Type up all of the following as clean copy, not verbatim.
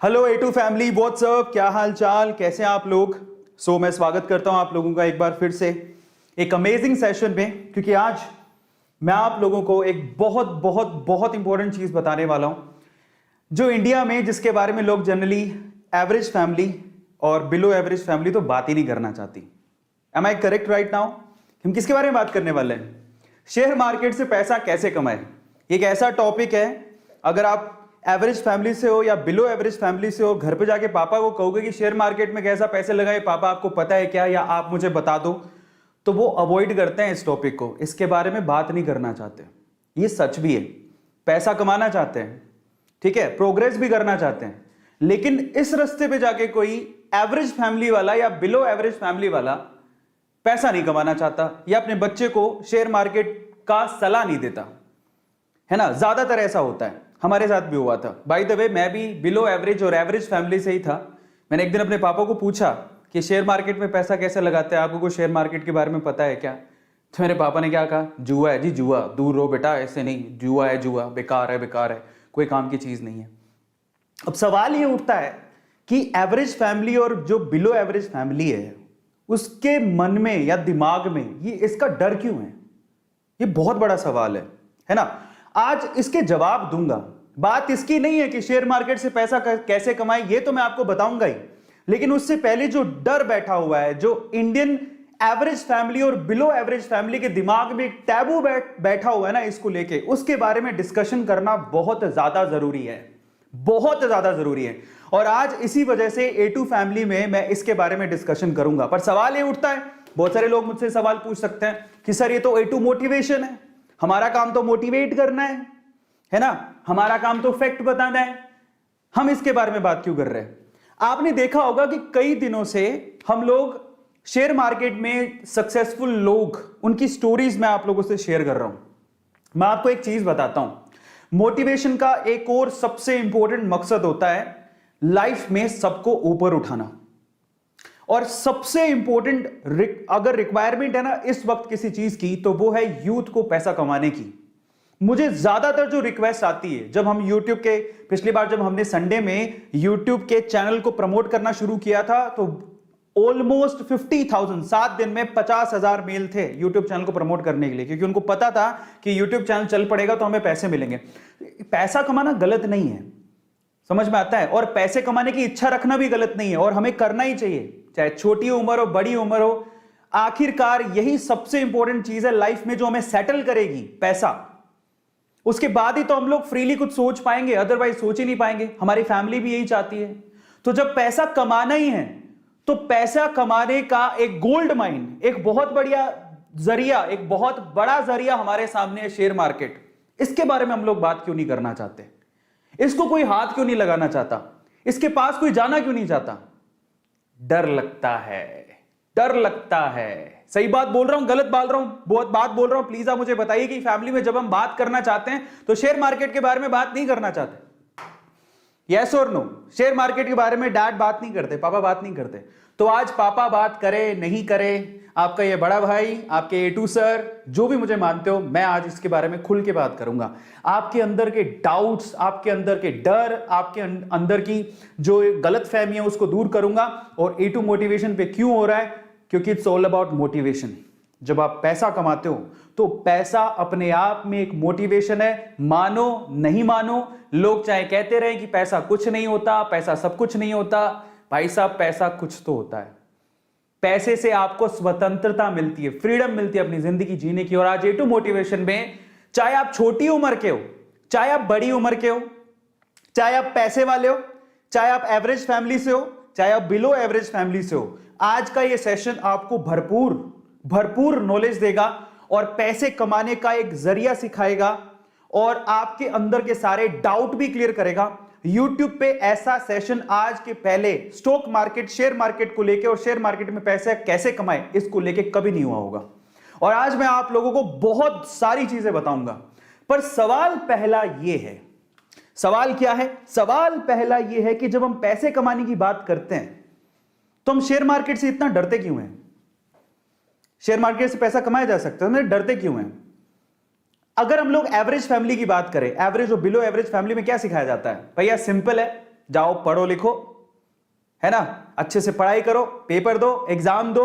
Hello A2 family, WhatsApp, क्या हाल चाल, कैसे हैं आप लोग। मैं स्वागत करता हूं आप लोगों का एक बार फिर से एक अमेजिंग सेशन में, क्योंकि आज मैं आप लोगों को एक बहुत बहुत बहुत इंपॉर्टेंट चीज बताने वाला हूं जो इंडिया में, जिसके बारे में लोग जनरली एवरेज फैमिली और बिलो एवरेज फैमिली तो बात ही नहीं करना चाहती। Am I correct right now? हम किसके बारे में बात करने वाले हैं? शेयर मार्केट से पैसा कैसे कमाए। एक ऐसा टॉपिक है, अगर आप एवरेज फैमिली से हो या बिलो एवरेज फैमिली से हो, घर पे जाके पापा को कहोगे कि शेयर मार्केट में कैसा पैसे लगाए, पापा आपको पता है क्या, या आप मुझे बता दो, तो वो अवॉइड करते हैं इस टॉपिक को, इसके बारे में बात नहीं करना चाहते। ये सच भी है, पैसा कमाना चाहते हैं, ठीक है, प्रोग्रेस भी करना चाहते हैं, लेकिन इस रास्ते पे जाके कोई एवरेज फैमिली वाला या बिलो एवरेज फैमिली वाला पैसा नहीं कमाना चाहता या अपने बच्चे को शेयर मार्केट का सलाह नहीं देता, है ना। ज्यादातर ऐसा होता है, हमारे साथ भी हुआ था। बाय द वे, मैं भी बिलो एवरेज और एवरेज फैमिली से ही था। मैंने एक दिन अपने पापा को पूछा कि शेयर मार्केट में पैसा कैसे लगाते हैं, आपको शेयर मार्केट के बारे में पता है क्या। तो मेरे पापा ने क्या कहा, जुआ है जी जुआ, दूर रहो बेटा, ऐसे नहीं, जुआ है जुआ, बेकार है बेकार है, कोई काम की चीज नहीं है। अब सवाल ये उठता है कि एवरेज फैमिली और जो बिलो एवरेज फैमिली है, उसके मन में या दिमाग में ये इसका डर क्यों है? ये बहुत बड़ा सवाल है ना। आज इसके जवाब दूंगा। बात इसकी नहीं है कि शेयर मार्केट से पैसा कैसे कमाए, ये तो मैं आपको बताऊंगा ही, लेकिन उससे पहले जो डर बैठा हुआ है, जो इंडियन एवरेज फैमिली और बिलो एवरेज फैमिली के दिमाग में एक टैबू बैठा हुआ है ना, इसको लेके, उसके बारे में डिस्कशन करना बहुत ज्यादा जरूरी है, बहुत ज्यादा जरूरी है। और आज इसी वजह से A2 फैमिली में मैं इसके बारे में डिस्कशन करूंगा। पर सवाल ये उठता है, बहुत सारे लोग मुझसे सवाल पूछ सकते हैं कि सर ये तो A2 मोटिवेशन है, हमारा काम तो मोटिवेट करना है ना, हमारा काम तो फैक्ट बताना है, हम इसके बारे में बात क्यों कर रहे हैं। आपने देखा होगा कि कई दिनों से हम लोग शेयर मार्केट में सक्सेसफुल लोग, उनकी स्टोरीज मैं आप लोगों से शेयर कर रहा हूं। मैं आपको एक चीज बताता हूं, मोटिवेशन का एक और सबसे इंपॉर्टेंट मकसद होता है लाइफ में सबको ऊपर उठाना। और सबसे इंपॉर्टेंट अगर रिक्वायरमेंट है ना इस वक्त किसी चीज की, तो वो है यूथ को पैसा कमाने की। मुझे ज्यादातर जो रिक्वेस्ट आती है, जब हम YouTube के, पिछली बार जब हमने संडे में YouTube के चैनल को प्रमोट करना शुरू किया था, तो ऑलमोस्ट 50,000, 7 दिन में 50,000 मेल थे YouTube चैनल को प्रमोट करने के लिए, क्योंकि उनको पता था कि YouTube चैनल चल पड़ेगा तो हमें पैसे मिलेंगे। पैसा कमाना गलत नहीं है, समझ में आता है, और पैसे कमाने की इच्छा रखना भी गलत नहीं है, और हमें करना ही चाहिए, चाहे छोटी उम्र हो बड़ी उम्र हो। आखिरकार यही सबसे इंपॉर्टेंट चीज है लाइफ में जो हमें सेटल करेगी, पैसा। उसके बाद ही तो हम लोग फ्रीली कुछ सोच पाएंगे, अदरवाइज सोच ही नहीं पाएंगे। हमारी फैमिली भी यही चाहती है। तो जब पैसा कमाना ही है, तो पैसा कमाने का एक गोल्ड माइन, एक बहुत बढ़िया जरिया, एक बहुत बड़ा जरिया हमारे सामने है शेयर मार्केट। इसके बारे में हम लोग बात क्यों नहीं करना चाहते? इसको कोई हाथ क्यों नहीं लगाना चाहता? इसके पास कोई जाना क्यों नहीं चाहता? डर लगता है, डर लगता है। सही बात बोल रहा हूं, गलत बोल रहा हूं, बहुत बात बोल रहा हूं? प्लीज आप मुझे बताइए कि फैमिली में जब हम बात करना चाहते हैं तो शेयर मार्केट के बारे में बात नहीं करना चाहते, यस और नो? शेयर मार्केट के बारे में डैड बात नहीं करते, पापा बात नहीं करते। तो आज पापा बात करे नहीं करे, आपका ये बड़ा भाई, आपके A2 सर, जो भी मुझे मानते हो, मैं आज इसके बारे में खुल के बात करूंगा। आपके अंदर के डाउट्स, आपके अंदर के डर, आपके अंदर की जो गलत फहमी है उसको दूर करूंगा। और A2 मोटिवेशन पे क्यों हो रहा है? क्योंकि इट्स ऑल अबाउट मोटिवेशन। जब आप पैसा कमाते हो तो पैसा अपने आप में एक मोटिवेशन है। मानो नहीं मानो, लोग चाहे कहते रहे कि पैसा कुछ नहीं होता, पैसा सब कुछ नहीं होता, भाई साहब पैसा कुछ तो होता है। पैसे से आपको स्वतंत्रता मिलती है, फ्रीडम मिलती है अपनी जिंदगी जीने की। और आज A2 मोटिवेशन में, चाहे आप छोटी उम्र के हो, चाहे आप बड़ी उम्र के हो, चाहे आप पैसे वाले हो, चाहे आप एवरेज फैमिली से हो, चाहे आप बिलो एवरेज फैमिली से हो, आज का ये सेशन आपको भरपूर भरपूर नॉलेज देगा और पैसे कमाने का एक जरिया सिखाएगा और आपके अंदर के सारे डाउट भी क्लियर करेगा। YouTube पे ऐसा सेशन आज के पहले स्टॉक मार्केट, शेयर मार्केट को लेके और शेयर मार्केट में पैसे कैसे कमाएं इसको लेके कभी नहीं हुआ होगा। और आज मैं आप लोगों को बहुत सारी चीजें बताऊंगा। पर सवाल पहला यह है, सवाल क्या है? सवाल पहला यह है कि जब हम पैसे कमाने की बात करते हैं तो हम शेयर मार्केट से इतना डरते क्यों हैं? शेयर मार्केट से पैसा कमाया जा सकता है, हम डरते क्यों हैं? अगर हम लोग एवरेज फैमिली की बात करें, एवरेज और बिलो एवरेज फैमिली में क्या सिखाया जाता है? भैया सिंपल है, जाओ पढ़ो लिखो, है ना, अच्छे से पढ़ाई करो, पेपर दो, एग्जाम दो,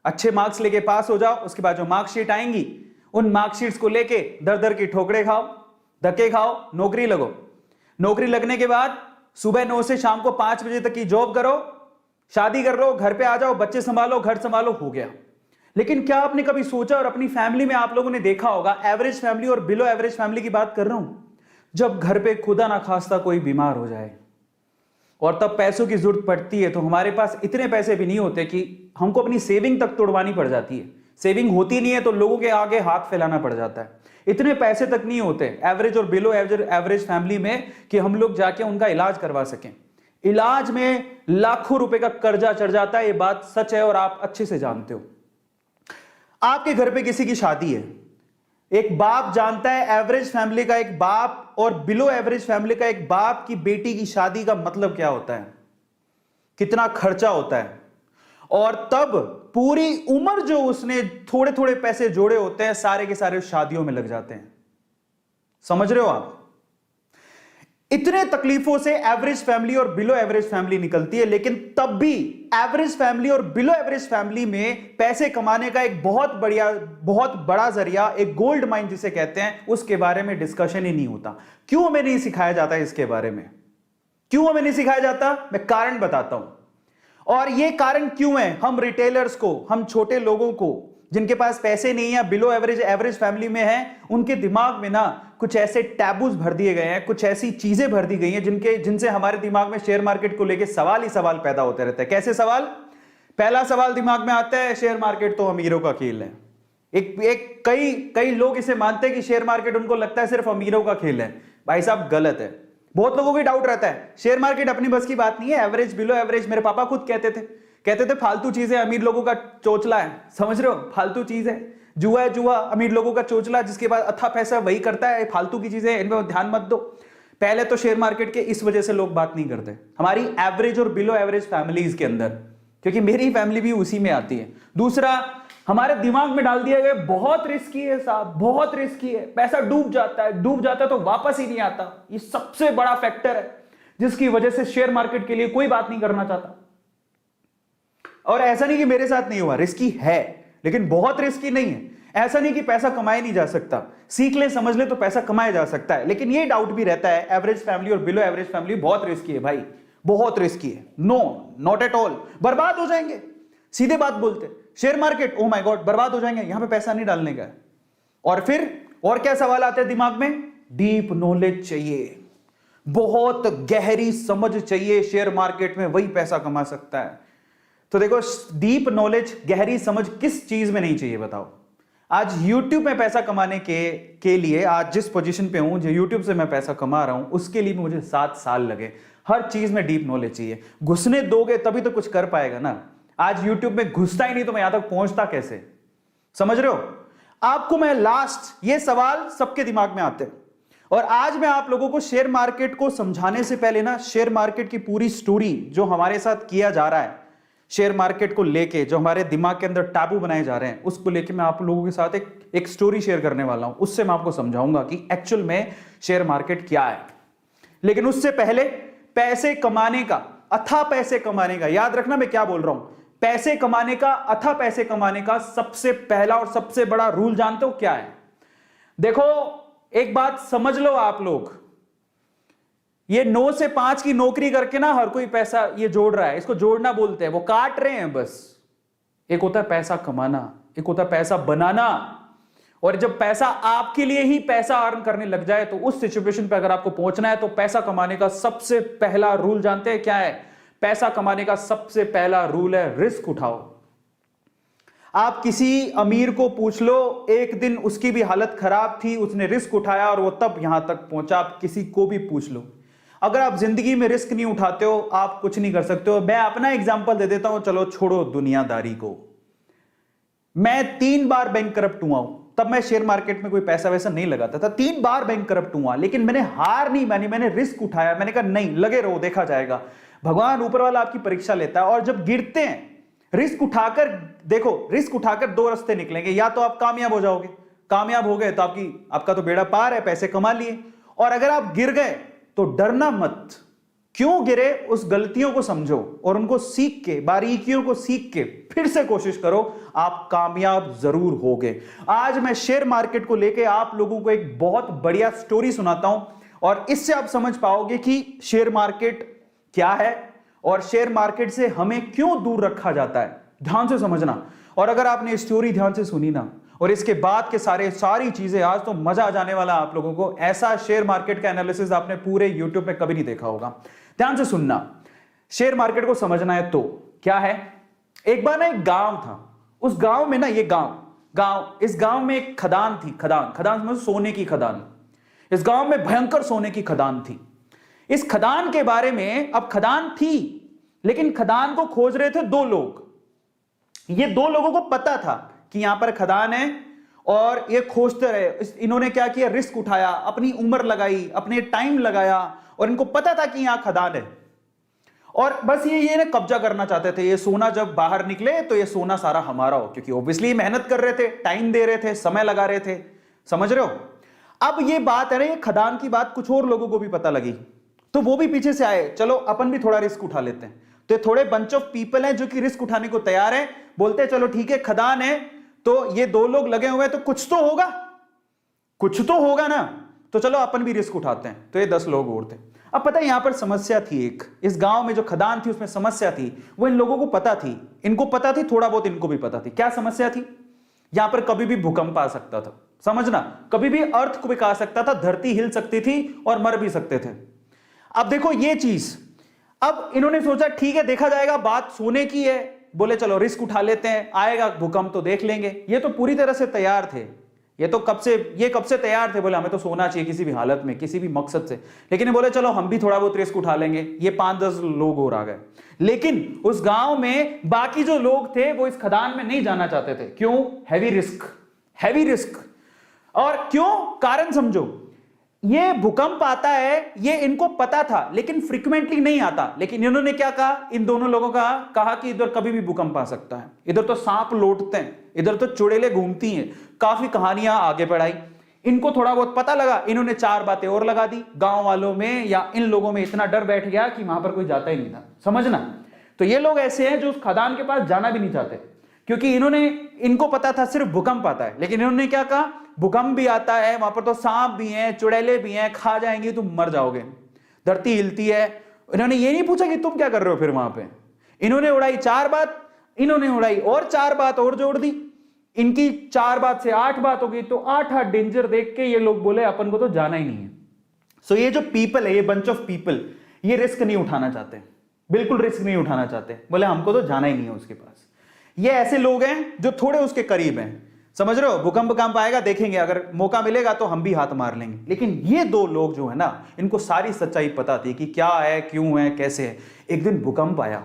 अच्छे मार्क्स लेके पास हो जाओ। उसके बाद जो मार्कशीट आएंगी उन मार्कशीट्स को लेके दर दर की ठोकरे खाओ, धक्के खाओ, नौकरी लगो। नौकरी लगने के बाद सुबह 9 से शाम को 5 बजे तक की जॉब करो, शादी कर लो, घर पे आ जाओ, बच्चे संभालो, घर संभालो, हो गया। लेकिन क्या आपने कभी सोचा, और अपनी फैमिली में आप लोगों ने देखा होगा, एवरेज फैमिली और बिलो एवरेज फैमिली की बात कर रहा हूं, जब घर पे खुदा ना खास्ता कोई बीमार हो जाए और तब पैसों की जरूरत पड़ती है, तो हमारे पास इतने पैसे भी नहीं होते कि हमको अपनी सेविंग तक तोड़वानी पड़ जाती है। सेविंग होती नहीं है तो लोगों के आगे हाथ फैलाना पड़ जाता है। इतने पैसे तक नहीं होते एवरेज और बिलो एवरेज फैमिली में कि हम लोग जाके उनका इलाज करवा सकें। इलाज में लाखों रुपए का कर्जा चढ़ जाता है, ये बात सच है और आप अच्छे से जानते हो। आपके घर पे किसी की शादी है, एक बाप जानता है एवरेज फैमिली का एक बाप और बिलो एवरेज फैमिली का एक बाप की बेटी की शादी का मतलब क्या होता है, कितना खर्चा होता है, और तब पूरी उम्र जो उसने थोड़े थोड़े पैसे जोड़े होते हैं सारे के सारे शादियों में लग जाते हैं। समझ रहे हो आप? इतने तकलीफों से एवरेज फैमिली और बिलो एवरेज फैमिली निकलती है, लेकिन तब भी एवरेज फैमिली और बिलो एवरेज फैमिली में पैसे कमाने का एक बहुत बड़ा जरिया, एक गोल्ड माइन जिसे कहते हैं, उसके बारे में डिस्कशन ही नहीं होता। क्यों हमें नहीं सिखाया जाता इसके बारे में? क्यों हमें नहीं सिखाया जाता? मैं कारण बताता हूं। और यह कारण क्यों है, हम रिटेलर्स को, हम छोटे लोगों को जिनके पास पैसे नहीं है, बिलो एवरेज फैमिली में है, उनके दिमाग में ना कुछ ऐसे टैबूज भर दिए गए हैं, कुछ ऐसी चीजें भर दी गई हैं जिनसे हमारे दिमाग में शेयर मार्केट को लेके सवाल ही सवाल पैदा होते रहते हैं। कैसे सवाल? पहला सवाल दिमाग में आता है, शेयर मार्केट तो अमीरों का खेल है। कई लोग इसे मानते हैं कि शेयर मार्केट, उनको लगता है सिर्फ अमीरों का खेल है। भाई साहब गलत है। बहुत लोगों को डाउट रहता है शेयर मार्केट अपनी बस की बात नहीं है, एवरेज बिलो एवरेज, मेरे पापा खुद कहते थे फालतू चीजें अमीर लोगों का चोचला है। समझ रहे हो? फालतू चीज है, जुआ है, जुआ अमीर लोगों का चोचला, जिसके पास अच्छा पैसा वही करता है, फालतू की चीजें इनमें ध्यान मत दो। पहले तो शेयर मार्केट के इस वजह से लोग बात नहीं करते हमारी एवरेज और बिलो एवरेज फैमिलीज के अंदर, क्योंकि मेरी फैमिली भी उसी में आती है। दूसरा, हमारे दिमाग में डाल दिया गया बहुत रिस्की है साहब, बहुत रिस्की है, पैसा डूब जाता है तो वापस ही नहीं आता। ये सबसे बड़ा फैक्टर है जिसकी वजह से शेयर मार्केट के लिए कोई बात नहीं करना चाहता। और ऐसा नहीं कि मेरे साथ नहीं हुआ, रिस्की है लेकिन बहुत रिस्की नहीं है। ऐसा नहीं कि पैसा कमाया नहीं जा सकता, सीख ले समझ ले तो पैसा कमाया जा सकता है। लेकिन ये डाउट भी रहता है एवरेज फैमिली और बिलो एवरेज फैमिली बहुत रिस्की है भाई, बहुत रिस्की है। नो, नॉट एट ऑल, बर्बाद हो जाएंगे। सीधे बात बोलते, share market oh my God बर्बाद हो जाएंगे, यहां पे पैसा नहीं डालने का। और फिर और क्या सवाल आते हैं दिमाग में? डीप नॉलेज चाहिए, बहुत गहरी समझ चाहिए, शेयर मार्केट में वही पैसा कमा सकता है। तो देखो, डीप नॉलेज, गहरी समझ किस चीज में नहीं चाहिए बताओ? आज YouTube में पैसा कमाने के लिए, आज जिस पोजीशन पे हूं, जो YouTube से मैं पैसा कमा रहा हूं, उसके लिए मुझे 7 साल लगे। हर चीज में डीप नॉलेज चाहिए, घुसने दोगे तभी तो कुछ कर पाएगा ना। आज YouTube में घुसता ही नहीं तो मैं यहां तक पहुंचता कैसे? समझ रहे हो? आपको मैं लास्ट, ये सवाल सबके दिमाग में आते हैं, और आज मैं आप लोगों को शेयर मार्केट को समझाने से पहले ना, शेयर मार्केट की पूरी स्टोरी जो हमारे साथ किया जा रहा है, शेयर मार्केट को लेके जो हमारे दिमाग के अंदर टाबू बनाए जा रहे हैं, उसको लेके मैं आप लोगों के साथ एक स्टोरी शेयर करने वाला हूं। उससे मैं आपको समझाऊंगा कि एक्चुअल में शेयर मार्केट क्या है। लेकिन उससे पहले पैसे कमाने का, अथाह पैसे कमाने का, याद रखना मैं क्या बोल रहा हूं, पैसे कमाने का, अथाह पैसे कमाने का सबसे पहला और सबसे बड़ा रूल जानते हो क्या है? देखो, एक बात समझ लो आप लोग, ये 9 से 5 की नौकरी करके ना हर कोई पैसा ये जोड़ रहा है, इसको जोड़ना बोलते हैं, वो काट रहे हैं बस। एक होता है पैसा कमाना, एक होता है पैसा बनाना। और जब पैसा आपके लिए ही पैसा अर्न करने लग जाए, तो उस सिचुएशन पे अगर आपको पहुंचना है, तो पैसा कमाने का सबसे पहला रूल जानते हैं क्या है? पैसा कमाने का सबसे पहला रूल है रिस्क उठाओ। आप किसी अमीर को पूछ लो, एक दिन उसकी भी हालत खराब थी, उसने रिस्क उठाया और वो तब यहां तक पहुंचा। आप किसी को भी पूछ लो, अगर आप जिंदगी में रिस्क नहीं उठाते हो, आप कुछ नहीं कर सकते हो। मैं अपना एग्जांपल दे देता हूं, चलो छोड़ो दुनियादारी को। मैं 3 बार बैंक करप्ट हुआ हूं, तब मैं शेयर मार्केट में कोई पैसा वैसा नहीं लगाता था। 3 बार बैंक करप्ट हुआ, लेकिन मैंने हार नहीं मानी, मैंने रिस्क उठाया। मैंने कहा नहीं, लगे रहो, देखा जाएगा। भगवान ऊपर वाला आपकी परीक्षा लेता है, और जब गिरते हैं, रिस्क उठाकर देखो, रिस्क उठाकर 2 रास्ते निकलेंगे। या तो आप कामयाब हो जाओगे, कामयाब हो गए तो आपका तो बेड़ा पार है, पैसे कमा लिए। और अगर आप गिर गए तो डरना मत, क्यों गिरे उस गलतियों को समझो और उनको सीख के, बारीकियों को सीख के फिर से कोशिश करो, आप कामयाब जरूर होगे। आज मैं शेयर मार्केट को लेके आप लोगों को एक बहुत बढ़िया स्टोरी सुनाता हूं और इससे आप समझ पाओगे कि शेयर मार्केट क्या है और शेयर मार्केट से हमें क्यों दूर रखा जाता है। ध्यान से समझना, और अगर आपने स्टोरी ध्यान से सुनी ना और इसके बाद के सारी चीजें, आज तो मजा आ जाने वाला आप लोगों को। ऐसा शेयर मार्केट का एनालिसिस आपने पूरे यूट्यूब में कभी नहीं देखा होगा। ध्यान से सुनना, शेयर मार्केट को समझना है तो क्या है। एक बार ना एक गांव था, उस गांव में ना, ये इस गांव में एक खदान थी। खदान समझो, सोने की खदान। इस गांव में भयंकर सोने की खदान थी। इस खदान के बारे में, अब खदान थी लेकिन खदान को खोज रहे थे दो लोग। ये दो लोगों को पता था कि यहां पर खदान है और ये खोजते रहे। इन्होंने क्या किया, रिस्क उठाया, अपनी उम्र लगाई, अपने टाइम लगाया और इनको पता था कि यहां खदान है और बस ये ना कब्जा करना चाहते थे। ये सोना जब बाहर निकले तो ये सोना सारा हमारा हो, क्योंकि ऑब्वियसली मेहनत कर रहे थे, टाइम दे रहे थे, समय लगा रहे थे। समझ रहे हो। अब ये बात है ना, ये खदान की बात कुछ और लोगों को भी पता लगी तो वो भी पीछे से आए, चलो अपन भी थोड़ा रिस्क उठा लेते हैं। तो थोड़े बंच ऑफ पीपल हैं जो कि रिस्क उठाने को तैयार हैं, बोलते हैं चलो ठीक है, खदान है तो ये दो लोग लगे हुए हैं तो कुछ तो होगा ना, तो चलो अपन भी रिस्क उठाते हैं। तो ये 10 लोग और थे। अब पता है यहां पर समस्या थी एक, इस गांव में जो खदान थी उसमें समस्या थी, वो इन लोगों को पता थी, इनको पता थी, थोड़ा बहुत इनको भी पता थी। क्या समस्या थी, यहां पर कभी भी भूकंप आ सकता था। समझना, कभी भी अर्थक्वेक आ सकता था, धरती हिल सकती थी और मर भी सकते थे। अब देखो ये चीज, अब इन्होंने सोचा ठीक है देखा जाएगा, बात सोने की है, बोले चलो रिस्क उठा लेते हैं, आएगा भूकंप तो देख लेंगे। ये तो पूरी तरह से तैयार थे, ये कब से तैयार थे, बोले हमें तो सोना चाहिए किसी भी हालत में, किसी भी मकसद से। लेकिन ये बोले चलो हम भी थोड़ा बहुत रिस्क उठा लेंगे। ये 5-10 लोग और आ गए, लेकिन उस गांव में बाकी जो लोग थे वो इस खदान में नहीं जाना चाहते थे। क्यों, हैवी रिस्क। और क्यों, कारण समझो। ये भूकंप आता है ये इनको पता था लेकिन फ्रीक्वेंटली नहीं आता। लेकिन इन्होंने क्या कहा, इन दोनों लोगों का कहा कि इधर कभी भी भूकंप आ सकता है, इधर तो सांप लौटते हैं, इधर तो चुड़ैलें घूमती हैं। काफी कहानियां आगे बढ़ाई, इनको थोड़ा बहुत पता लगा, इन्होंने 4 बातें और लगा दी। गांव वालों में या इन लोगों में इतना डर बैठ गया कि वहां पर कोई जाता ही नहीं था। समझना, तो ये लोग ऐसे हैं जो उस खदान के पास जाना भी नहीं चाहते, क्योंकि इनको पता था सिर्फ भूकंप आता है। लेकिन इन्होंने क्या कहा, भूकंप भी आता है, वहां पर तो सांप भी हैं, चुड़ैलें भी हैं, खा जाएंगी, तुम मर जाओगे, धरती हिलती है। इन्होंने ये नहीं पूछा कि तुम क्या कर रहे हो फिर वहां पे। इन्होंने उड़ाई 4 बात, इन्होंने उड़ाई और 4 बात और जोड़ दी। इनकी 4 बात से 8 बात हो गई, तो 8 डेंजर देख के ये लोग बोले अपन को तो जाना ही नहीं है। सो ये जो पीपल है, ये बंच ऑफ पीपल, ये रिस्क नहीं उठाना चाहते, बिल्कुल रिस्क नहीं उठाना चाहते। बोले हमको तो जाना ही नहीं है उसके पास। ये ऐसे लोग हैं जो थोड़े उसके करीब हैं। समझ रहे हो, भूकंप आएगा देखेंगे, अगर मौका मिलेगा तो हम भी हाथ मार लेंगे। लेकिन ये 2 लोग जो है ना, इनको सारी सच्चाई पता थी कि क्या है, क्यों है, कैसे है। एक दिन भूकंप आया,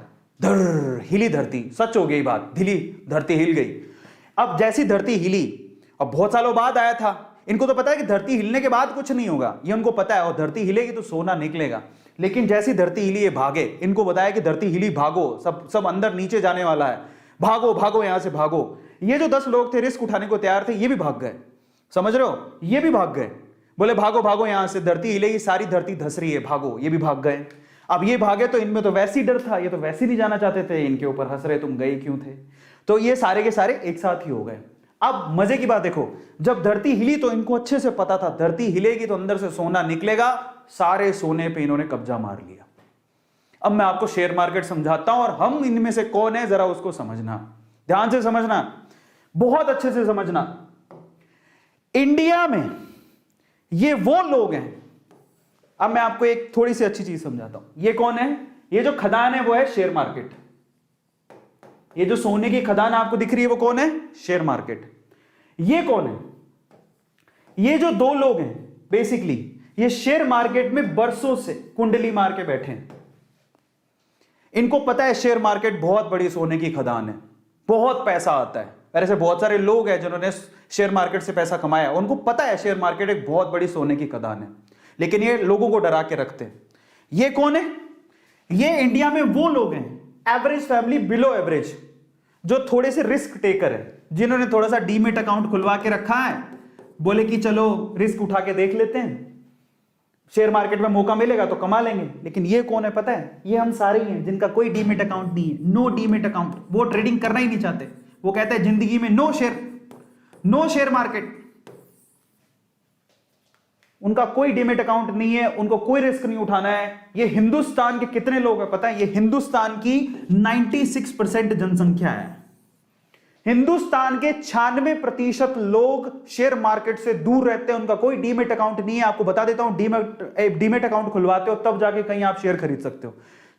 हिली धरती, सच हो गई बात, धरती हिल गई। अब जैसी धरती हिली, अब बहुत सालों बाद आया था, इनको तो पता है कि धरती हिलने के बाद कुछ नहीं होगा, ये उनको पता है, और धरती हिलेगी तो सोना निकलेगा। लेकिन जैसी धरती हिली ये भागे, इनको बताया कि धरती हिली, भागो, सब अंदर नीचे जाने वाला है, भागो यहां से भागो। ये जो 10 लोग थे रिस्क उठाने को तैयार थे, ये भी भाग गए। समझ रहे हो, ये भी भाग गए, बोले भागो यहां से, धरती हिलेगी, सारी धरती धस रही है, भागो। ये भी भाग गए। अब ये भागे तो इनमें तो वैसी डर था, ये तो वैसे नहीं जाना चाहते थे, इनके ऊपर हंस रहे तुम गए क्यों थे। तो ये सारे के सारे एक साथ ही हो गए। अब मजे की बात देखो, जब धरती हिली तो इनको अच्छे से पता था धरती हिलेगी तो अंदर से सोना निकलेगा। सारे सोने पे इन्होंने कब्जा मार लिया। अब मैं आपको शेयर मार्केट समझाता हूं और हम इनमें से कौन है जरा उसको समझना, ध्यान से समझना, बहुत अच्छे से समझना। इंडिया में ये वो लोग हैं, अब मैं आपको एक थोड़ी सी अच्छी चीज समझाता हूं। ये कौन है, ये जो खदान है वो है शेयर मार्केट। ये जो सोने की खदान आपको दिख रही है वो कौन है, शेयर मार्केट। ये कौन है, ये जो 2 लोग हैं बेसिकली ये शेयर मार्केट में बरसों से कुंडली मार के बैठे हैं। इनको पता है शेयर मार्केट बहुत बड़ी सोने की खदान है, बहुत पैसा आता है। ऐसे बहुत सारे लोग हैं जिन्होंने शेयर मार्केट से पैसा कमाया, उनको पता है शेयर मार्केट एक बहुत बड़ी सोने की खदान है, लेकिन ये लोगों को डरा के रखते हैं। ये कौन है, ये इंडिया में वो लोग हैं, एवरेज फैमिली, बिलो एवरेज, जो थोड़े से रिस्क टेकर है, जिन्होंने थोड़ा सा डीमेट अकाउंट खुलवा के रखा है, बोले कि चलो रिस्क उठा के देख लेते हैं। शेयर मार्केट में मौका मिलेगा तो कमा लेंगे। लेकिन ये कौन है पता है? ये हम सारे ही हैं जिनका कोई डीमेट अकाउंट नहीं है, नो डीमेट अकाउंट। वो ट्रेडिंग करना ही नहीं चाहते, वो कहते हैं जिंदगी में नो शेयर मार्केट। उनका कोई डीमेट अकाउंट नहीं है, उनको कोई रिस्क नहीं उठाना है। ये हिंदुस्तान के कितने लोग हैं पता है? ये हिंदुस्तान की 96% जनसंख्या है। हिंदुस्तान के 96% लोग शेयर मार्केट से दूर रहते हैं, उनका कोई डीमेट अकाउंट नहीं है। आपको बता देता हूं, डीमेट अकाउंट खुलवाते हो तब जाके कहीं आप शेयर खरीद सकते हो।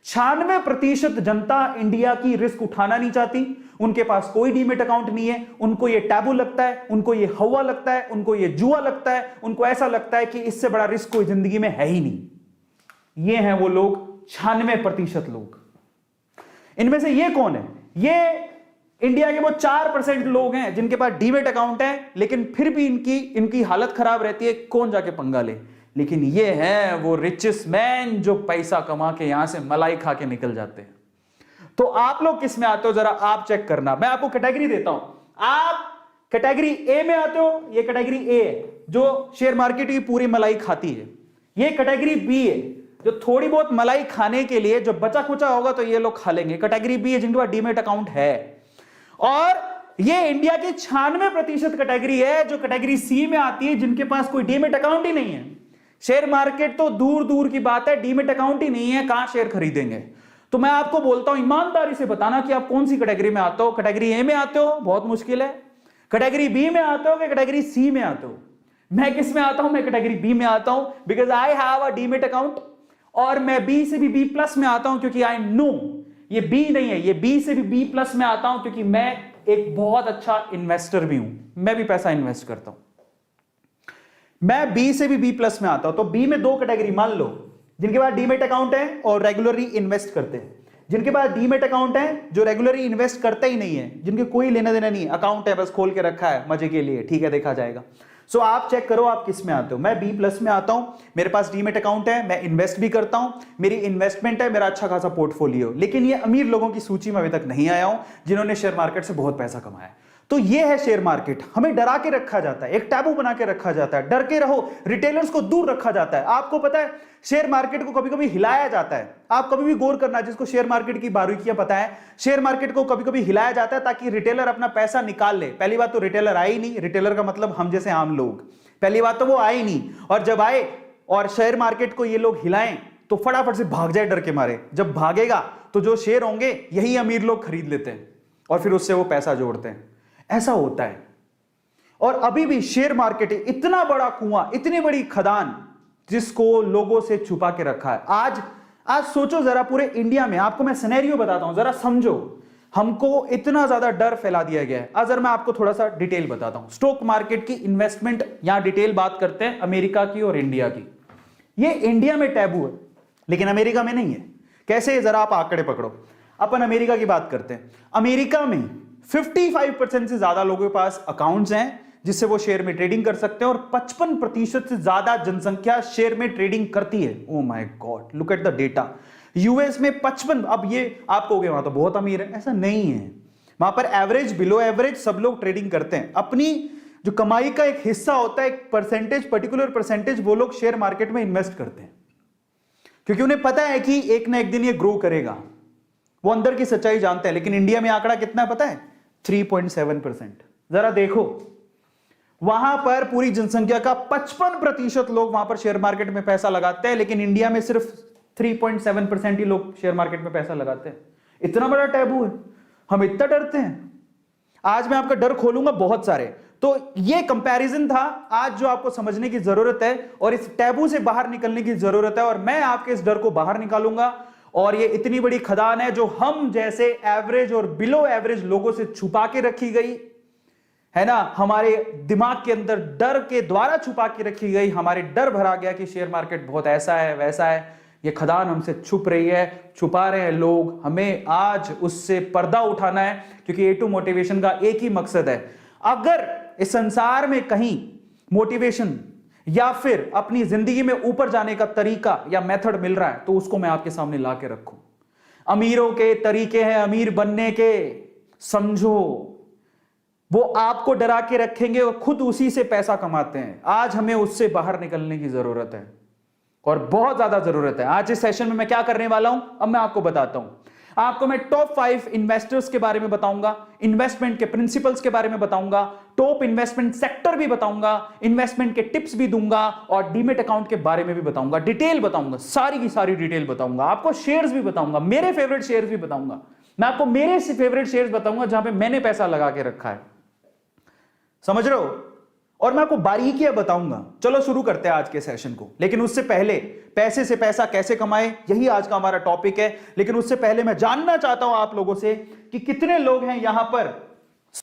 96% जनता इंडिया की रिस्क उठाना नहीं चाहती, उनके पास कोई डीमेट अकाउंट नहीं है। उनको ये टैबू लगता है, उनको ये हवा लगता है, उनको ये जुआ लगता है, उनको ऐसा लगता है कि इससे बड़ा रिस्क कोई जिंदगी में है ही नहीं। ये हैं वो लोग, 96% लोग। इनमें से ये कौन है? ये इंडिया के वो 4% लोग हैं जिनके पास डीमेट अकाउंट है, लेकिन फिर भी इनकी हालत खराब रहती है, कौन जाके पंगा ले। लेकिन ये हैं वो रिचेस्ट मैन जो पैसा कमा के यहां से मलाई खा के निकल जाते हैं। तो आप लोग किस में आते हो जरा आप चेक करना। मैं आपको कैटेगरी देता हूं, आप कैटेगरी ए में आते हो। ये कैटेगरी ए है जो शेयर मार्केट की पूरी मलाई खाती है। ये कैटेगरी बी है जो थोड़ी बहुत मलाई खाने के लिए जो बचा खुचा होगा तो ये लोग खा लेंगे। कैटेगरी बी है जिनके पास डीमेट अकाउंट है। और ये इंडिया की 96% कैटेगरी है जो कैटेगरी सी में आती है, जिनके पास कोई डीमेट अकाउंट ही नहीं है। शेयर मार्केट तो दूर दूर की बात है, डीमेट अकाउंट ही नहीं है, कहां शेयर खरीदेंगे। तो मैं आपको बोलता हूं, ईमानदारी से बताना कि आप कौन सी कैटेगरी में आते हो। कैटेगरी ए में आते हो, बहुत मुश्किल है। कैटेगरी बी में आते हो कि कैटेगरी सी में आते हो? मैं किस में आता हूं? मैं कैटेगरी बी में आता हूं, because I have a demat account. और मैं बी से भी बी प्लस में आता हूं क्योंकि आई नो ये बी नहीं है, ये बी से भी बी प्लस में आता हूं क्योंकि मैं एक बहुत अच्छा इन्वेस्टर भी हूं। मैं भी पैसा इन्वेस्ट करता हूं। मैं बी से भी बी प्लस में आता हूं। तो बी में दो कैटेगरी मान लो, जिनके पास डीमेट अकाउंट है और रेगुलरली इन्वेस्ट करते हैं। जिनके पास डीमेट अकाउंट है जो रेगुलरली इन्वेस्ट करते ही नहीं है, जिनके कोई लेना देना नहीं है, अकाउंट है बस खोल के रखा है मजे के लिए, ठीक है देखा जाएगा। सो आप चेक करो आप किस में आते हो। मैं बी प्लस में आता हूं, मेरे पास डीमेट अकाउंट है, मैं इन्वेस्ट भी करता हूं, मेरी इन्वेस्टमेंट है, मेरा अच्छा खासा पोर्टफोलियो। लेकिन ये अमीर लोगों की सूची में अभी तक नहीं आया हूं जिन्होंने शेयर मार्केट से बहुत पैसा कमाया। तो ये है शेयर मार्केट। हमें डरा के रखा जाता है, एक टैबू बना के रखा जाता है, डर के रहो, रिटेलर्स को दूर रखा जाता है। आपको पता है शेयर मार्केट को कभी कभी हिलाया जाता है। आप कभी भी गौर करना, जिसको शेयर मार्केट की बारीकियां पता है, शेयर मार्केट को कभी कभी हिलाया जाता है ताकि रिटेलर अपना पैसा निकाल ले। पहली बात तो रिटेलर आए ही नहीं, रिटेलर का मतलब हम जैसे आम लोग, पहली बात तो वो आए ही नहीं। और जब आए और शेयर मार्केट को ये लोग हिलाएं तो फटाफट से भाग जाए डर के मारे। जब भागेगा तो जो शेयर होंगे यही अमीर लोग खरीद लेते हैं और फिर उससे वो पैसा जोड़ते हैं। ऐसा होता है। और अभी भी शेयर मार्केट इतना बड़ा कुआं, इतनी बड़ी खदान जिसको लोगों से छुपा के रखा है। आज सोचो जरा, पूरे इंडिया में, आपको मैं सिनेरियो बताता हूं, जरा समझो। हमको इतना ज्यादा डर फैला दिया गया है। अगर मैं आपको थोड़ा सा डिटेल बताता हूं, स्टॉक मार्केट की इन्वेस्टमेंट, यहां डिटेल बात करते हैं अमेरिका की और इंडिया की। ये इंडिया में टैबू है लेकिन अमेरिका में नहीं है। कैसे? जरा आप आंकड़े पकड़ो। अपन अमेरिका की बात करते हैं। अमेरिका में 55% से ज्यादा लोगों के पास अकाउंट्स हैं जिससे वो शेयर में ट्रेडिंग कर सकते हैं और 55% से ज्यादा जनसंख्या शेयर में ट्रेडिंग करती है। Oh my God, look at the data. US में 55, अब ये आप कहोगे वहां तो बहुत अमीर है, ऐसा नहीं है। वहां पर एवरेज, बिलो एवरेज सब लोग ट्रेडिंग करते हैं। अपनी जो कमाई का एक हिस्सा होता है, एक परसेंटेज, पर्टिकुलर परसेंटेज, वो लोग शेयर मार्केट में इन्वेस्ट करते हैं क्योंकि उन्हें पता है कि एक ना एक दिन ये ग्रो करेगा। वो अंदर की सच्चाई जानते हैं। लेकिन इंडिया में आंकड़ा कितना है पता है? 3.7%। जरा देखो, वहां पर पूरी जनसंख्या का 55% लोग वहां पर शेयर मार्केट में पैसा लगाते हैं, लेकिन इंडिया में सिर्फ 3.7% ही लोग शेयर मार्केट में पैसा लगाते हैं। इतना बड़ा टैबू है, हम इतना डरते हैं। आज मैं आपका डर खोलूंगा बहुत सारे। तो ये कंपैरिजन था आज जो आपको समझने की जरूरत है और इस टैबू से बाहर निकलने की जरूरत है, और मैं आपके इस डर को बाहर निकालूंगा। और ये इतनी बड़ी खदान है जो हम जैसे एवरेज और बिलो एवरेज लोगों से छुपा के रखी गई है ना, हमारे दिमाग के अंदर डर के द्वारा छुपा के रखी गई। हमारे डर भरा गया कि शेयर मार्केट बहुत ऐसा है वैसा है। ये खदान हमसे छुप रही है, छुपा रहे हैं लोग। हमें आज उससे पर्दा उठाना है क्योंकि A2 मोटिवेशन का एक ही मकसद है। अगर इस संसार में कहीं मोटिवेशन या फिर अपनी जिंदगी में ऊपर जाने का तरीका या मेथड मिल रहा है तो उसको मैं आपके सामने ला के रखूं। अमीरों के तरीके हैं अमीर बनने के, समझो। वो आपको डरा के रखेंगे और खुद उसी से पैसा कमाते हैं। आज हमें उससे बाहर निकलने की जरूरत है और बहुत ज्यादा जरूरत है। आज इस सेशन में मैं क्या करने वाला हूं, अब मैं आपको बताता हूं। आपको मैं टॉप 5 इन्वेस्टर्स के बारे में बताऊंगा, इन्वेस्टमेंट के प्रिंसिपल्स के बारे में बताऊंगा, टॉप इन्वेस्टमेंट सेक्टर भी बताऊंगा, इन्वेस्टमेंट के टिप्स भी दूंगा और डीमेट अकाउंट के बारे में भी बताऊंगा, डिटेल बताऊंगा, सारी की सारी डिटेल बताऊंगा। आपको शेयर्स भी बताऊंगा, मेरे फेवरेट शेयर्स भी बताऊंगा। मैं आपको मेरे फेवरेट शेयर्स बताऊंगा जहां पे मैंने पैसा लगा के रखा है, समझ रहे हो? और मैं आपको बारीकियां बताऊंगा। चलो शुरू करते हैं आज के सेशन को, लेकिन उससे पहले पैसे से पैसा कैसे कमाए, यही आज का हमारा टॉपिक है। लेकिन उससे पहले मैं जानना चाहता हूं आप लोगों से कि कितने लोग हैं यहां पर।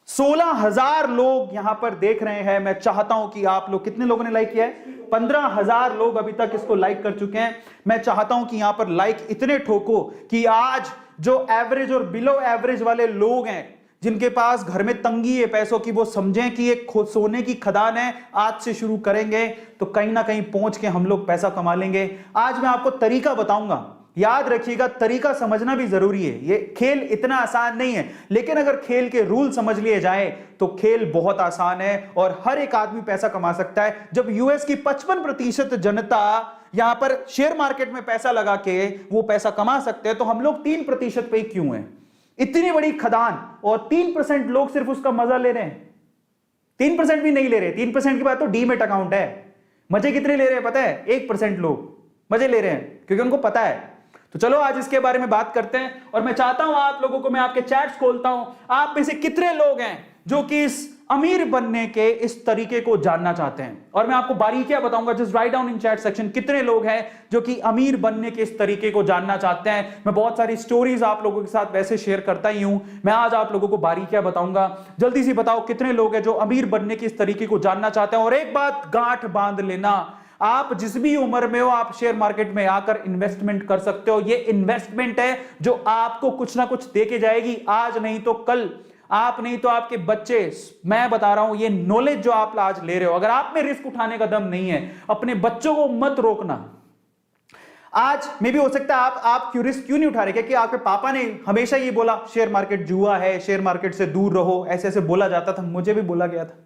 16,000 लोग यहां पर देख रहे हैं। मैं चाहता हूं कि आप लोग, कितने लोगों ने लाइक किया है? 15,000 लोग अभी तक इसको लाइक कर चुके हैं। मैं चाहता हूं कि यहां पर लाइक इतने ठोको कि आज जो एवरेज और बिलो एवरेज वाले लोग हैं, जिनके पास घर में तंगी है पैसों की, वो समझें कि एक सोने की खदान है। आज से शुरू करेंगे तो कहीं ना कहीं पहुंच के हम लोग पैसा कमा लेंगे। आज मैं आपको तरीका बताऊंगा, याद रखिएगा, तरीका समझना भी जरूरी है। ये खेल इतना आसान नहीं है, लेकिन अगर खेल के रूल समझ लिए जाए तो खेल बहुत आसान है और हर एक आदमी पैसा कमा सकता है। जब यूएस की 55% जनता यहां पर शेयर मार्केट में पैसा लगा के वो पैसा कमा सकते हैं, तो हम लोग 3% पे क्यों हैं? इतनी बड़ी खदान और 3% लोग सिर्फ उसका मजा ले रहे हैं। 3% भी नहीं ले रहे। 3% की बात तो डीमेट अकाउंट है। मजे कितने ले रहे हैं पता है? 1% लोग मजे ले रहे हैं क्योंकि उनको पता है। तो चलो आज इसके बारे में बात करते हैं। और मैं चाहता हूं आप लोगों को, मैं आपके चैट्स खोलता हूं, आप में से कितने लोग हैं जो कि इस अमीर बनने के इस तरीके को जानना चाहते हैं। और मैं आपको बारीकियां बताऊंगा। Just write down in chat section कितने लोग हैं जो कि अमीर बनने के इस तरीके को जानना चाहते हैं। मैं बहुत सारी स्टोरीज आप लोगों के साथ वैसे शेयर करता ही हूं। मैं आज आप लोगों को बारीकियां बताऊंगा। जल्दी से बताओ कितने लोग हैं जो अमीर बनने के इस तरीके को जानना चाहते हैं। और एक बात गांठ बांध लेना, आप जिस भी उम्र में हो आप शेयर मार्केट में आकर इन्वेस्टमेंट कर सकते हो। ये इन्वेस्टमेंट है जो आपको कुछ ना कुछ दे के जाएगी, आज नहीं तो कल, आप नहीं तो आपके बच्चे। मैं बता रहा हूं, ये नॉलेज जो आप आज ले रहे हो, अगर आप में रिस्क उठाने का दम नहीं है, अपने बच्चों को मत रोकना। आज मे भी हो सकता है आप क्यों रिस्क क्यों नहीं उठा रहे? कि आपके पापा ने हमेशा ये बोला शेयर मार्केट जुआ है, शेयर मार्केट से दूर रहो, ऐसे ऐसे बोला जाता था, मुझे भी बोला गया था।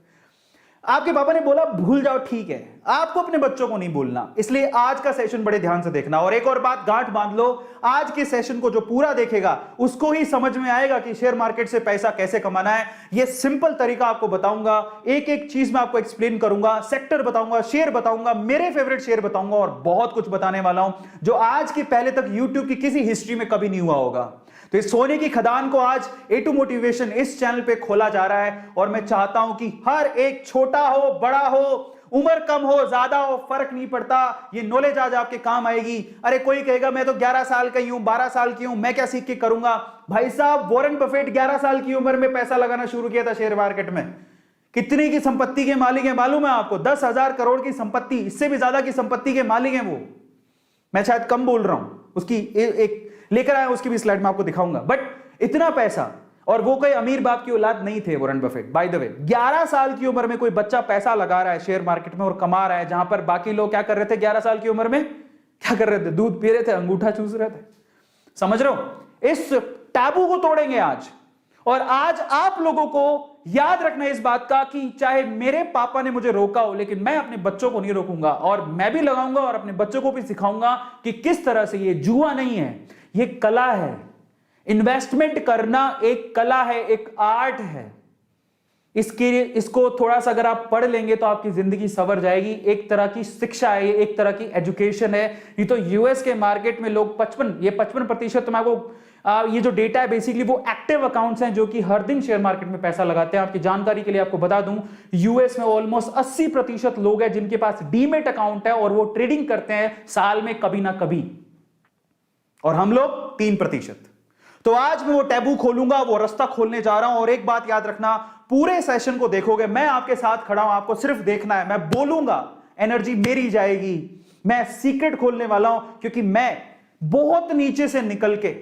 आपके पापा ने बोला भूल जाओ, ठीक है, आपको अपने बच्चों को नहीं भूलना। इसलिए आज का सेशन बड़े ध्यान से देखना। और एक और बात गांठ बांध लो, आज के सेशन को जो पूरा देखेगा उसको ही समझ में आएगा कि शेयर मार्केट से पैसा कैसे कमाना है। यह सिंपल तरीका आपको बताऊंगा, एक एक चीज मैं आपको एक्सप्लेन करूंगा, सेक्टर बताऊंगा, शेयर बताऊंगा, मेरे फेवरेट शेयर बताऊंगा और बहुत कुछ बताने वाला हूं जो आज के पहले तक यूट्यूब की किसी हिस्ट्री में कभी नहीं हुआ होगा। तो इस सोने की खदान को आज A2 मोटिवेशन इस चैनल पे खोला जा रहा है और मैं चाहता हूं कि हर एक, छोटा हो बड़ा हो, उम्र कम हो ज्यादा हो, फर्क नहीं पड़ता, ये नॉलेज आज आपके काम आएगी। अरे कोई कहेगा मैं तो 11 साल का ही हूं, 12 साल की हूं, मैं क्या सीख के करूंगा? भाई साहब, वॉरेन बफेट 11 साल की उम्र में पैसा लगाना शुरू किया था शेयर मार्केट में। कितनी की संपत्ति के मालिक है मालूम है आपको? 10,000 करोड़ की संपत्ति, इससे भी ज्यादा की संपत्ति के मालिक है वो। मैं शायद कम बोल रहा हूं, उसकी एक लेकर आया, उसकी भी स्लाइड में आपको दिखाऊंगा। बट इतना पैसा, और वो कोई अमीर बाप की औलाद नहीं थे Warren Buffett. By the way, 11 साल की उम्र में कोई बच्चा पैसा लगा रहा है शेयर मार्केट में और कमा रहा है, जहां पर बाकी लोग क्या कर रहे थे 11 साल की उम्र में? क्या कर रहे थे? दूध पी रहे थे, अंगूठा चूस रहे थे। समझ रहे हो? इस टैबू को तोड़ेंगे आज। और आज आप लोगों को याद रखना इस बात का कि चाहे मेरे पापा ने मुझे रोका हो, लेकिन मैं अपने बच्चों को नहीं रोकूंगा और मैं भी लगाऊंगा और अपने बच्चों को भी सिखाऊंगा कि किस तरह से ये जुआ नहीं है, ये कला है। इन्वेस्टमेंट करना एक कला है, एक आर्ट है। इसको थोड़ा सा अगर आप पढ़ लेंगे तो आपकी जिंदगी संवर जाएगी। एक तरह की शिक्षा है, एक तरह की एजुकेशन है। ये तो यूएस के मार्केट में लोग 55% मैं आपको ये जो डेटा है बेसिकली वो एक्टिव अकाउंट्स हैं जो कि हर दिन शेयर मार्केट में पैसा लगाते हैं। आपकी जानकारी के लिए आपको बता दूं, यूएस में ऑलमोस्ट 80% लोग हैं जिनके पास डीमेट अकाउंट है और वो ट्रेडिंग करते हैं साल में कभी ना कभी, और हम लोग 3%। तो आज मैं वो टैबू खोलूंगा, वो रास्ता खोलने जा रहा हूं। और एक बात याद रखना, पूरे सेशन को देखोगे, मैं आपके साथ खड़ा हूं, आपको सिर्फ देखना है। मैं बोलूंगा, एनर्जी मेरी जाएगी, मैं सीक्रेट खोलने वाला हूं, क्योंकि मैं बहुत नीचे से निकल के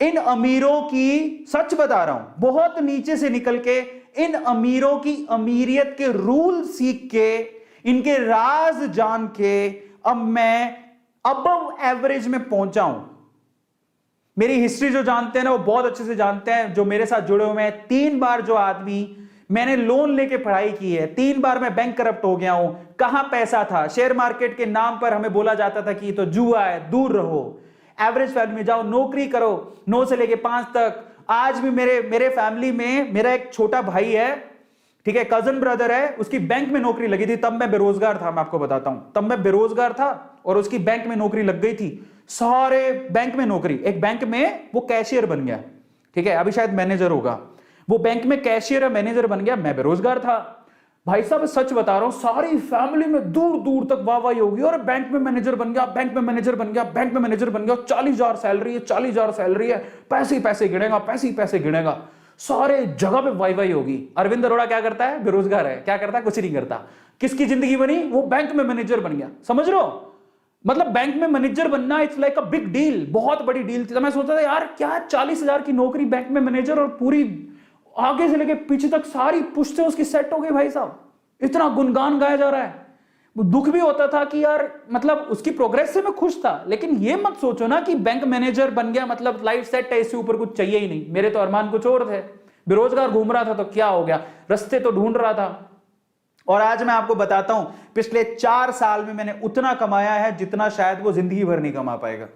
इन अमीरों की, सच बता रहा हूं, बहुत नीचे से निकल के इन अमीरों की अमीरियत के रूल सीख के, इनके राज जान के अब मैं अबव एवरेज में पहुंचा हूं। मेरी हिस्ट्री जो जानते हैं ना वो बहुत अच्छे से जानते हैं, जो मेरे साथ जुड़े हुए हैं। 3 बार जो आदमी मैंने लोन लेके पढ़ाई की है, 3 बार मैं बैंक करप्ट हो गया हूं। कहां पैसा था? शेयर मार्केट के नाम पर हमें बोला जाता था कि ये तो जुआ है, दूर रहो। एवरेज फैमिली में जाओ, नौकरी करो 9 से लेके 5 तक। आज भी मेरे फैमिली में मेरा एक छोटा भाई है, ठीक है, कजन ब्रदर है, उसकी बैंक में नौकरी लगी थी। तब मैं बेरोजगार था, मैं आपको बताता हूं, तब मैं बेरोजगार था और उसकी बैंक में नौकरी लग गई थी। सारे बैंक में नौकरी, एक बैंक में वो कैशियर बन गया, ठीक है, अभी शायद मैनेजर होगा। वो बैंक में कैशियर है, मैनेजर बन गया, मैं बेरोजगार था। भाई साहब सच बता रहा हूं, सारी फैमिली में दूर दूर तक वाहवाही होगी, और बैंक में मैनेजर बन गया, बैंक में मैनेजर बन गया, बैंक में मैनेजर बन गया, 40,000 सैलरी है, 40,000 सैलरी है, पैसे ही पैसे गिनेगा, पैसे ही पैसे गिनेगा, सारे जगह पे वाहवाही होगी। अरविंद अरोड़ा क्या करता है? बेरोजगार है, क्या करता है? कुछ नहीं करता। किसकी जिंदगी बनी? वो बैंक में मैनेजर बन गया। समझ रहे हो? मतलब बैंक में मैनेजर बनना it's like a big deal, बहुत बड़ी डील थी। तो मैं सोचता था यार क्या 40,000 की नौकरी, बैंक में मैनेजर, और पूरी आगे से लेके पीछे तक सारी पुश्तें उसकी सेट हो गई। भाई साहब इतना गुणगान गाया जा रहा है। वो दुख भी होता था कि यार मतलब उसकी प्रोग्रेस से मैं खुश था, लेकिन ये मत सोचो ना कि बैंक मैनेजर बन गया मतलब लाइफ सेट है, इससे ऊपर कुछ चाहिए ही नहीं। मेरे तो अरमान कुछ और थे। बेरोजगार घूम रहा था तो क्या हो गया, रास्ते तो ढूंढ रहा था। और आज मैं आपको बताता हूं, पिछले 4 साल में मैंने उतना कमाया है जितना शायद वो जिंदगी भर नहीं कमा पाएगा।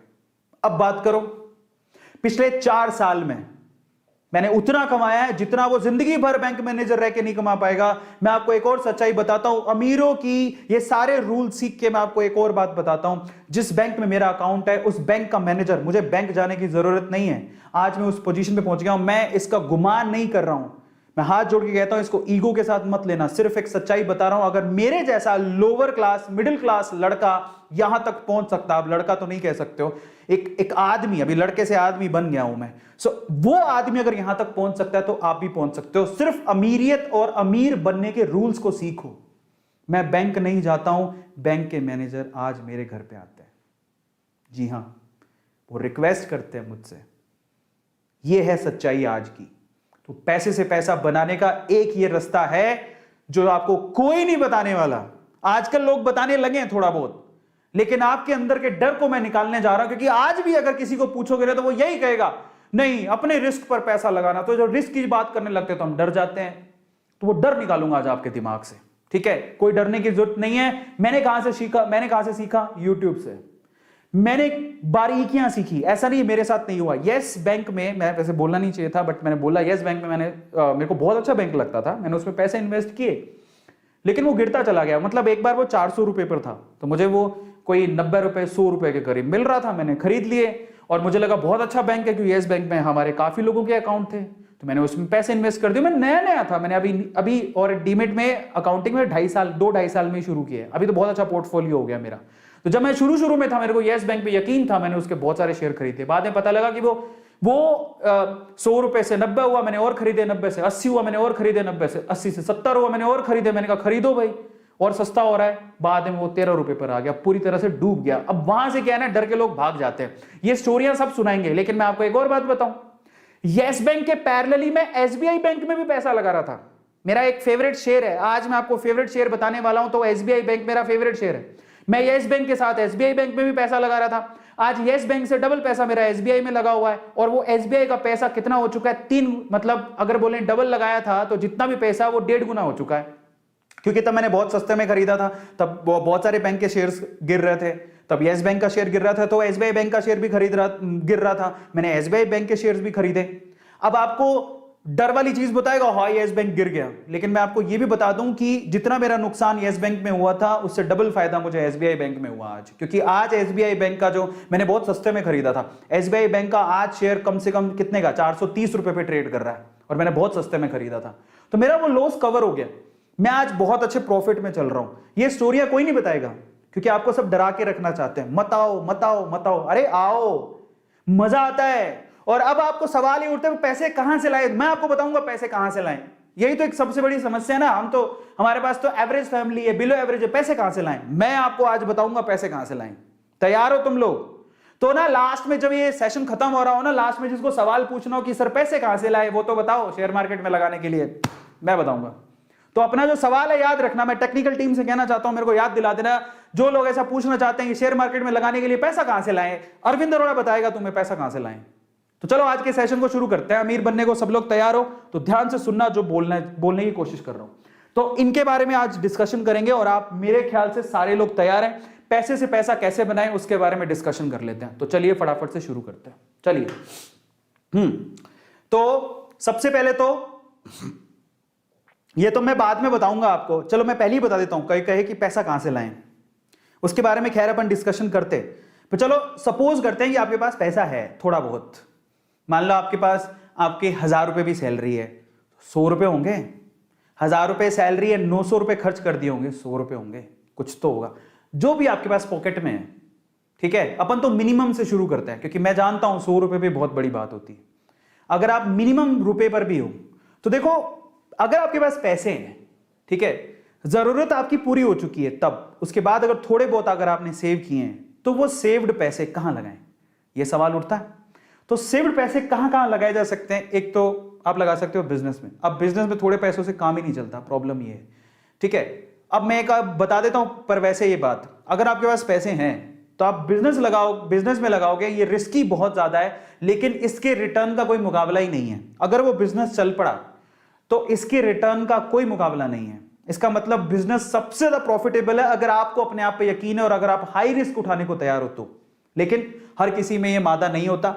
अब बात करो, पिछले 4 साल में मैंने उतना कमाया है जितना वो जिंदगी भर बैंक मैनेजर रह के नहीं कमा पाएगा। मैं आपको एक और सच्चाई बताता हूं, अमीरों की ये सारे रूल सीख के मैं आपको एक और बात बताता हूं। जिस बैंक में मेरा अकाउंट है उस बैंक का मैनेजर, मुझे बैंक जाने की जरूरत नहीं है। आज मैं उस पोजीशन पे पहुंच गया हूं। मैं इसका गुमान नहीं कर रहा हूं, मैं हाथ जोड़ के कहता हूं, इसको ईगो के साथ मत लेना, सिर्फ एक सच्चाई बता रहा हूं। अगर मेरे जैसा लोअर क्लास मिडिल क्लास लड़का यहां तक पहुंच सकता, आप लड़का तो नहीं कह सकते हो, एक आदमी, अभी लड़के से आदमी बन गया हूं मैं, वो आदमी अगर यहां तक पहुंच सकता है तो आप भी पहुंच सकते हो। सिर्फ अमीरियत और अमीर बनने के रूल्स को सीखो। मैं बैंक नहीं जाता हूं, बैंक के मैनेजर आज मेरे घर पे आते हैं। जी हां, वो रिक्वेस्ट करते हैं मुझसे। यह है सच्चाई आज की। तो पैसे से पैसा बनाने का एक ये रास्ता है जो आपको कोई नहीं बताने वाला। आजकल लोग बताने लगे हैं थोड़ा बहुत, लेकिन आपके अंदर के डर को मैं निकालने जा रहा हूं, क्योंकि आज भी अगर किसी को पूछोगे ना तो वो यही कहेगा, नहीं अपने रिस्क पर पैसा लगाना। तो जब रिस्क की बात करने लगते हैं तो हम डर जाते हैं। तो वो डर निकालूंगा आज आपके दिमाग से, ठीक है? कोई डरने की जरूरत नहीं है। मैंने कहां से सीखा? यूट्यूब से। मैंने बारीकियां सीखी। ऐसा नहीं मेरे साथ नहीं हुआ। यस बैंक में, मैं वैसे बोलना नहीं चाहिए था बट मैंने बोला, यस बैंक में मेरे को बहुत अच्छा बैंक लगता था, मैंने उसमें पैसे इन्वेस्ट किए, लेकिन वो गिरता चला गया। मतलब एक बार वो 400 रुपए पर था तो मुझे वो कोई 90 रुपए 100 रुपए के करीब मिल रहा था, मैंने खरीद लिए और मुझे लगा बहुत अच्छा बैंक है, क्योंकि यस बैंक में हमारे काफी लोगों के अकाउंट थे, तो मैंने उसमें पैसे इन्वेस्ट कर दिए। मैं नया था, मैंने अभी और डीमेट में अकाउंटिंग में 2.5 साल में शुरू किया। अभी तो बहुत अच्छा पोर्टफोलियो हो गया मेरा। तो जब मैं शुरू में था, मेरे को यस बैंक पे यकीन था, मैंने उसके बहुत सारे शेयर खरीदे। बाद में पता लगा कि वो 100 रुपए से 90 हुआ, मैंने और खरीदे, 90 से 80 हुआ, मैंने और खरीदे, 90 से 80 से 70 हुआ, मैंने और खरीदे। मैंने कहा खरीदो भाई, और सस्ता हो रहा है। बाद में वो 13 रुपए पर आ गया, पूरी तरह से डूब गया। अब वहां से क्या है ना, डर के लोग भाग जाते हैं। ये स्टोरियां सब सुनाएंगे, लेकिन मैं आपको एक और बात बताऊं, यस बैंक के पैरेलली में एसबीआई बैंक में भी पैसा लगा रहा था। मेरा एक फेवरेट शेयर है, आज मैं आपको फेवरेट शेयर बताने वाला हूं, तो एसबीआई बैंक मेरा फेवरेट शेयर है। मैं यस बैंक के साथ एसबीआई बैंक में भी पैसा लगा रहा था। आज यस बैंक से डबल पैसा मेरा एसबीआई में लगा हुआ है, और वो एसबीआई का पैसा कितना हो चुका है, 3, मतलब अगर बोले डबल लगाया था तो जितना भी पैसा वो 1.5 गुना हो चुका है। क्योंकि तब मैंने बहुत सस्ते में खरीदा था, तब बहुत सारे बैंक के शेयर्स गिर रहे थे, तब यस बैंक का शेयर गिर रहा था, तो एसबीआई बैंक का शेयर भी गिर रहा था, मैंने एसबीआई बैंक के शेयर्स भी खरीदे। अब आपको डर वाली चीज बताएगा, हाँ यस बैंक गिर गया, लेकिन मैं आपको यह भी बता दूं कि जितना मेरा नुकसान यस बैंक में हुआ था, उससे डबल फायदा मुझे एसबीआई बैंक में हुआ आज। क्योंकि आज एसबीआई बैंक का, जो मैंने बहुत सस्ते में खरीदा था, एसबीआई बैंक का आज शेयर कम से कम कितने का, 430 रुपए पे ट्रेड कर रहा है, और मैंने बहुत सस्ते में खरीदा था, तो मेरा वो लॉस कवर हो गया। मैं आज बहुत अच्छे प्रॉफिट में चल रहा हूं। ये स्टोरियां कोई नहीं बताएगा, क्योंकि आपको सब डरा के रखना चाहते हैं, मत आओ मत आओ मत आओ। अरे आओ, मजा आता है। और अब आपको सवाल ही उठते हैं पैसे कहां से लाए। मैं आपको बताऊंगा पैसे कहां से लाएं। यही तो एक सबसे बड़ी समस्या है ना, हमारे पास तो एवरेज फैमिली है, बिलो एवरेज है, पैसे कहां से लाएं। मैं आपको आज बताऊंगा पैसे कहां से लाएं। तैयार हो तुम लोग? तो ना लास्ट में जब ये सेशन खत्म हो रहा हो ना, लास्ट में जिसको सवाल पूछना हो कि सर पैसे कहां से लाए, वो तो बताओ शेयर मार्केट में लगाने के लिए, मैं बताऊंगा। तो अपना जो सवाल है याद रखना। मैं टेक्निकल टीम से कहना चाहता हूं, मेरे को याद दिला देना, जो लोग ऐसा पूछना चाहते हैं कि शेयर मार्केट में लगाने के लिए पैसा कहां से लाएं, अरविंद अरोड़ा बताएगा तुम्हें पैसा कहां से लाएं। तो तो चलो आज के सेशन को शुरू करते हैं। अमीर बनने को सब लोग तैयार हो तो ध्यान से सुनना जो बोलने की कोशिश कर रहा हूं। तो इनके बारे में आज डिस्कशन करेंगे और आप मेरे ख्याल से सारे लोग तैयार हैं। पैसे से पैसा कैसे बनाएं उसके बारे में डिस्कशन कर लेते हैं। तो चलिए फटाफट से शुरू करते हैं। चलिए तो सबसे पहले तो ये तो मैं बाद में बताऊंगा आपको, चलो मैं पहले ही बता देता हूं। कहे कि पैसा कहां से लाएं, उसके बारे में खैर अपन डिस्कशन करते। तो चलो सपोज करते हैं कि आपके पास पैसा है थोड़ा बहुत, मान लो आपके पास आपके 1000 रुपए भी सैलरी है, 100 रुपए होंगे। 1000 रुपए सैलरी है, 900 रुपए खर्च कर दिए होंगे, 100 रुपए होंगे, कुछ तो होगा जो भी आपके पास पॉकेट में है। ठीक है, अपन तो मिनिमम से शुरू करते हैं क्योंकि मैं जानता हूं 100 रुपए भी बहुत बड़ी बात होती है। अगर आप मिनिमम रुपए पर भी हो तो देखो, अगर आपके पास पैसे हैं, ठीक है, जरूरत आपकी पूरी हो चुकी है, तब उसके बाद अगर थोड़े बहुत अगर आपने सेव किए हैं तो वो सेव्ड पैसे कहां लगाएं, ये सवाल उठता है। तो सेव्ड पैसे कहां कहां लगाए जा सकते हैं? एक तो आप लगा सकते हो बिजनेस में। अब बिजनेस में थोड़े पैसों से काम ही नहीं चलता, प्रॉब्लम ये है। ठीक है, अब मैं एक बता देता हूं, पर वैसे ये बात, अगर आपके पास पैसे हैं तो आप बिजनेस में लगाओगे, ये रिस्की बहुत ज्यादा है, लेकिन इसके रिटर्न का कोई मुकाबला ही नहीं है। अगर वो बिजनेस चल पड़ा तो इसके रिटर्न का कोई मुकाबला नहीं है। इसका मतलब बिजनेस सबसे ज्यादा प्रॉफिटेबल है अगर आपको अपने आप पे यकीन है और अगर आप हाई रिस्क उठाने को तैयार हो तो। लेकिन हर किसी में यह मादा नहीं होता,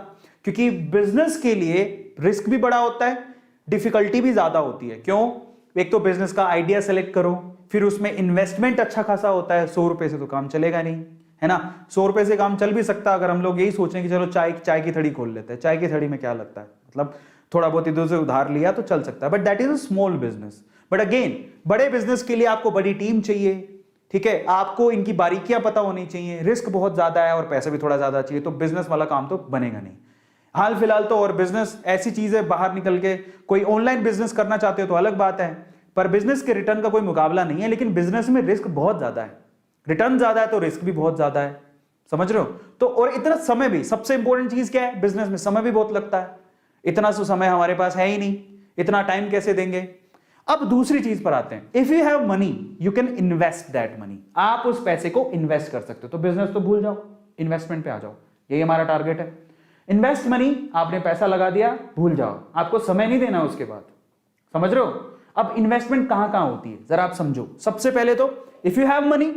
क्योंकि बिजनेस के लिए रिस्क भी बड़ा होता है, डिफिकल्टी भी ज्यादा होती है। क्यों? एक तो बिजनेस का आइडिया सेलेक्ट करो, फिर उसमें इन्वेस्टमेंट अच्छा खासा होता है। 100 रुपए से तो काम चलेगा नहीं, है ना। 100 रुपए से काम चल भी सकता अगर हम लोग यही सोचें कि चलो चाय की थड़ी खोल लेते हैं। चाय की थड़ी में क्या लगता है, मतलब थोड़ा बहुत इधर से उधार लिया तो चल सकता है, but that is a small business. But again, बड़े बिजनेस के लिए आपको बड़ी टीम चाहिए। ठीक है, आपको इनकी बारीकियां पता होनी चाहिए, रिस्क बहुत ज्यादा है और पैसा भी थोड़ा ज्यादा चाहिए, तो बिजनेस वाला काम तो बनेगा नहीं। हाल फिलहाल तो और बिजनेस ऐसी चीज है, बाहर निकल के कोई ऑनलाइन बिजनेस करना चाहते हो तो अलग बात है, पर बिजनेस के रिटर्न का कोई मुकाबला नहीं है। लेकिन बिजनेस में रिस्क बहुत ज्यादा है, रिटर्न ज्यादा है तो रिस्क भी बहुत ज्यादा है, समझ रहे हो। तो और इतना समय भी, सबसे इंपॉर्टेंट चीज क्या है, बिजनेस में समय भी बहुत लगता है। इतना सो समय हमारे पास है ही नहीं, इतना टाइम कैसे देंगे। अब दूसरी चीज पर आते हैं, if you have money you can invest that money. आप उस पैसे को इन्वेस्ट कर सकते हो। तो बिजनेस तो भूल जाओ, इन्वेस्टमेंट पे आ जाओ, यही हमारा टारगेट है। इन्वेस्ट मनी, आपने पैसा लगा दिया, भूल जाओ, आपको समय नहीं देना उसके बाद, समझ रहे हो। अब इन्वेस्टमेंट कहां कहां होती है जरा आप समझो। सबसे पहले तो इफ यू हैव मनी,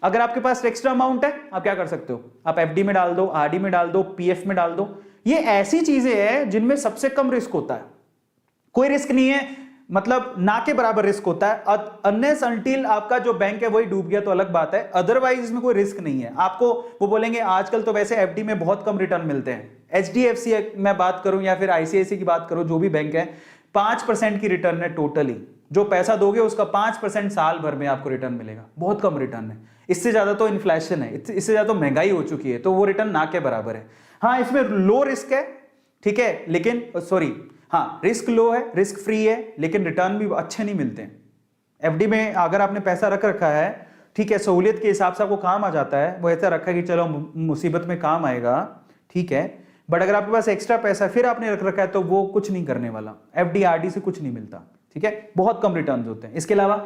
अगर आपके पास एक्स्ट्रा अमाउंट है, आप क्या कर सकते हो, आप एफडी में डाल दो, आरडी में डाल दो, पीएफ में डाल दो। ये ऐसी चीजें हैं जिनमें सबसे कम रिस्क होता है, कोई रिस्क नहीं है, मतलब ना के बराबर रिस्क होता है। अनलेस अनटिल आपका जो बैंक है वही डूब गया तो अलग बात है, अदरवाइज इसमें कोई रिस्क नहीं है। आपको वो बोलेंगे आजकल तो वैसे एफडी में बहुत कम रिटर्न मिलते हैं, एचडीएफसी मैं बात करूं या फिर आईसीआईसी की बात करूं, जो भी बैंक है, 5% की रिटर्न है टोटली। जो पैसा दोगे उसका 5% साल भर में आपको रिटर्न मिलेगा, बहुत कम रिटर्न है। इससे ज्यादा तो इन्फ्लेशन है, इससे ज्यादा तो महंगाई हो चुकी है, तो वो रिटर्न ना के बराबर है। हाँ, इसमें लो रिस्क है, ठीक है, लेकिन सॉरी, हाँ रिस्क लो है, रिस्क फ्री है, लेकिन रिटर्न भी अच्छे नहीं मिलते हैं। एफडी में अगर आपने पैसा रख रखा है, ठीक है, सहूलियत के हिसाब से आपको काम आ जाता है, वो ऐसा रखा है कि चलो मुसीबत में काम आएगा, ठीक है, बट अगर आपके पास एक्स्ट्रा पैसा फिर आपने रख रखा है तो वो कुछ नहीं करने वाला, एफडी आरडी से कुछ नहीं मिलता, ठीक है, बहुत कम रिटर्न होते हैं। इसके अलावा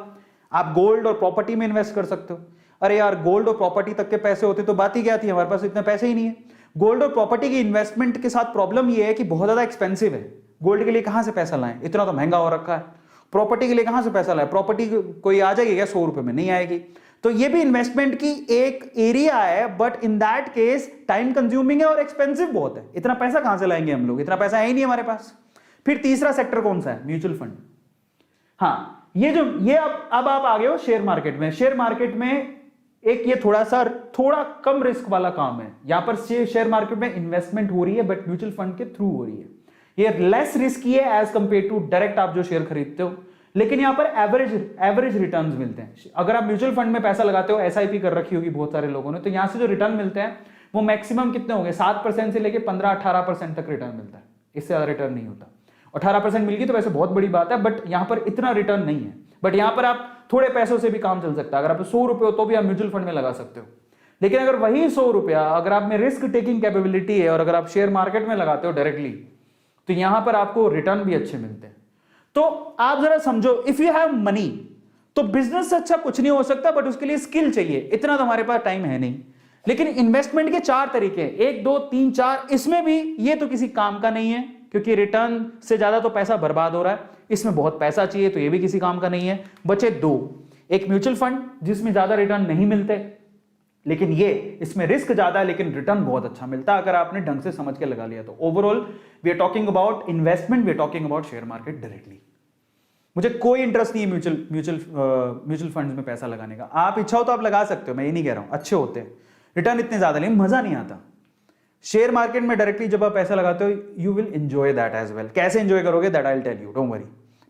आप गोल्ड और प्रॉपर्टी में इन्वेस्ट कर सकते हो। अरे यार, गोल्ड और प्रॉपर्टी तक के पैसे होते तो बात ही क्या थी, हमारे पास इतने पैसे ही नहीं है। गोल्ड और प्रॉपर्टी की इन्वेस्टमेंट के साथ प्रॉब्लम ये है कि बहुत ज्यादा एक्सपेंसिव है। गोल्ड के लिए कहां से पैसा लाएं, इतना तो महंगा हो रखा है। प्रॉपर्टी के लिए कहां से पैसा लाएं, प्रॉपर्टी कोई आ जाएगी क्या 100 रुपए में, नहीं आएगी। तो ये भी इन्वेस्टमेंट की एक एरिया है, but in that case time consuming है और एक्सपेंसिव बहुत है। इतना पैसा कहां से लाएंगे हम लोग, इतना पैसा है ही नहीं हमारे पास। फिर तीसरा सेक्टर कौन सा है, म्यूचुअल फंड। हाँ, ये अब आप आ गए हो शेयर मार्केट में। शेयर मार्केट में एक ये थोड़ा कम रिस्क वाला काम है। यहां पर शेयर मार्केट में इन्वेस्टमेंट हो रही है बट म्यूचुअल फंड के थ्रू हो रही है। ये लेस रिस्की है एज कंपेयर टू डायरेक्ट आप जो शेयर खरीदते हो, लेकिन यहां पर एवरेज रिटर्न्स मिलते हैं। अगर आप म्यूचुअल फंड में पैसा लगाते हो, एसआईपी कर रखी होगी बहुत सारे लोगों ने, तो यहां से जो रिटर्न मिलते हैं वो मैक्सिमम कितने होंगे, 7% से लेकर 15-18% तक रिटर्न मिलता है, इससे ज्यादा रिटर्न नहीं होता। 18% मिल गई तो वैसे बहुत बड़ी बात है, बट यहां पर इतना रिटर्न नहीं है। बट यहां पर आप थोड़े पैसों से भी काम चल सकता है। अगर आप 100 रुपए हो तो भी आप म्यूचुअल फंड में लगा सकते हो। लेकिन अगर वही 100 रुपया अगर आप में रिस्क टेकिंग कैपेबिलिटी है और अगर आप शेयर मार्केट में लगाते हो डायरेक्टली, तो यहां पर आपको रिटर्न भी अच्छे मिलते हैं। तो आप जरा समझो, इफ यू हैव मनी तो बिजनेस से अच्छा कुछ नहीं हो सकता, बट उसके लिए स्किल चाहिए। इतना तो हमारे पास टाइम है नहीं, लेकिन इन्वेस्टमेंट के 4 तरीके, 1 2 3 4, इसमें भी ये तो किसी काम का नहीं है क्योंकि रिटर्न से ज्यादा तो पैसा बर्बाद हो रहा है, इसमें बहुत पैसा चाहिए तो ये भी किसी काम का नहीं है। बचे 2, एक म्यूचुअल फंड जिसमें ज्यादा रिटर्न नहीं मिलते, लेकिन ये इसमें रिस्क ज्यादा है लेकिन रिटर्न बहुत अच्छा मिलता है अगर आपने ढंग से समझ के लगा लिया तो। Overall we are talking about investment, we are talking about share market directly. मुझे कोई इंटरेस्ट नहीं है म्यूचुअल फंड्स में पैसा लगाने का। आप इच्छा हो तो आप लगा सकते हो, मैं ये नहीं कह रहा हूं, अच्छे होते हैं, रिटर्न इतने ज्यादा नहीं, मजा नहीं आता। शेयर मार्केट में डायरेक्टली जब आप पैसा लगाते हो you will enjoy that as well. कैसे एंजॉय करोगे that I will tell you, don't worry.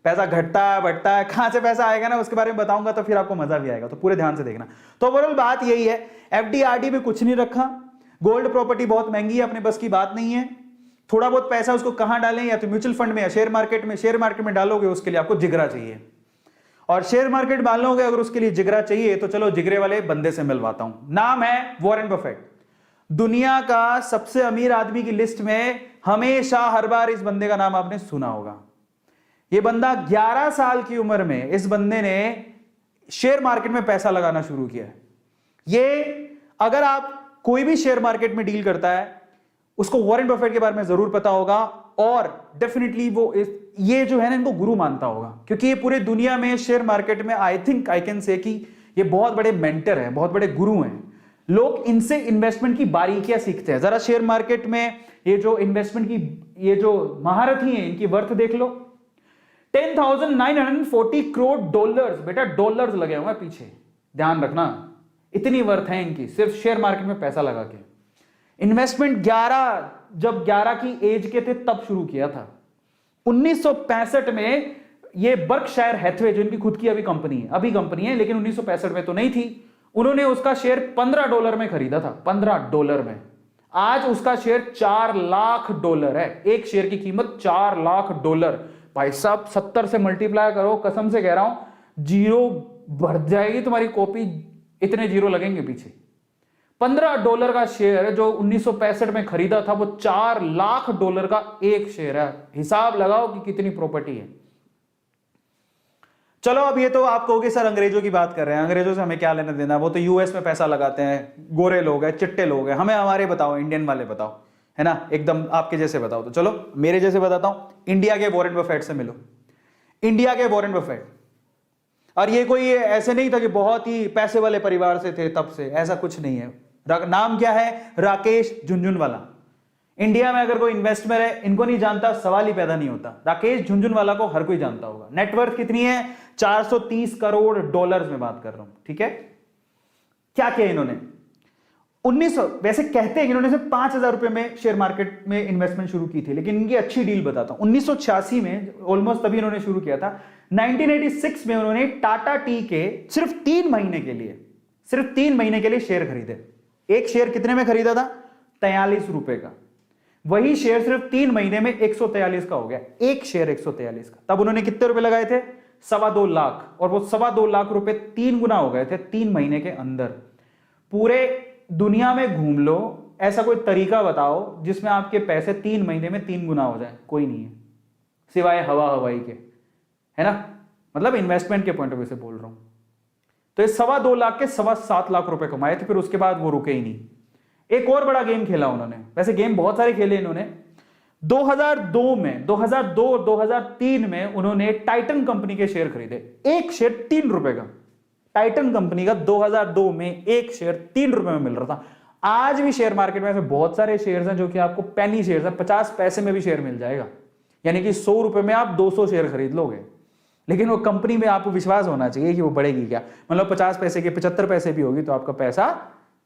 पैसा घटता है बढ़ता है, कहां से पैसा आएगा ना उसके बारे में बताऊंगा तो फिर आपको मजा भी आएगा, तो पूरे ध्यान से देखना। तो ओवरऑल बात यही है, एफडी आरडी में कुछ नहीं रखा, गोल्ड प्रॉपर्टी बहुत महंगी है, अपने बस की बात नहीं है। थोड़ा बहुत पैसा उसको कहां डालें, या तो म्यूचुअल फंड में या शेयर मार्केट में। शेयर मार्केट में डालोगे उसके लिए आपको जिगरा चाहिए, और शेयर मार्केट डालोगे अगर उसके लिए जिगरा चाहिए तो चलो जिगरे वाले बंदे से मिलवाता हूं। नाम है वॉरेन बफेट। दुनिया का सबसे अमीर आदमी की लिस्ट में हमेशा हर बार इस बंदे का नाम आपने सुना होगा। ये बंदा 11 साल की उम्र में इस बंदे ने शेयर मार्केट में पैसा लगाना शुरू किया है। ये अगर आप कोई भी शेयर मार्केट में डील करता है उसको वॉरेन बफेट के बारे में जरूर पता होगा, और डेफिनेटली वो ये जो है ना इनको गुरु मानता होगा, क्योंकि ये पूरे दुनिया में शेयर मार्केट में I think I can say कि ये बहुत बड़े मेंटर हैं, बहुत बड़े गुरु हैं। लोग इनसे इन्वेस्टमेंट की बारीकियां सीखते हैं। जरा शेयर मार्केट में ये जो इन्वेस्टमेंट की ये जो महारथी हैं इनकी वर्थ देख लो, 10,940 करोड़ डॉलर्स, बेटा डॉलर्स लगे हुए हैं पीछे, ध्यान रखना, इतनी वर्थ है इनकी सिर्फ शेयर मार्केट में पैसा लगा के। इन्वेस्टमेंट 11 की एज के थे तब शुरू किया था। 1965 में ये बर्कशायर हैथवे जो इनकी खुद की अभी कंपनी है लेकिन 1965 में तो नहीं थी, उन्होंने उसका शेयर $15 में खरीदा था, $15 में। आज उसका शेयर $4 लाख है, एक शेयर की कीमत $4 लाख। भाई साहब 70 से मल्टीप्लाई करो, कसम से कह रहा हूं जीरो भर जाएगी तुम्हारी कॉपी, इतने जीरो लगेंगे पीछे। $15 का शेयर जो 1965 में खरीदा था वो $4 लाख का एक शेयर है। हिसाब लगाओ कि कितनी प्रॉपर्टी है। चलो अब ये तो आप कहोगे सर अंग्रेजों की बात कर रहे हैं, अंग्रेजों से हमें क्या लेना देना, वो तो यूएस में पैसा लगाते हैं, गोरे लोग हैं, चिट्टे लोग हैं, हमें हमारे बताओ, इंडियन वाले बताओ, है ना, एकदम आपके जैसे बताओ। तो चलो मेरे जैसे बताता हूं, इंडिया के वॉरेन बफेट से मिलो, इंडिया के वॉरेन बफेट। और ये कोई ऐसे नहीं था कि बहुत ही पैसे वाले परिवार से थे तब से, ऐसा कुछ नहीं है। नाम क्या है, राकेश झुनझुनवाला। इंडिया में अगर कोई इन्वेस्टर है इनको नहीं जानता सवाल ही पैदा नहीं होता। राकेश झुनझुनवाला को हर कोई जानता होगा। नेटवर्थ कितनी है, 430 करोड़ डॉलर्स में बात कर रहा हूं, ठीक है। क्या किया इन्होंने, 1900 वैसे कहते हैं कि इन्होंने सिर्फ 5,000 रुपए में शेयर मार्केट में इन्वेस्टमेंट शुरू की थी, लेकिन इनकी अच्छी डील बताता हूं। 1986 में ऑलमोस्ट तभी इन्होंने शुरू किया था। 1986 में उन्होंने टाटा टी के सिर्फ 3 महीने के लिए शेयर खरीदे। एक शेयर कितने में खरीदा था, 43 रुपए का। वही शेयर सिर्फ 3 महीने में 143 का हो गया, एक शेयर 143 का। तब उन्होंने कितने रुपए लगाए थे, 2.25 लाख, और वो 2.25 लाख रुपए 3 गुना हो गए थे 3 महीने के अंदर। पूरे दुनिया में घूम लो, ऐसा कोई तरीका बताओ जिसमें आपके पैसे 3 महीने में 3 गुना हो जाए, कोई नहीं है सिवाय हवाई के, है ना, मतलब इन्वेस्टमेंट के पॉइंट ऑफ व्यू से बोल रहा हूं। तो ये 2.25 लाख के 7.25 लाख रुपए कमाए थे, फिर उसके बाद वो रुके ही नहीं। एक और बड़ा गेम खेला उन्होंने, वैसे गेम बहुत सारे खेले इन्होंने। 2002 में 2002 और 2003 में उन्होंने टाइटन कंपनी के शेयर खरीदे, एक शेयर 3 रुपए का। टाइटन कंपनी का 2002 में एक शेयर 3 रुपए में मिल रहा था। आज भी शेयर मार्केट में ऐसे बहुत सारे शेयर्स हैं जो कि आपको पेनी शेयर्स है, 50 पैसे में भी शेयर मिल जाएगा, यानी कि 100 रुपए में आप 200 शेयर खरीद लोगे। लेकिन वो कंपनी में आपको विश्वास होना चाहिए कि वो बढ़ेगी क्या, मतलब 50 पैसे के 75 पैसे भी होगी तो आपका पैसा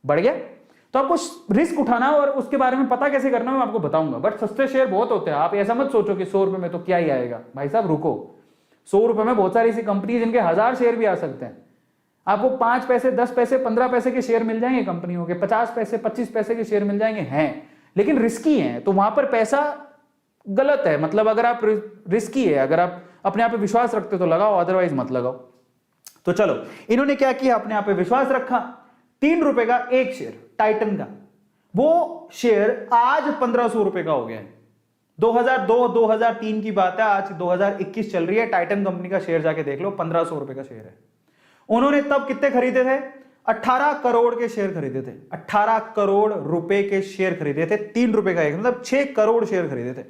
बढ़ गया। तो आपको रिस्क उठाना और उसके बारे में पता कैसे करना मैं आपको बताऊंगा। बट सस्ते शेयर बहुत होते हैं, आप ऐसा मत सोचो कि 100 रुपए में तो क्या ही आएगा। भाई साहब रुको, 100 रुपए में बहुत सारी ऐसी कंपनी जिनके 1000 शेयर भी आ सकते हैं। आपको 5 पैसे 10 पैसे 15 पैसे के शेयर मिल जाएंगे कंपनियों के, 50 पैसे 25 पैसे के शेयर मिल जाएंगे, हैं लेकिन रिस्की हैं, तो वहां पर पैसा गलत है। मतलब अगर आप रिस्की है, अगर आप अपने आप पे विश्वास रखते तो लगाओ, अदरवाइज मत लगाओ। तो चलो इन्होंने क्या किया, अपने आप पे विश्वास रखा, 3 रुपए का एक शेयर टाइटन का, वो शेयर आज 1500 रुपए का हो गया है। 2002-2003 की बात है, आज 2021 चल रही है। टाइटन कंपनी का शेयर जाके देख लो, 1500 रुपए का शेयर है। उन्होंने तब कितने खरीदे थे, 18 करोड़ के शेयर खरीदे थे, 18 करोड़ रुपए के शेयर खरीदे थे, 3 रुपए का एक, मतलब 6 करोड़ शेयर खरीदे थे।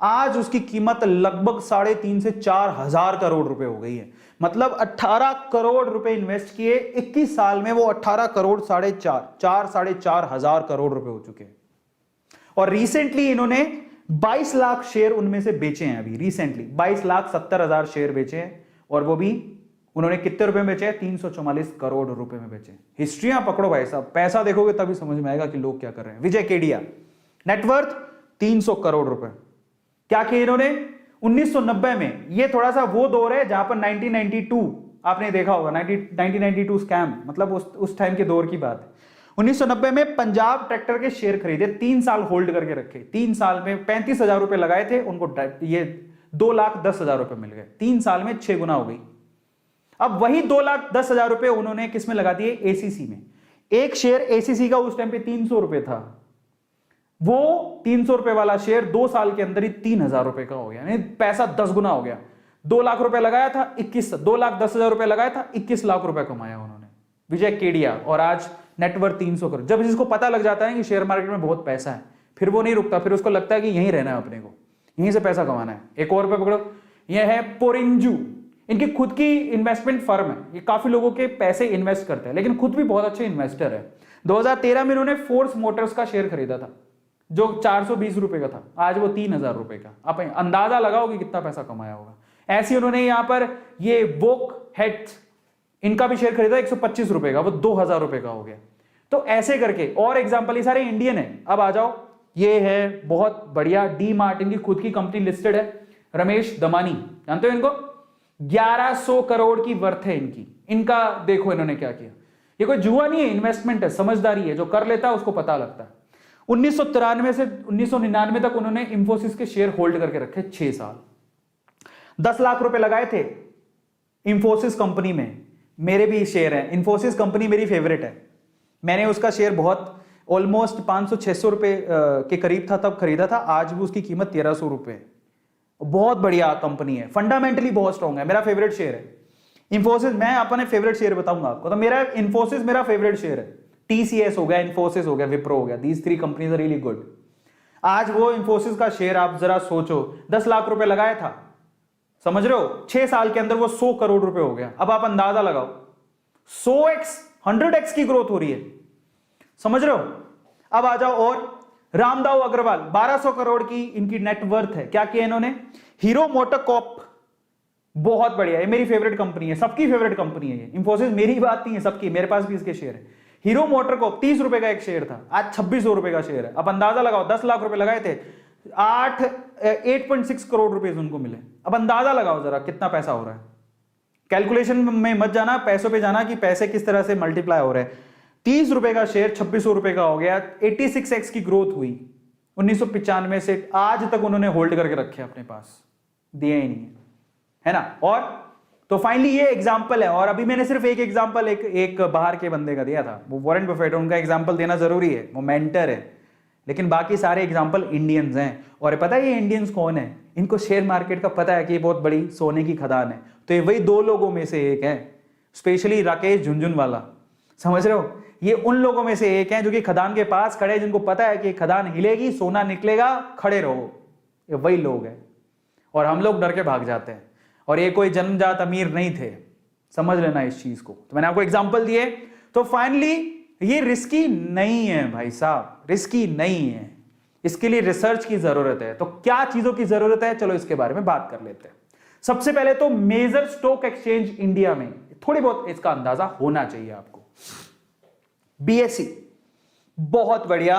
आज उसकी कीमत लगभग 3.5 से 4 हजार करोड़ रुपए हो गई है। मतलब 18 करोड़ रुपए इन्वेस्ट किए, 21 साल में वो 18 करोड़ 4.5 हजार करोड़ रुपए हो चुके हैं। और रिसेंटली इन्होंने 22 लाख शेयर उनमें से बेचे हैं। अभी रिसेंटली 22,70,000 शेयर बेचे हैं, और वो भी उन्होंने कितने रुपए में बेचे हैं? 344 करोड़ रुपए में बेचे। हिस्ट्रियां पकड़ो भाई साहब, पैसा देखोगे तभी समझ में आएगा कि लोग क्या कर रहे हैं। विजय केडिया नेटवर्थ 300 करोड़ रुपए। क्या किया इन्होंने? 1990 में, ये थोड़ा सा वो दौर है जहां पर 1992 आपने देखा होगा, 1992 स्कैम, मतलब उस टाइम के दौर की बात है। 1990 में पंजाब ट्रैक्टर के शेयर खरीदे, 3 साल होल्ड करके रखे, 3 साल में 35,000 रुपए लगाए थे उनको, ये 2,10,000 रुपए मिल गए, 3 साल में 6 गुना हो गई। अब वही 2,10,000 रुपए उन्होंने किस में लगा दिए? एसीसी में। एक शेयर एसीसी का उस टाइम पे 300 रुपए था, वो 300 रुपए वाला शेयर 2 साल के अंदर ही 3,000 रुपए का हो गया, यानी पैसा 10 गुना हो गया। 2 लाख रुपए लगाया था, 2,10,000 रुपए लगाया था, 21 लाख रुपए कमाया उन्होंने, विजय केडिया। और आज नेटवर्थ 300 करोड़। जब जिसको पता लग जाता है कि शेयर मार्केट में बहुत पैसा है, फिर वो नहीं रुकता, फिर उसको लगता है कि यहीं रहना है, अपने को यहीं से पैसा कमाना है। एक और पे पकड़ो, यह है पोरिंजू, इनकी खुद की इन्वेस्टमेंट फर्म है, ये काफी लोगों के पैसे इन्वेस्ट करते हैं, लेकिन खुद भी बहुत अच्छे इन्वेस्टर है। 2013 में इन्होंने फोर्स मोटर्स का शेयर खरीदा था, जो 420 रुपए का था, आज वो 3,000 रुपए का। आप अंदाजा लगाओ कि कितना पैसा कमाया होगा। ऐसे उन्होंने यहां पर ये वोक हेड्स, इनका भी शेयर खरीदा 125 रुपए का, वो 2,000 रुपए का हो गया। तो ऐसे करके और एग्जांपल, ये सारे इंडियन है। अब आ जाओ, ये है बहुत बढ़िया, डी मार्ट, इनकी खुद की कंपनी लिस्टेड है, रमेश दमानी, जानते हो इनको? 1100 करोड़ की वर्थ है इनकी। इनका देखो इन्होंने क्या किया, ये कोई जुआ नहीं है, इन्वेस्टमेंट है, समझदारी है, जो कर लेता है उसको पता लगता है। 1993 से 1999 तक उन्होंने इंफोसिस के शेयर होल्ड करके रखे, 6 साल, 10 लाख रुपए लगाए थे इंफोसिस कंपनी में। मेरे भी शेयर है, इंफोसिस कंपनी मेरी फेवरेट है, मैंने उसका शेयर बहुत ऑलमोस्ट 500-600 रुपए के करीब था तब खरीदा था, आज भी उसकी कीमत 1,300 रुपए। बहुत बढ़िया कंपनी है, फंडामेंटली बहुत स्ट्रॉन्ग है, मेरा फेवरेट शेयर है इंफोसिस। मैं अपने फेवरेट शेयर बताऊंगा आपको, तो मेरा इंफोसिस मेरा फेवरेट शेयर है। टीसीएस हो गया, इंफोसिस हो गया, विप्रो हो गया, these 3 companies are really good. आज वो इंफोसिस का शेयर आप जरा सोचो, 10 लाख रुपए लगाया था, समझ रहे हो, 6 साल के अंदर वो 100 करोड़ रुपए हो गया। अब आप अंदाजा लगाओ, 100x 100x की ग्रोथ हो रही है, समझ रहे हो। अब आ जाओ, और रामदाव अग्रवाल 1200 करोड़ की इनकी नेटवर्थ है। क्या किया इन्होंने? हीरो मोटोकॉर्प, बहुत बढ़िया, ये मेरी फेवरेट कंपनी है, सबकी फेवरेट कंपनी है ये। इंफोसिस मेरी बात नहीं है, सबकी, मेरे पास भी इसके शेयर है। हीरो मोटोकॉर्प 30 रुपए का एक शेयर था, आज 2600 रुपए का शेयर है। अब अंदाजा लगाओ, 10 लाख रुपए लगाए थे, 8.6 करोड़ रुपए उनको मिले। अब अंदाजा लगाओ जरा कितना पैसा हो रहा है। कैलकुलेशन में मत जाना, पैसों पे जाना कि पैसे किस तरह से मल्टीप्लाई हो रहे हैं। 30 रुपए का शेयर 2600 रुपए का हो गया, 86x की ग्रोथ हुई 1995 से आज तक उन्होंने होल्ड करके रखे अपने पास, दिए ही नहीं है ना। और तो फाइनली ये एग्जांपल है, और अभी मैंने सिर्फ एक एग्जांपल एक बाहर के बंदे का दिया था, वो वॉरेन बफेट, उनका एग्जांपल देना जरूरी है, वो मेंटर है, लेकिन बाकी सारे एग्जांपल इंडियंस हैं। और पता है ये इंडियंस कौन है? इनको शेयर मार्केट का पता है कि ये बहुत बड़ी सोने की खदान है, तो ये वही 2 लोगों में से एक है, स्पेशली राकेश झुनझुनवाला, समझ रहे हो। ये उन लोगों में से एक है जो कि खदान के पास खड़े, जिनको पता है कि खदान हिलेगी, सोना निकलेगा, खड़े रहो, ये वही लोग हैं। और हम लोग डर के भाग जाते हैं, और ये कोई जन्मजात अमीर नहीं थे, समझ लेना इस चीज को। तो मैंने आपको एग्जांपल दिए। तो फाइनली ये रिस्की नहीं है भाई साहब, रिस्की नहीं है, इसके लिए रिसर्च की जरूरत है। तो क्या चीजों की जरूरत है, चलो इसके बारे में बात कर लेते हैं। सबसे पहले तो मेजर स्टॉक एक्सचेंज इंडिया में थोड़ी बहुत इसका अंदाजा होना चाहिए आपको। बीएसई, बहुत बढ़िया,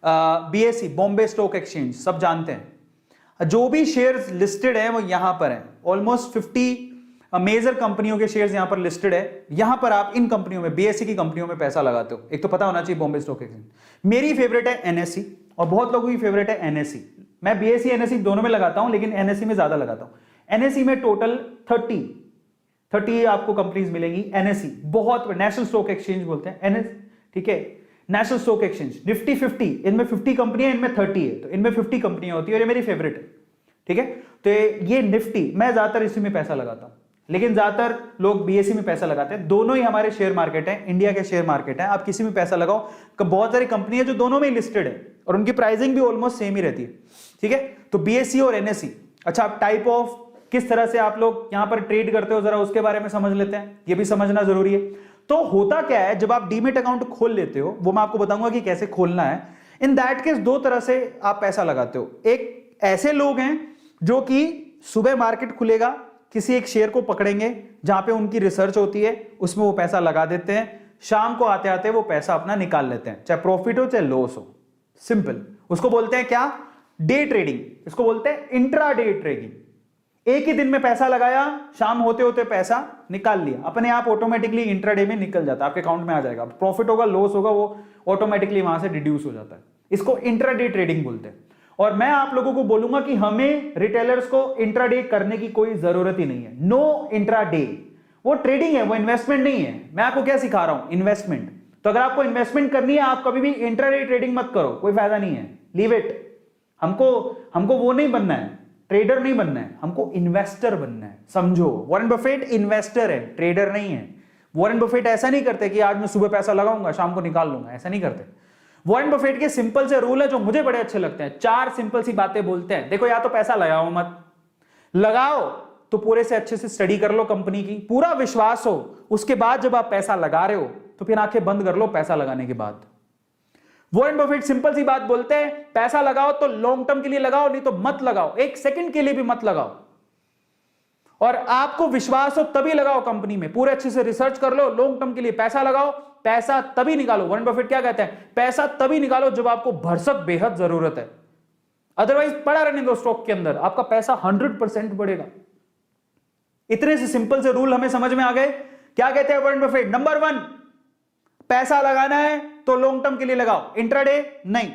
बीएसई बॉम्बे स्टॉक एक्सचेंज, सब जानते हैं। जो भी शेयर्स लिस्टेड है वो यहां पर है, ऑलमोस्ट 50 मेजर कंपनियों के शेयर्स यहां पर लिस्टेड है। यहां पर आप इन कंपनियों में, बीएसई की कंपनियों में पैसा लगाते हो। एक तो पता होना चाहिए बॉम्बे स्टॉक एक्सचेंज। मेरी फेवरेट है एनएससी, और बहुत लोगों की फेवरेट है एनएससी। मैं बीएसई एनएससी दोनों में लगाता हूं, लेकिन एनएससी में ज्यादा लगाता हूं। एनएससी में टोटल 30 आपको कंपनीज मिलेंगी। एनएससी बहुत, नेशनल स्टॉक एक्सचेंज बोलते हैं एनएस, ठीक है, नेशनल स्टॉक एक्सचेंज। निफ्टी 50, इनमें 50 कंपनियां, इनमें 30 है, तो इनमें 50 कंपनियां होती है, और ये मेरी फेवरेट है, ठीक है। तो ये निफ्टी, मैं ज्यादातर इसी में पैसा लगाता हूं। लेकिन ज्यादातर लोग बीएसई में पैसा लगाते हैं। दोनों ही हमारे शेयर मार्केट है, इंडिया के शेयर मार्केट है, आप किसी में पैसा लगाओ। बहुत सारी कंपनी है जो दोनों में लिस्टेड है और उनकी प्राइसिंग भी ऑलमोस्ट सेम ही रहती है, ठीक है। तो बीएसई और एनएसई। अच्छा, आप टाइप ऑफ किस तरह से आप लोग यहां पर ट्रेड करते हो जरा उसके बारे में समझ लेते हैं, ये भी समझना जरूरी है। तो होता क्या है, जब आप डीमेट अकाउंट खोल लेते हो, वो मैं आपको बताऊंगा कि कैसे खोलना है। इन दैट केस दो तरह से आप पैसा लगाते हो। एक ऐसे लोग हैं जो कि सुबह मार्केट खुलेगा, किसी एक शेयर को पकड़ेंगे जहां पे उनकी रिसर्च होती है, उसमें वो पैसा लगा देते हैं, शाम को आते आते वो पैसा अपना निकाल लेते हैं, चाहे प्रॉफिट हो चाहे लॉस हो। सिंपल। उसको बोलते हैं क्या? Day trading. इसको बोलते हैं इंट्रा डे ट्रेडिंग। एक ही दिन में पैसा लगाया, शाम होते होते पैसा निकाल लिया, अपने आप ऑटोमेटिकली इंट्राडे में निकल जाता है, आपके अकाउंट में आ जाएगा। प्रॉफिट होगा लॉस होगा वो ऑटोमेटिकली वहां से डिड्यूस हो जाता है। इसको इंट्राडे ट्रेडिंग बोलते हैं। और मैं आप लोगों को बोलूंगा कि हमें रिटेलर्स को इंट्राडे करने की कोई जरूरत ही नहीं है। नो इंट्राडे, वो ट्रेडिंग है, वो इन्वेस्टमेंट नहीं है। मैं आपको क्या सिखा रहा हूं? इन्वेस्टमेंट। तो अगर आपको इन्वेस्टमेंट करनी है, आप कभी भी इंट्राडे ट्रेडिंग मत करो, कोई फायदा नहीं है, लीव इट। हमको वो नहीं बनना है, ट्रेडर नहीं बनना है, हमको इन्वेस्टर बनना है, समझो। वॉरेन बफेट इन्वेस्टर है, ट्रेडर नहीं है। वॉरेन बफेट ऐसा नहीं करते कि आज मैं सुबह पैसा लगाऊंगा शाम को निकाल लूंगा, ऐसा नहीं करते। वॉरेन बफेट के सिंपल से रूल है जो मुझे बड़े अच्छे लगते हैं। 4 सिंपल सी बातें बोलते हैं। देखो, या तो पैसा लगाओ मत, लगाओ तो पूरे से अच्छे से स्टडी कर लो कंपनी की, पूरा विश्वास हो, उसके बाद जब आप पैसा लगा रहे हो तो फिर आंखें बंद कर लो पैसा लगाने के बाद। वॉरेन बफेट सिंपल सी बात बोलते हैं, पैसा लगाओ तो लॉन्ग टर्म के लिए लगाओ, नहीं तो मत लगाओ, एक सेकंड के लिए भी मत लगाओ। और आपको विश्वास हो तभी लगाओ कंपनी में, पूरे अच्छे से रिसर्च कर लो, लॉन्ग टर्म के लिए पैसा लगाओ, पैसा तभी निकालो। वॉरेन बफेट क्या कहते हैं? पैसा तभी निकालो जब आपको भरसक बेहद जरूरत है, अदरवाइज पड़ा रहने दो स्टॉक के अंदर, आपका पैसा 100% बढ़ेगा। इतने से सिंपल से रूल हमें समझ में आ गए। क्या कहते हैं वॉरेन बफेट? नंबर 1, पैसा लगाना है तो लॉन्ग टर्म के लिए लगाओ, इंट्राडे नहीं।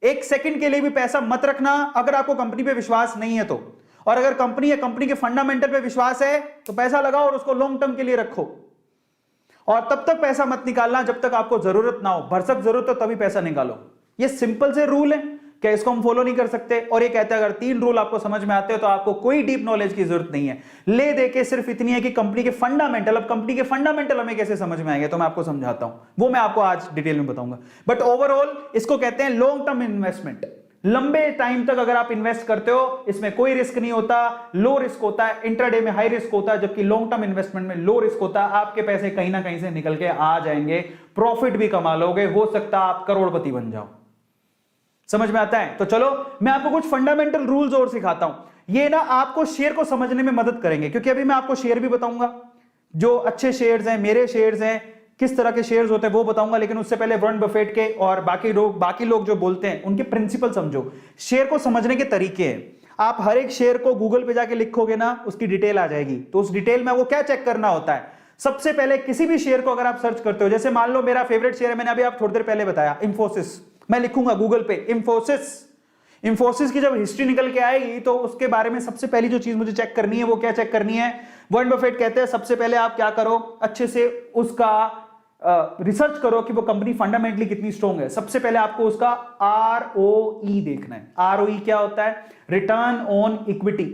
एक सेकंड के लिए भी पैसा मत रखना अगर आपको कंपनी पे विश्वास नहीं है तो। और अगर कंपनी या कंपनी के फंडामेंटल पे विश्वास है तो पैसा लगाओ और उसको लॉन्ग टर्म के लिए रखो। और तब तक पैसा मत निकालना जब तक आपको जरूरत ना हो, भरसक जरूरत हो तभी पैसा निकालो। ये सिंपल से रूल है, क्या इसको हम फॉलो नहीं कर सकते? और ये कहते हैं अगर 3 रूल आपको समझ में आते हो तो आपको कोई डीप नॉलेज की जरूरत नहीं है। ले दे के सिर्फ इतनी है कि कंपनी के फंडामेंटल, अब कंपनी के फंडामेंटल हमें कैसे समझ में आएंगे तो मैं आपको समझाता हूं, वो मैं आपको आज डिटेल में बताऊंगा। बट ओवरऑल इसको कहते हैं लॉन्ग टर्म इन्वेस्टमेंट। लंबे टाइम तक अगर आप इन्वेस्ट करते हो, इसमें कोई रिस्क नहीं होता, लो रिस्क होता है। इंट्राडे में हाई रिस्क होता है, जबकि लॉन्ग टर्म इन्वेस्टमेंट में लो रिस्क होता है। आपके पैसे कहीं ना कहीं से निकल के आ जाएंगे, प्रॉफिट भी कमा लोगे, हो सकता है आप करोड़पति बन जाओ। समझ में आता है? तो चलो मैं आपको कुछ फंडामेंटल रूल्स और सिखाता हूं, ये ना आपको शेयर को समझने में मदद करेंगे। क्योंकि अभी मैं आपको शेयर भी बताऊंगा, जो अच्छे शेयर्स हैं, मेरे शेयर्स हैं, किस तरह के शेयर्स होते हैं वो बताऊंगा। लेकिन उससे पहले वॉरेन बफेट के और बाकी लोग जो बोलते हैं उनके प्रिंसिपल समझो। शेयर को समझने के तरीके हैं। आप हर एक शेयर को गूगल पे जाके लिखोगे ना, उसकी डिटेल आ जाएगी। तो उस डिटेल में वो क्या चेक करना होता है? सबसे पहले किसी भी शेयर को अगर आप सर्च करते हो, जैसे मान लो मेरा फेवरेट शेयर है, मैंने अभी आप थोड़ी देर पहले बताया, इंफोसिस। मैं लिखूंगा गूगल पे इंफोसिस की जब हिस्ट्री निकल के आएगी तो उसके बारे में सबसे पहली जो चीज मुझे चेक करनी है वो क्या चेक करनी है? वॉरेन बफेट कहते हैं सबसे पहले आप क्या करो, अच्छे से उसका रिसर्च करो कि वो कंपनी फंडामेंटली कितनी स्ट्रॉन्ग है। सबसे पहले आपको उसका ROE देखना है। ROE क्या होता है? Return on equity.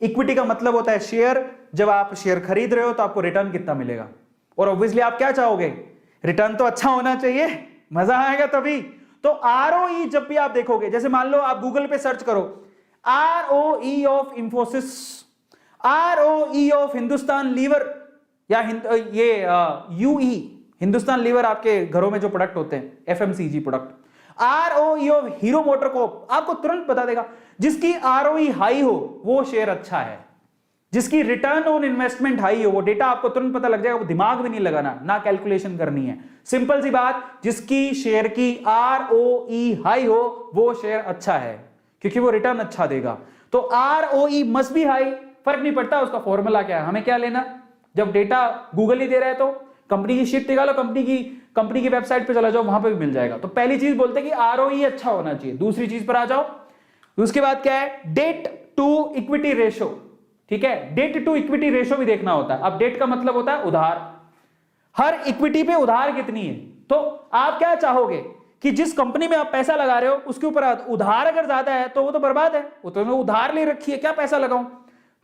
इक्विटी का मतलब होता है शेयर। जब आप शेयर खरीद रहे हो तो आपको रिटर्न कितना मिलेगा, और ऑब्वियसली आप क्या चाहोगे? रिटर्न तो अच्छा होना चाहिए, मजा आएगा तभी। तो ROE जब भी आप देखोगे, जैसे मान लो आप गूगल पे सर्च करो ROE of Infosys, ROE of Hindustan Lever, या ये UE, हिंदुस्तान लीवर आपके घरों में जो प्रोडक्ट होते हैं FMCG product, ROE of Hero MotoCorp, आपको तुरंत बता देगा। जिसकी ROE हाई हो वो शेयर अच्छा है, जिसकी रिटर्न ऑन इन्वेस्टमेंट हाई हो, वो डेटा आपको तुरंत पता लग जाएगा, वो दिमाग भी नहीं लगाना, ना कैलकुलेशन करनी है, सिंपल सी बात। जिसकी शेयर की ROE हाई हो वो शेयर अच्छा है, क्योंकि वो रिटर्न अच्छा देगा। तो ROE मस्ट बी हाई, फर्क नहीं पड़ता उसका फॉर्मूला क्या है, हमें क्या लेना। जब डेटा गूगल ही दे रहा है तो कंपनी की शीट निकालो, कंपनी की वेबसाइट पे चला जाओ, वहां पे भी मिल जाएगा। तो पहली चीज बोलते हैं कि ROE अच्छा होना चाहिए। दूसरी चीज पर आ जाओ, उसके बाद क्या है? Debt to equity ratio. ठीक है, डेट टू इक्विटी रेशो भी देखना होता है। अब डेट का मतलब होता है उधार, हर इक्विटी पे उधार कितनी है। तो आप क्या चाहोगे कि जिस कंपनी में आप पैसा लगा रहे हो उसके ऊपर उधार अगर ज्यादा है तो वो तो बर्बाद है, वो तो मैं उधार ले रखी है, क्या पैसा लगाऊं।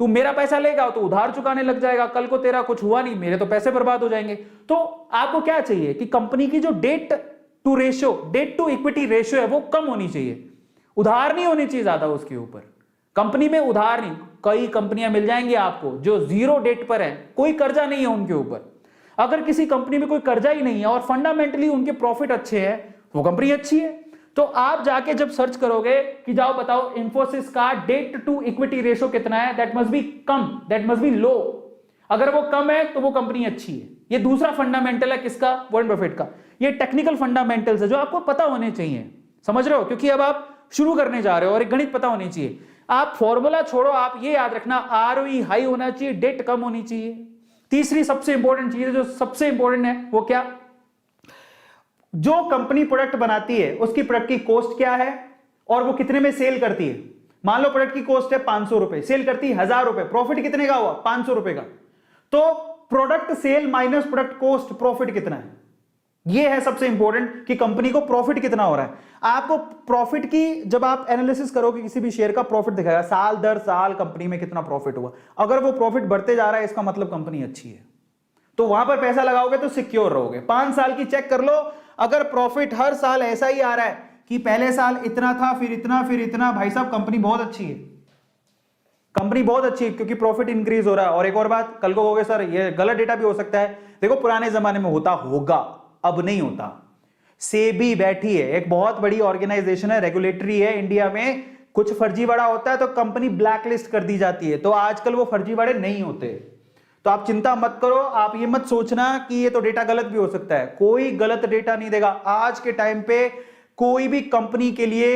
तू मेरा पैसा लेगा तो उधार चुकाने लग जाएगा, कल को तेरा कुछ हुआ नहीं, मेरे तो पैसे बर्बाद हो जाएंगे। तो आपको क्या चाहिए कि कंपनी की जो डेट टू इक्विटी रेशियो है वो कम होनी चाहिए, उधार नहीं होनी चाहिए ज्यादा उसके ऊपर। कंपनी में उधार नहीं, कई कंपनियां मिल जाएंगी आपको जो जीरो डेट पर है, कोई कर्जा नहीं है उनके ऊपर। अगर किसी कंपनी में कोई कर्जा ही नहीं है और फंडामेंटली उनके प्रॉफिट अच्छे हैं, वो कंपनी अच्छी है। तो आप जाके जब सर्च करोगे कि जाओ बताओ इन्फोसिस का डेट टू इक्विटी रेशियो कितना है, दैट मस्ट बी कम, दैट मस्ट बी लो। अगर वो कम है तो वो कंपनी अच्छी है। ये दूसरा फंडामेंटल है किसका, वॉरेन बफेट का। ये टेक्निकल फंडामेंटल्स है जो आपको पता होने चाहिए, समझ रहे हो, क्योंकि अब आप शुरू करने जा रहे हो और एक गणित पता होनी चाहिए। आप फॉर्मूला छोड़ो, आप ये याद रखना आरओई हाई होना चाहिए, डेट कम होनी चाहिए। तीसरी सबसे इंपॉर्टेंट चीज है, जो सबसे इंपॉर्टेंट है वो क्या, जो कंपनी प्रोडक्ट बनाती है उसकी प्रोडक्ट की कॉस्ट क्या है और वो कितने में सेल करती है। मान लो प्रोडक्ट की कॉस्ट है 500 रुपए, सेल करती है 1000 रुपए, प्रॉफिट कितने का हुआ, 500 रुपए का। तो product sale minus product cost, profit कितना है, ये है सबसे इंपॉर्टेंट कि कंपनी को प्रॉफिट कितना हो रहा है। आपको प्रॉफिट की जब आप एनालिसिस करोगे किसी भी शेयर का, प्रॉफिट दिखाएगा साल दर साल कंपनी में कितना प्रॉफिट हुआ। अगर वो प्रॉफिट बढ़ते जा रहा है इसका मतलब कंपनी अच्छी है, तो वहां पर पैसा लगाओगे तो सिक्योर रहोगे। 5 साल की चेक कर लो, अगर प्रॉफिट हर साल ऐसा ही आ रहा है कि पहले साल इतना था फिर इतना फिर इतना, भाई साहब कंपनी बहुत अच्छी है, कंपनी बहुत अच्छी है, क्योंकि प्रॉफिट इंक्रीज हो रहा है। और एक और बात, कल को कहोगे सर ये गलत डेटा भी हो सकता है, देखो पुराने जमाने में होता होगा, अब नहीं होता। सेबी बैठी है, एक बहुत बड़ी ऑर्गेनाइजेशन है, रेगुलेटरी है इंडिया में, कुछ फर्जीवाड़ा होता है तो कंपनी ब्लैकलिस्ट कर दी जाती है। तो आजकल वो फर्जीवाड़े नहीं होते, तो आप चिंता मत करो। आप ये मत सोचना कि ये तो डेटा गलत भी हो सकता है, कोई गलत डेटा नहीं देगा। आज के टाइम पे कोई भी कंपनी के लिए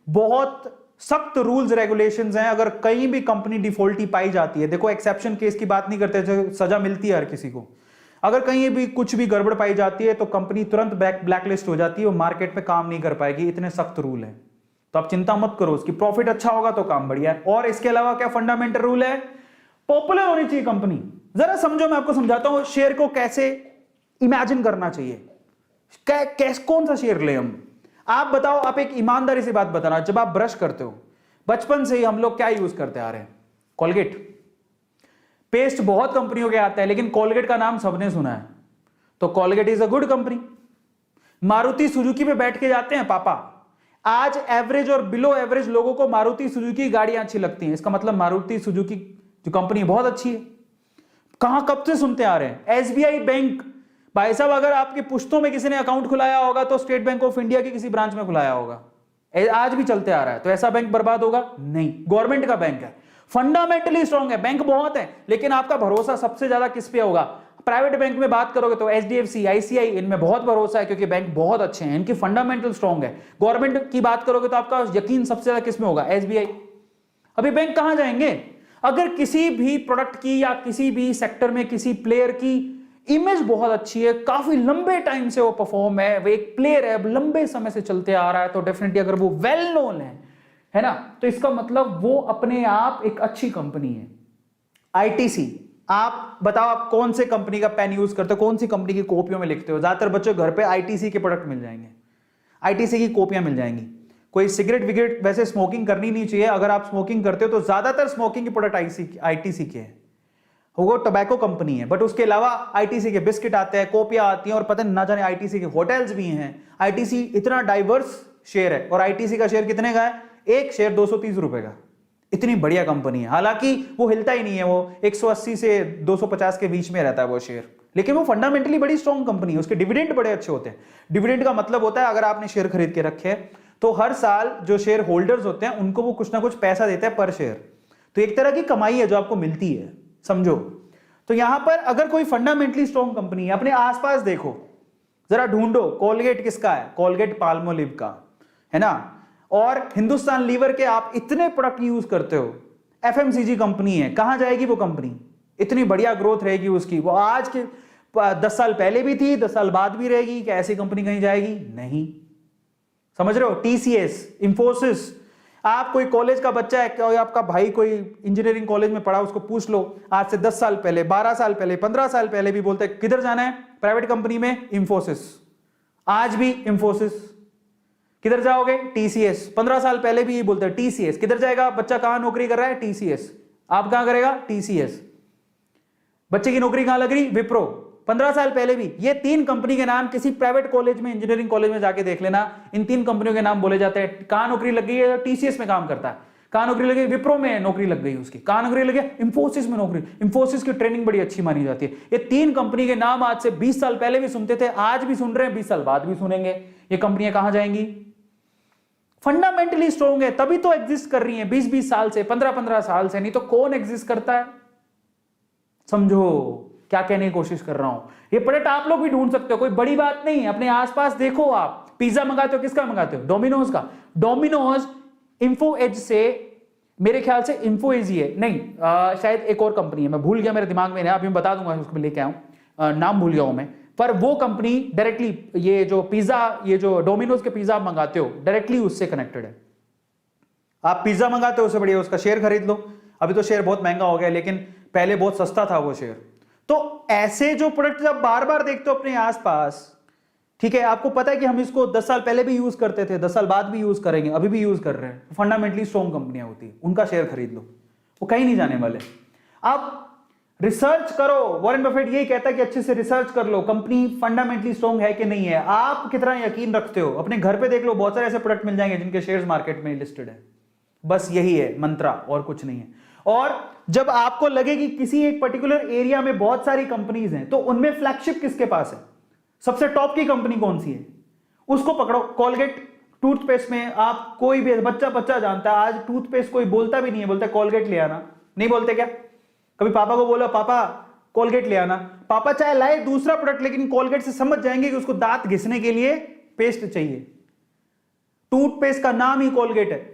बहुत सख्त रूल्स रेगुलेशंस हैं। अगर कहीं भी कंपनी डिफॉल्टी पाई जाती है, देखो एक्सेप्शन केस की बात नहीं करते, जो सजा मिलती है हर किसी को, अगर कहीं भी कुछ भी गड़बड़ पाई जाती है तो कंपनी तुरंत ब्लैकलिस्ट हो जाती है, वो मार्केट में काम नहीं कर पाएगी, इतने सख्त रूल है। तो आप चिंता मत करो, उसकी प्रॉफिट अच्छा होगा तो काम बढ़िया है। और इसके अलावा क्या फंडामेंटल रूल है, पॉपुलर होनी चाहिए कंपनी। जरा समझो, मैं आपको समझाता हूं शेयर को कैसे इमेजिन करना चाहिए, कौन सा शेयर ले हम। आप बताओ, आप एक ईमानदारी से बात बताना, जब आप ब्रश करते हो बचपन से ही हम लोग क्या यूज करते आ रहे हैं, कोलगेट। पेस्ट बहुत कंपनियों के आता है, लेकिन कोलगेट का नाम सबने सुना है, तो Colgate is a good company. Maruti Suzuki पे बैठ के जाते हैं पापा, आज एवरेज और बिलो एवरेज लोगों को मारुति सुजुकी गाड़ियां अच्छी लगती हैं, इसका मतलब मारुति सुजुकी जो कंपनी बहुत अच्छी है। कहां कब से सुनते आ रहे हैं, एसबीआई बैंक, भाई साहब अगर आपके पुश्तों में किसी ने अकाउंट खुलाया होगा तो स्टेट बैंक ऑफ इंडिया के किसी ब्रांच में खुलाया होगा, आज भी चलते आ रहा है। तो ऐसा बैंक बर्बाद होगा नहीं, गवर्नमेंट का बैंक है, फंडामेंटली स्ट्रांग है, बैंक बहुत है, लेकिन आपका भरोसा सबसे ज्यादा किस पे होगा। प्राइवेट बैंक में बात करोगे तो एचडीएफसी, आईसीआई, इनमें बहुत भरोसा है क्योंकि बैंक बहुत अच्छे हैं, इनकी फंडामेंटल स्ट्रांग है। गवर्नमेंट की बात करोगे तो आपका यकीन सबसे ज्यादा किस में होगा, एसबीआई। अभी बैंक कहां जाएंगे, अगर किसी भी प्रोडक्ट की या किसी भी सेक्टर में किसी प्लेयर की इमेज बहुत अच्छी है, काफी लंबे टाइम से वो परफॉर्म है, वो एक प्लेयर है, लंबे समय से चलते आ रहा है, तो डेफिनेटली अगर वो वेल नोन है ना, तो इसका मतलब वो अपने आप एक अच्छी कंपनी है। आईटीसी, आप बताओ आप कौन से कंपनी का पेन यूज करते हो, कौन सी कंपनी की कॉपियों में लिखते हो। ज्यादातर बच्चों घर पे आईटीसी के प्रोडक्ट मिल जाएंगे, आईटीसी की कॉपियां मिल जाएंगी। कोई सिगरेट विगरेट, वैसे स्मोकिंग करनी नहीं चाहिए, अगर आप स्मोकिंग करते हो तो ज्यादातर स्मोकिंग के प्रोडक्ट आईटीसी के हैं, वो टोबैको कंपनी है। बट उसके अलावा आईटीसी के बिस्किट आते हैं, कॉपियां आती हैं, और पता ना जाने आईटीसी के होटल्स भी हैं। आईटीसी इतना डाइवर्स शेयर है, और आईटीसी का शेयर कितने का है, एक शेयर 230 रुपए का। इतनी बढ़िया कंपनी है, हालांकि वो हिलता ही नहीं है, वो 180 से 250 के बीच में रहता है वो शेयर, लेकिन वो फंडामेंटली बड़ी स्ट्रॉन्ग कंपनी है। उसके डिविडेंड बड़े अच्छे होते हैं। डिविडेंड का मतलब होता है अगर आपने शेयर खरीद के रखे हैं तो हर साल जो शेयर होल्डर्स होते हैं उनको वो कुछ ना कुछ पैसा देते हैं पर शेयर, तो एक तरह की कमाई है जो आपको मिलती है, समझो। तो यहां पर अगर कोई फंडामेंटली स्ट्रॉन्ग कंपनी है, अपने आसपास देखो, जरा ढूंढो, कोलगेट किसका है, कोलगेट पाल्मोलिव का है ना, और हिंदुस्तान लीवर के आप इतने प्रोडक्ट यूज करते हो, एफएमसीजी कंपनी है, कहां जाएगी वो कंपनी, इतनी बढ़िया ग्रोथ रहेगी उसकी, वो आज के 10 साल पहले भी थी, 10 साल बाद भी रहेगी, क्या ऐसी कंपनी कहीं जाएगी, नहीं, समझ रहे हो। टीसीएस, इंफोसिस, आप कोई कॉलेज का बच्चा है, कोई आपका भाई कोई इंजीनियरिंग कॉलेज में पढ़ा, उसको पूछ लो आज से 10 साल पहले, 12 साल पहले, 15 साल पहले भी बोलते किधर जाना है, प्राइवेट कंपनी में, इंफोसिस। आज भी इंफोसिस। किधर जाओगे, टीसीएस। 15 साल पहले भी ये बोलते हैं टीसीएस। किधर जाएगा बच्चा, कहां नौकरी कर रहा है, टीसीएस। आप कहां करेगा? टीसीएस। बच्चे की नौकरी कहां लग रही? विप्रो। 15 साल पहले भी ये 3 कंपनी के नाम किसी प्राइवेट कॉलेज में, इंजीनियरिंग कॉलेज में जाके देख लेना, इन 3 कंपनियों के नाम बोले जाते हैं। कहां नौकरी लग गई है? टीसीएस में काम करता है। कहां नौकरी लगी? विप्रो में नौकरी लग गई उसकी। कहां नौकरी लगी? इंफोसिस में नौकरी। इंफोसिस की ट्रेनिंग बड़ी अच्छी मानी जाती है। ये 3 कंपनी के नाम आज से 20 साल पहले भी सुनते थे, आज भी सुन रहे हैं, 20 साल बाद भी सुनेंगे। ये कंपनियां कहां जाएंगी? फंडामेंटली स्ट्रॉन्ग है, तभी तो एग्जिस्ट कर रही हैं 20-20 साल से, 15-15 साल से। नहीं तो कौन एग्जिस्ट करता है? समझो क्या कहने की कोशिश कर रहा हूं। ये प्रोडक्ट आप लोग भी ढूंढ सकते हो, कोई बड़ी बात नहीं है। अपने आसपास देखो, आप पिज्जा मंगाते हो, किसका मंगाते हो? डोमिनोज का। डोमिनोज इन्फो एज से, मेरे ख्याल से इन्फो एज ही है, नहीं शायद एक और कंपनी है, मैं भूल गया, मेरे दिमाग में नहीं, अभी मैं बता दूंगा, उसको लेके आऊं, नाम भूल गया हूं मैं। पर वो कंपनी डायरेक्टली, ये जो पिज्जा, ये जो डोमिनोज के पिज्जा आप मंगाते हो, डायरेक्टली उससे कनेक्टेड है। आप पिज्जा मंगाते हो, उससे बढ़िया उसका शेयर खरीद लो। अभी तो शेयर बहुत महंगा हो गया, लेकिन पहले बहुत सस्ता था वो शेयर। तो ऐसे जो प्रोडक्ट जब बार बार देखते हो अपने आसपास, ठीक है, आपको पता है कि हम इसको 10 साल पहले भी यूज करते थे, 10 साल बाद भी यूज करेंगे, अभी भी यूज कर रहे हैं, फंडामेंटली स्ट्रॉन्ग कंपनियां होती है, उनका शेयर खरीद लो, वो कहीं नहीं जाने वाले। आप रिसर्च करो, वॉरेन बफेट यही कहता है कि अच्छे से रिसर्च कर लो, कंपनी फंडामेंटली स्ट्रॉन्ग है कि नहीं है। आप कितना यकीन रखते हो? अपने घर पे देख लो, बहुत सारे ऐसे प्रोडक्ट मिल जाएंगे जिनके शेयर्स मार्केट में लिस्टेड है। बस यही है मंत्रा, और कुछ नहीं है। और जब आपको लगे कि किसी एक पर्टिकुलर एरिया में बहुत सारी कंपनीज हैं, तो उनमें फ्लैगशिप किसके पास है? सबसे टॉप की कंपनी कौन सी है? उसको पकड़ो। कॉलगेट टूथपेस्ट में आप, कोई भी बच्चा जानता है, आज टूथपेस्ट कोई बोलता भी नहीं है, बोलता है कॉलगेट ले आना। नहीं बोलते क्या? कभी पापा को बोलो, पापा कॉलगेट ले आना, पापा चाहे लाए दूसरा प्रोडक्ट, लेकिन कॉलगेट से समझ जाएंगे कि उसको दांत घिसने के लिए पेस्ट चाहिए। टूथपेस्ट का नाम ही कॉलगेट है,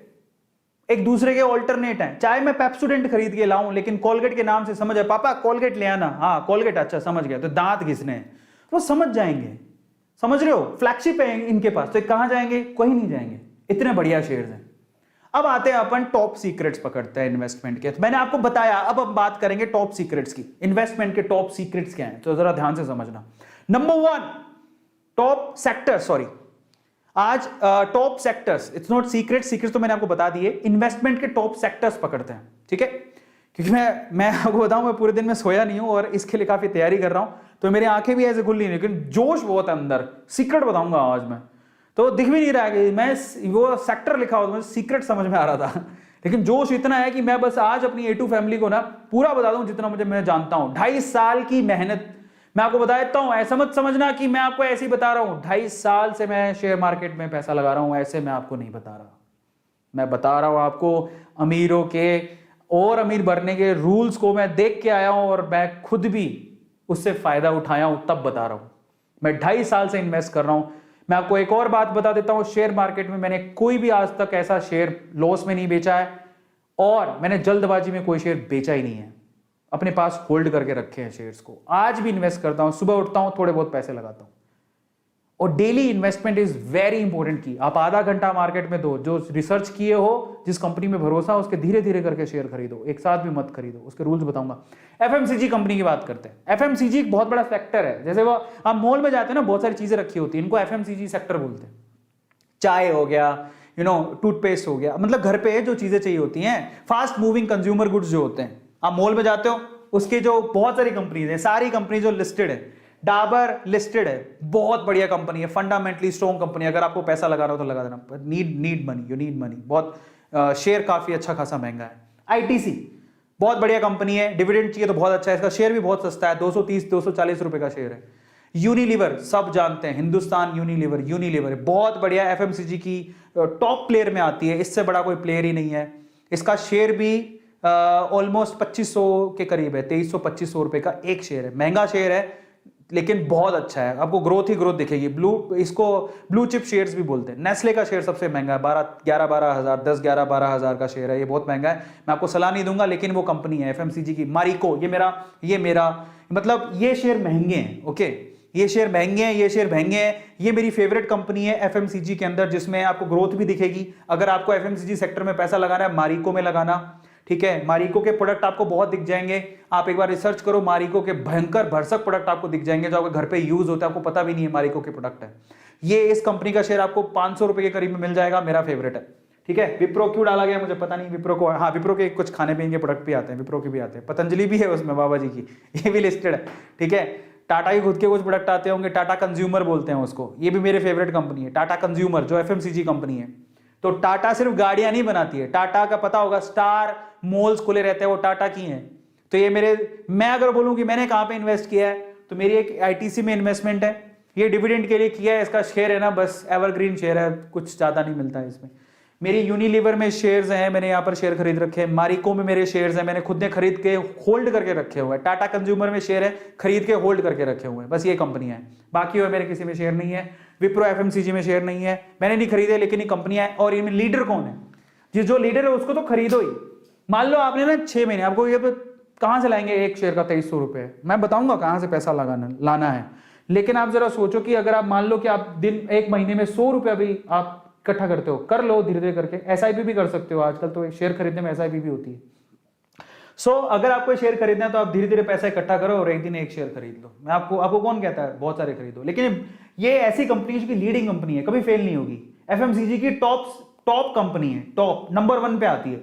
एक दूसरे के ऑल्टरनेट है। चाहे मैं पेप्सोडेंट खरीद के लाऊं, लेकिन कॉलगेट के नाम से समझ आए, पापा कॉलगेट ले आना, हाँ कॉलगेट, अच्छा समझ गया, तो दांत घिसने हैं, वो समझ जाएंगे। समझ रहे हो? फ्लैगशिप है इनके पास, तो कहां जाएंगे? कहीं नहीं जाएंगे, इतने बढ़िया शेयर्स हैं। अब आते हैं अपन टॉप सीक्रेट्स पकड़ते हैं इन्वेस्टमेंट के। तो मैंने आपको बताया, अब हम बात करेंगे टॉप सीक्रेट्स की। इन्वेस्टमेंट के टॉप सीक्रेट्स क्या हैं, तो जरा ध्यान से समझना। नंबर 1, टॉप सेक्टर, सॉरी आज top sectors, it's not secret, secrets तो मैंने आपको बता दिए। इन्वेस्टमेंट के टॉप सेक्टर्स पकड़ते हैं, ठीक है? क्योंकि मैं आपको बताऊं, मैं पूरे दिन में सोया नहीं हूं और इसके लिए काफी तैयारी कर रहा हूं, तो मेरी आंखें भी ऐसे खुल नहीं, लेकिन जोश बहुत है अंदर। सीक्रेट बताऊंगा आज मैं, तो दिख भी नहीं रहा है कि मैं वो सेक्टर लिखा हो तो मुझे सीक्रेट समझ में आ रहा था, लेकिन जोश इतना है कि मैं बस आज अपनी A2 फैमिली को ना पूरा बता दूं जितना मैं जानता हूं। 2.5 साल की मेहनत मैं आपको बता देता हूं। ऐसा मत समझना कि मैं आपको ऐसे ही बता रहा हूं, 2.5 साल से मैं शेयर मार्केट में पैसा लगा रहा हूं, ऐसे मैं आपको नहीं बता रहा। मैं बता रहा हूं आपको अमीरों के और अमीर बनने के रूल्स को मैं देख के आया हूं, और मैं खुद भी उससे फायदा उठाया हूं, तब बता रहा हूं। मैं 2.5 साल से इन्वेस्ट कर रहा हूं। मैं आपको एक और बात बता देता हूं, शेयर मार्केट में मैंने कोई भी आज तक ऐसा शेयर लॉस में नहीं बेचा है, और मैंने जल्दबाजी में कोई शेयर बेचा ही नहीं है। अपने पास होल्ड करके रखे हैं शेयर्स को। आज भी इन्वेस्ट करता हूं, सुबह उठता हूं, थोड़े बहुत पैसे लगाता हूं। और daily investment is very important की। आप आधा घंटा मार्केट में दो, जो रिसर्च किए हो, जिस कंपनी में भरोसा हो, उसके धीरे धीरे करके शेयर खरीदो, एक साथ भी मत खरीदो। उसके रूल्स बताऊंगा। एफएमसीजी कंपनी की बात करते हैं। एफएमसीजी एक बहुत बड़ा सेक्टर है। जैसे वो आप मॉल में जाते हैं ना, बहुत सारी चीजें रखी होती है, इनको एफएमसीजी सेक्टर बोलते हैं। चाय हो गया, टूथपेस्ट हो गया, मतलब घर पे जो चीजें चाहिए होती हैं, फास्ट मूविंग कंज्यूमर गुड्स जो होते हैं। आप मॉल में जाते हो, उसके जो बहुत सारी कंपनीज हैं, सारी कंपनी जो लिस्टेड है, डाबर लिस्टेड है, बहुत बढ़िया कंपनी है, फंडामेंटली स्ट्रॉन्ग कंपनी। अगर आपको पैसा लगाना हो तो लगा देना, need money, you need money. बहुत शेयर काफी अच्छा खासा महंगा है। आईटीसी बहुत बढ़िया कंपनी है, डिविडेंड चाहिए तो बहुत अच्छा है, इसका शेयर भी बहुत सस्ता है, 230-240 रुपए का शेयर है। यूनिलीवर सब जानते हैं, हिंदुस्तान यूनिलीवर बहुत बढ़िया, एफएमसीजी की टॉप प्लेयर में आती है, इससे बड़ा कोई प्लेयर ही नहीं है। इसका शेयर भी ऑलमोस्ट 2500 के करीब है, 2300-2500 रुपए का एक शेयर है। महंगा शेयर है, लेकिन बहुत अच्छा है, आपको ग्रोथ ही ग्रोथ दिखेगी। इसको ब्लू चिप शेयर्स भी बोलते हैं। नेस्ले का शेयर सबसे महंगा है, 11-12 हज़ार, 10-11-12 हज़ार का शेयर है, ये बहुत महंगा है। मैं आपको सलाह नहीं दूंगा, लेकिन वो कंपनी है एफएमसीजी की। मारिको, ये मेरा मतलब ये शेयर महंगे हैं, ओके, ये शेयर महंगे हैं, ये मेरी फेवरेट कंपनी है एफएमसीजी के अंदर, जिसमें आपको ग्रोथ भी दिखेगी। अगर आपको एफएमसीजी सेक्टर में पैसा लगाना है, मारिको में लगाना, ठीक है। मारिको के प्रोडक्ट आपको बहुत दिख जाएंगे, आप एक बार रिसर्च करो, मारिको के भयंकर भरसक प्रोडक्ट आपको दिख जाएंगे, जो आपके घर पे यूज होते हैं, आपको पता भी नहीं है मारिको के प्रोडक्ट है। ये इस कंपनी का शेयर आपको 500 रुपए के करीब में मिल जाएगा, मेरा फेवरेट है, ठीक है। विप्रो क्यों डाला गया मुझे पता नहीं, विप्रो को, हाँ विप्रो के कुछ खाने पीने के प्रोडक्ट भी आते हैं, विप्रो के भी आते हैं, पतंजलि भी है उसमें, बाबा जी की, ये भी लिस्टेड है, ठीक है। टाटा की खुद के कुछ प्रोडक्ट आते होंगे, टाटा कंज्यूमर बोलते हैं उसको, ये भी मेरे फेवरेट कंपनी है, टाटा कंज्यूमर, जो एफएमसीजी कंपनी है। तो टाटा सिर्फ गाड़ियां नहीं बनाती है, टाटा का पता होगा स्टार मॉल्स खुले रहते हैं, वो टाटा की हैं। तो ये मैं अगर बोलूं कि मैंने कहां पे इन्वेस्ट किया है, तो मेरी एक आईटीसी में इन्वेस्टमेंट है, ये डिविडेंड के लिए किया है, इसका शेयर है ना बस एवरग्रीन शेयर है, कुछ ज्यादा नहीं मिलता है इसमें। मेरी यूनिलीवर में शेयर्स हैं, मैंने यहाँ पर शेयर खरीद रखे हैं, मारिको में मेरे शेयर्स हैं, मैंने खुद ने खरीद के होल्ड करके रखे हुए हैं, टाटा कंज्यूमर में शेयर है, खरीद के होल्ड करके रखे हुए हैं, बस ये कंपनियां हैं, बाकी और मेरे किसी में शेयर नहीं है। विप्रो एफएमसीजी में शेयर नहीं है, मैंने नहीं खरीदे, लेकिन ये कंपनियां हैं। और इनमें लीडर कौन है, जो लीडर है उसको तो खरीदो ही। मान लो आपने ना 6 महीने, आपको ये कहां से लाएंगे एक शेयर का 2300 रुपए, मैं बताऊंगा कहां से पैसा लाना है। लेकिन आप जरा सोचो कि अगर आप मान लो कि आप दिन 1 महीने में 100 रुपया भी आप इकट्ठा करते हो, कर लो धीरे धीरे करके, एसआईपी भी कर सकते हो, आजकल तो शेयर खरीदने में एसआईपी भी होती है। सो अगर आपको शेयर खरीदना है तो आप धीरे धीरे पैसा इकट्ठा करो और एक दिन एक शेयर खरीद लो। मैं आपको कौन कहता है बहुत सारे खरीदो, लेकिन ये ऐसी कंपनी की लीडिंग कंपनी है, कभी फेल नहीं होगी। एफएमसीजी की टॉप कंपनी है, टॉप नंबर 1 पे आती है,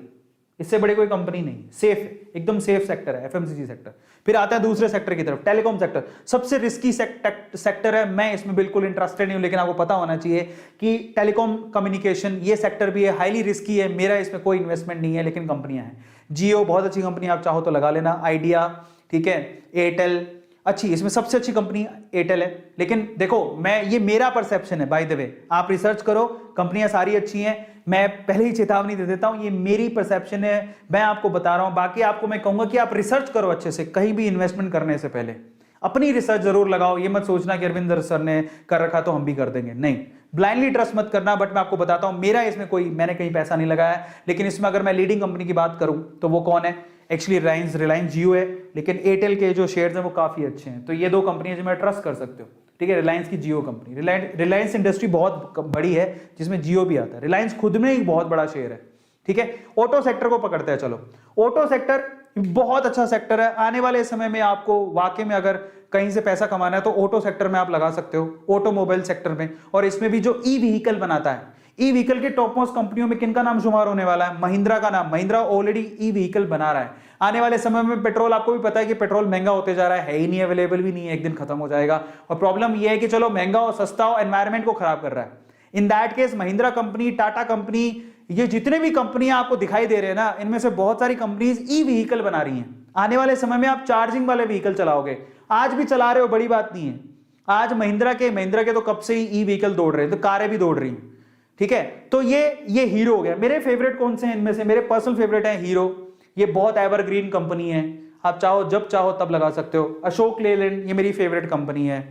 इससे बड़ी कोई कंपनी नहीं, सेफ है, एकदम सेफ सेक्टर है एफएमसीजी सेक्टर। फिर आता है दूसरे सेक्टर की तरफ, टेलीकॉम सेक्टर, सबसे रिस्की सेक्टर है, मैं इसमें बिल्कुल इंटरेस्टेड नहीं हूं, लेकिन आपको पता होना चाहिए कि टेलीकॉम कम्युनिकेशन ये सेक्टर भी है, हाईली रिस्की है, मेरा इसमें कोई इन्वेस्टमेंट नहीं है, लेकिन कंपनियां हैं। जियो बहुत अच्छी कंपनी, आप चाहो तो लगा लेना, आइडिया, ठीक है, एयरटेल अच्छी, इसमें सबसे अच्छी कंपनी एयरटेल है। लेकिन देखो ये मेरा परसेप्शन है, बाय द वे आप रिसर्च करो, कंपनियां सारी अच्छी हैं, मैं पहले ही चेतावनी दे देता हूं, ये मेरी परसेप्शन है, मैं आपको बता रहा हूं। बाकी आपको मैं कहूंगा कि आप रिसर्च करो अच्छे से, कहीं भी इन्वेस्टमेंट करने से पहले अपनी रिसर्च जरूर लगाओ। ये मत सोचना कि अरविंदर सर ने कर रखा तो हम भी कर देंगे, नहीं, ब्लाइंडली ट्रस्ट मत करना। बट मैं आपको बताता हूं, मेरा इसमें मैंने कहीं पैसा नहीं लगाया, लेकिन इसमें अगर मैं लीडिंग कंपनी की बात करूं तो वो कौन है, एक्चुअली रिलायंस जियो है, लेकिन एयरटेल के जो शेयर्स हैं वो काफी अच्छे हैं। तो ये 2 कंपनियां जो मैं ट्रस्ट कर सकते हो, ठीक है, रिलायंस की जियो कंपनी, रिलायंस इंडस्ट्री बहुत बड़ी है जिसमें जियो भी आता है, रिलायंस खुद में एक बहुत बड़ा शेयर है, ठीक है। ऑटो सेक्टर को पकड़ते हैं, चलो ऑटो सेक्टर बहुत अच्छा सेक्टर है, आने वाले समय में आपको वाकई में अगर कहीं से पैसा कमाना है तो ऑटो सेक्टर में आप लगा सकते हो, ऑटोमोबाइल सेक्टर में। और इसमें भी जो ई व्हीकल बनाता है, ई व्हीकल के टॉप मोस्ट कंपनियों में किनका नाम शुमार होने वाला है, महिंद्रा का नाम। महिंद्रा ऑलरेडी ई व्हीकल बना रहा है। आने वाले समय में पेट्रोल, आपको भी पता है कि पेट्रोल महंगा होते जा रहा है ही नहीं, अवेलेबल भी नहीं है, एक दिन खत्म हो जाएगा। और प्रॉब्लम यह है कि चलो महंगा और सस्ता हो, एनवायरमेंट को खराब कर रहा है। In that case Mahindra company, Tata company, ये जितने भी कंपनियां आपको दिखाई दे रहे हैं ना, इनमें से बहुत सारी कंपनीज ई व्हीकल बना रही हैं। आने वाले समय में आप चार्जिंग वाले व्हीकल चलाओगे, आज भी चला रहे हो, बड़ी बात नहीं है। आज महिंद्रा के तो कब से ही ई व्हीकल दौड़ रहे हैं, तो कारें भी दौड़ रही हैं, ठीक है। तो ये हीरो हो गया। मेरे फेवरेट कौन से हैं इनमें से, मेरे पर्सनल फेवरेट है हीरो, ये बहुत एवरग्रीन कंपनी है, आप चाहो जब चाहो तब लगा सकते हो। अशोक लेलैंड, ये मेरी फेवरेट कंपनी है,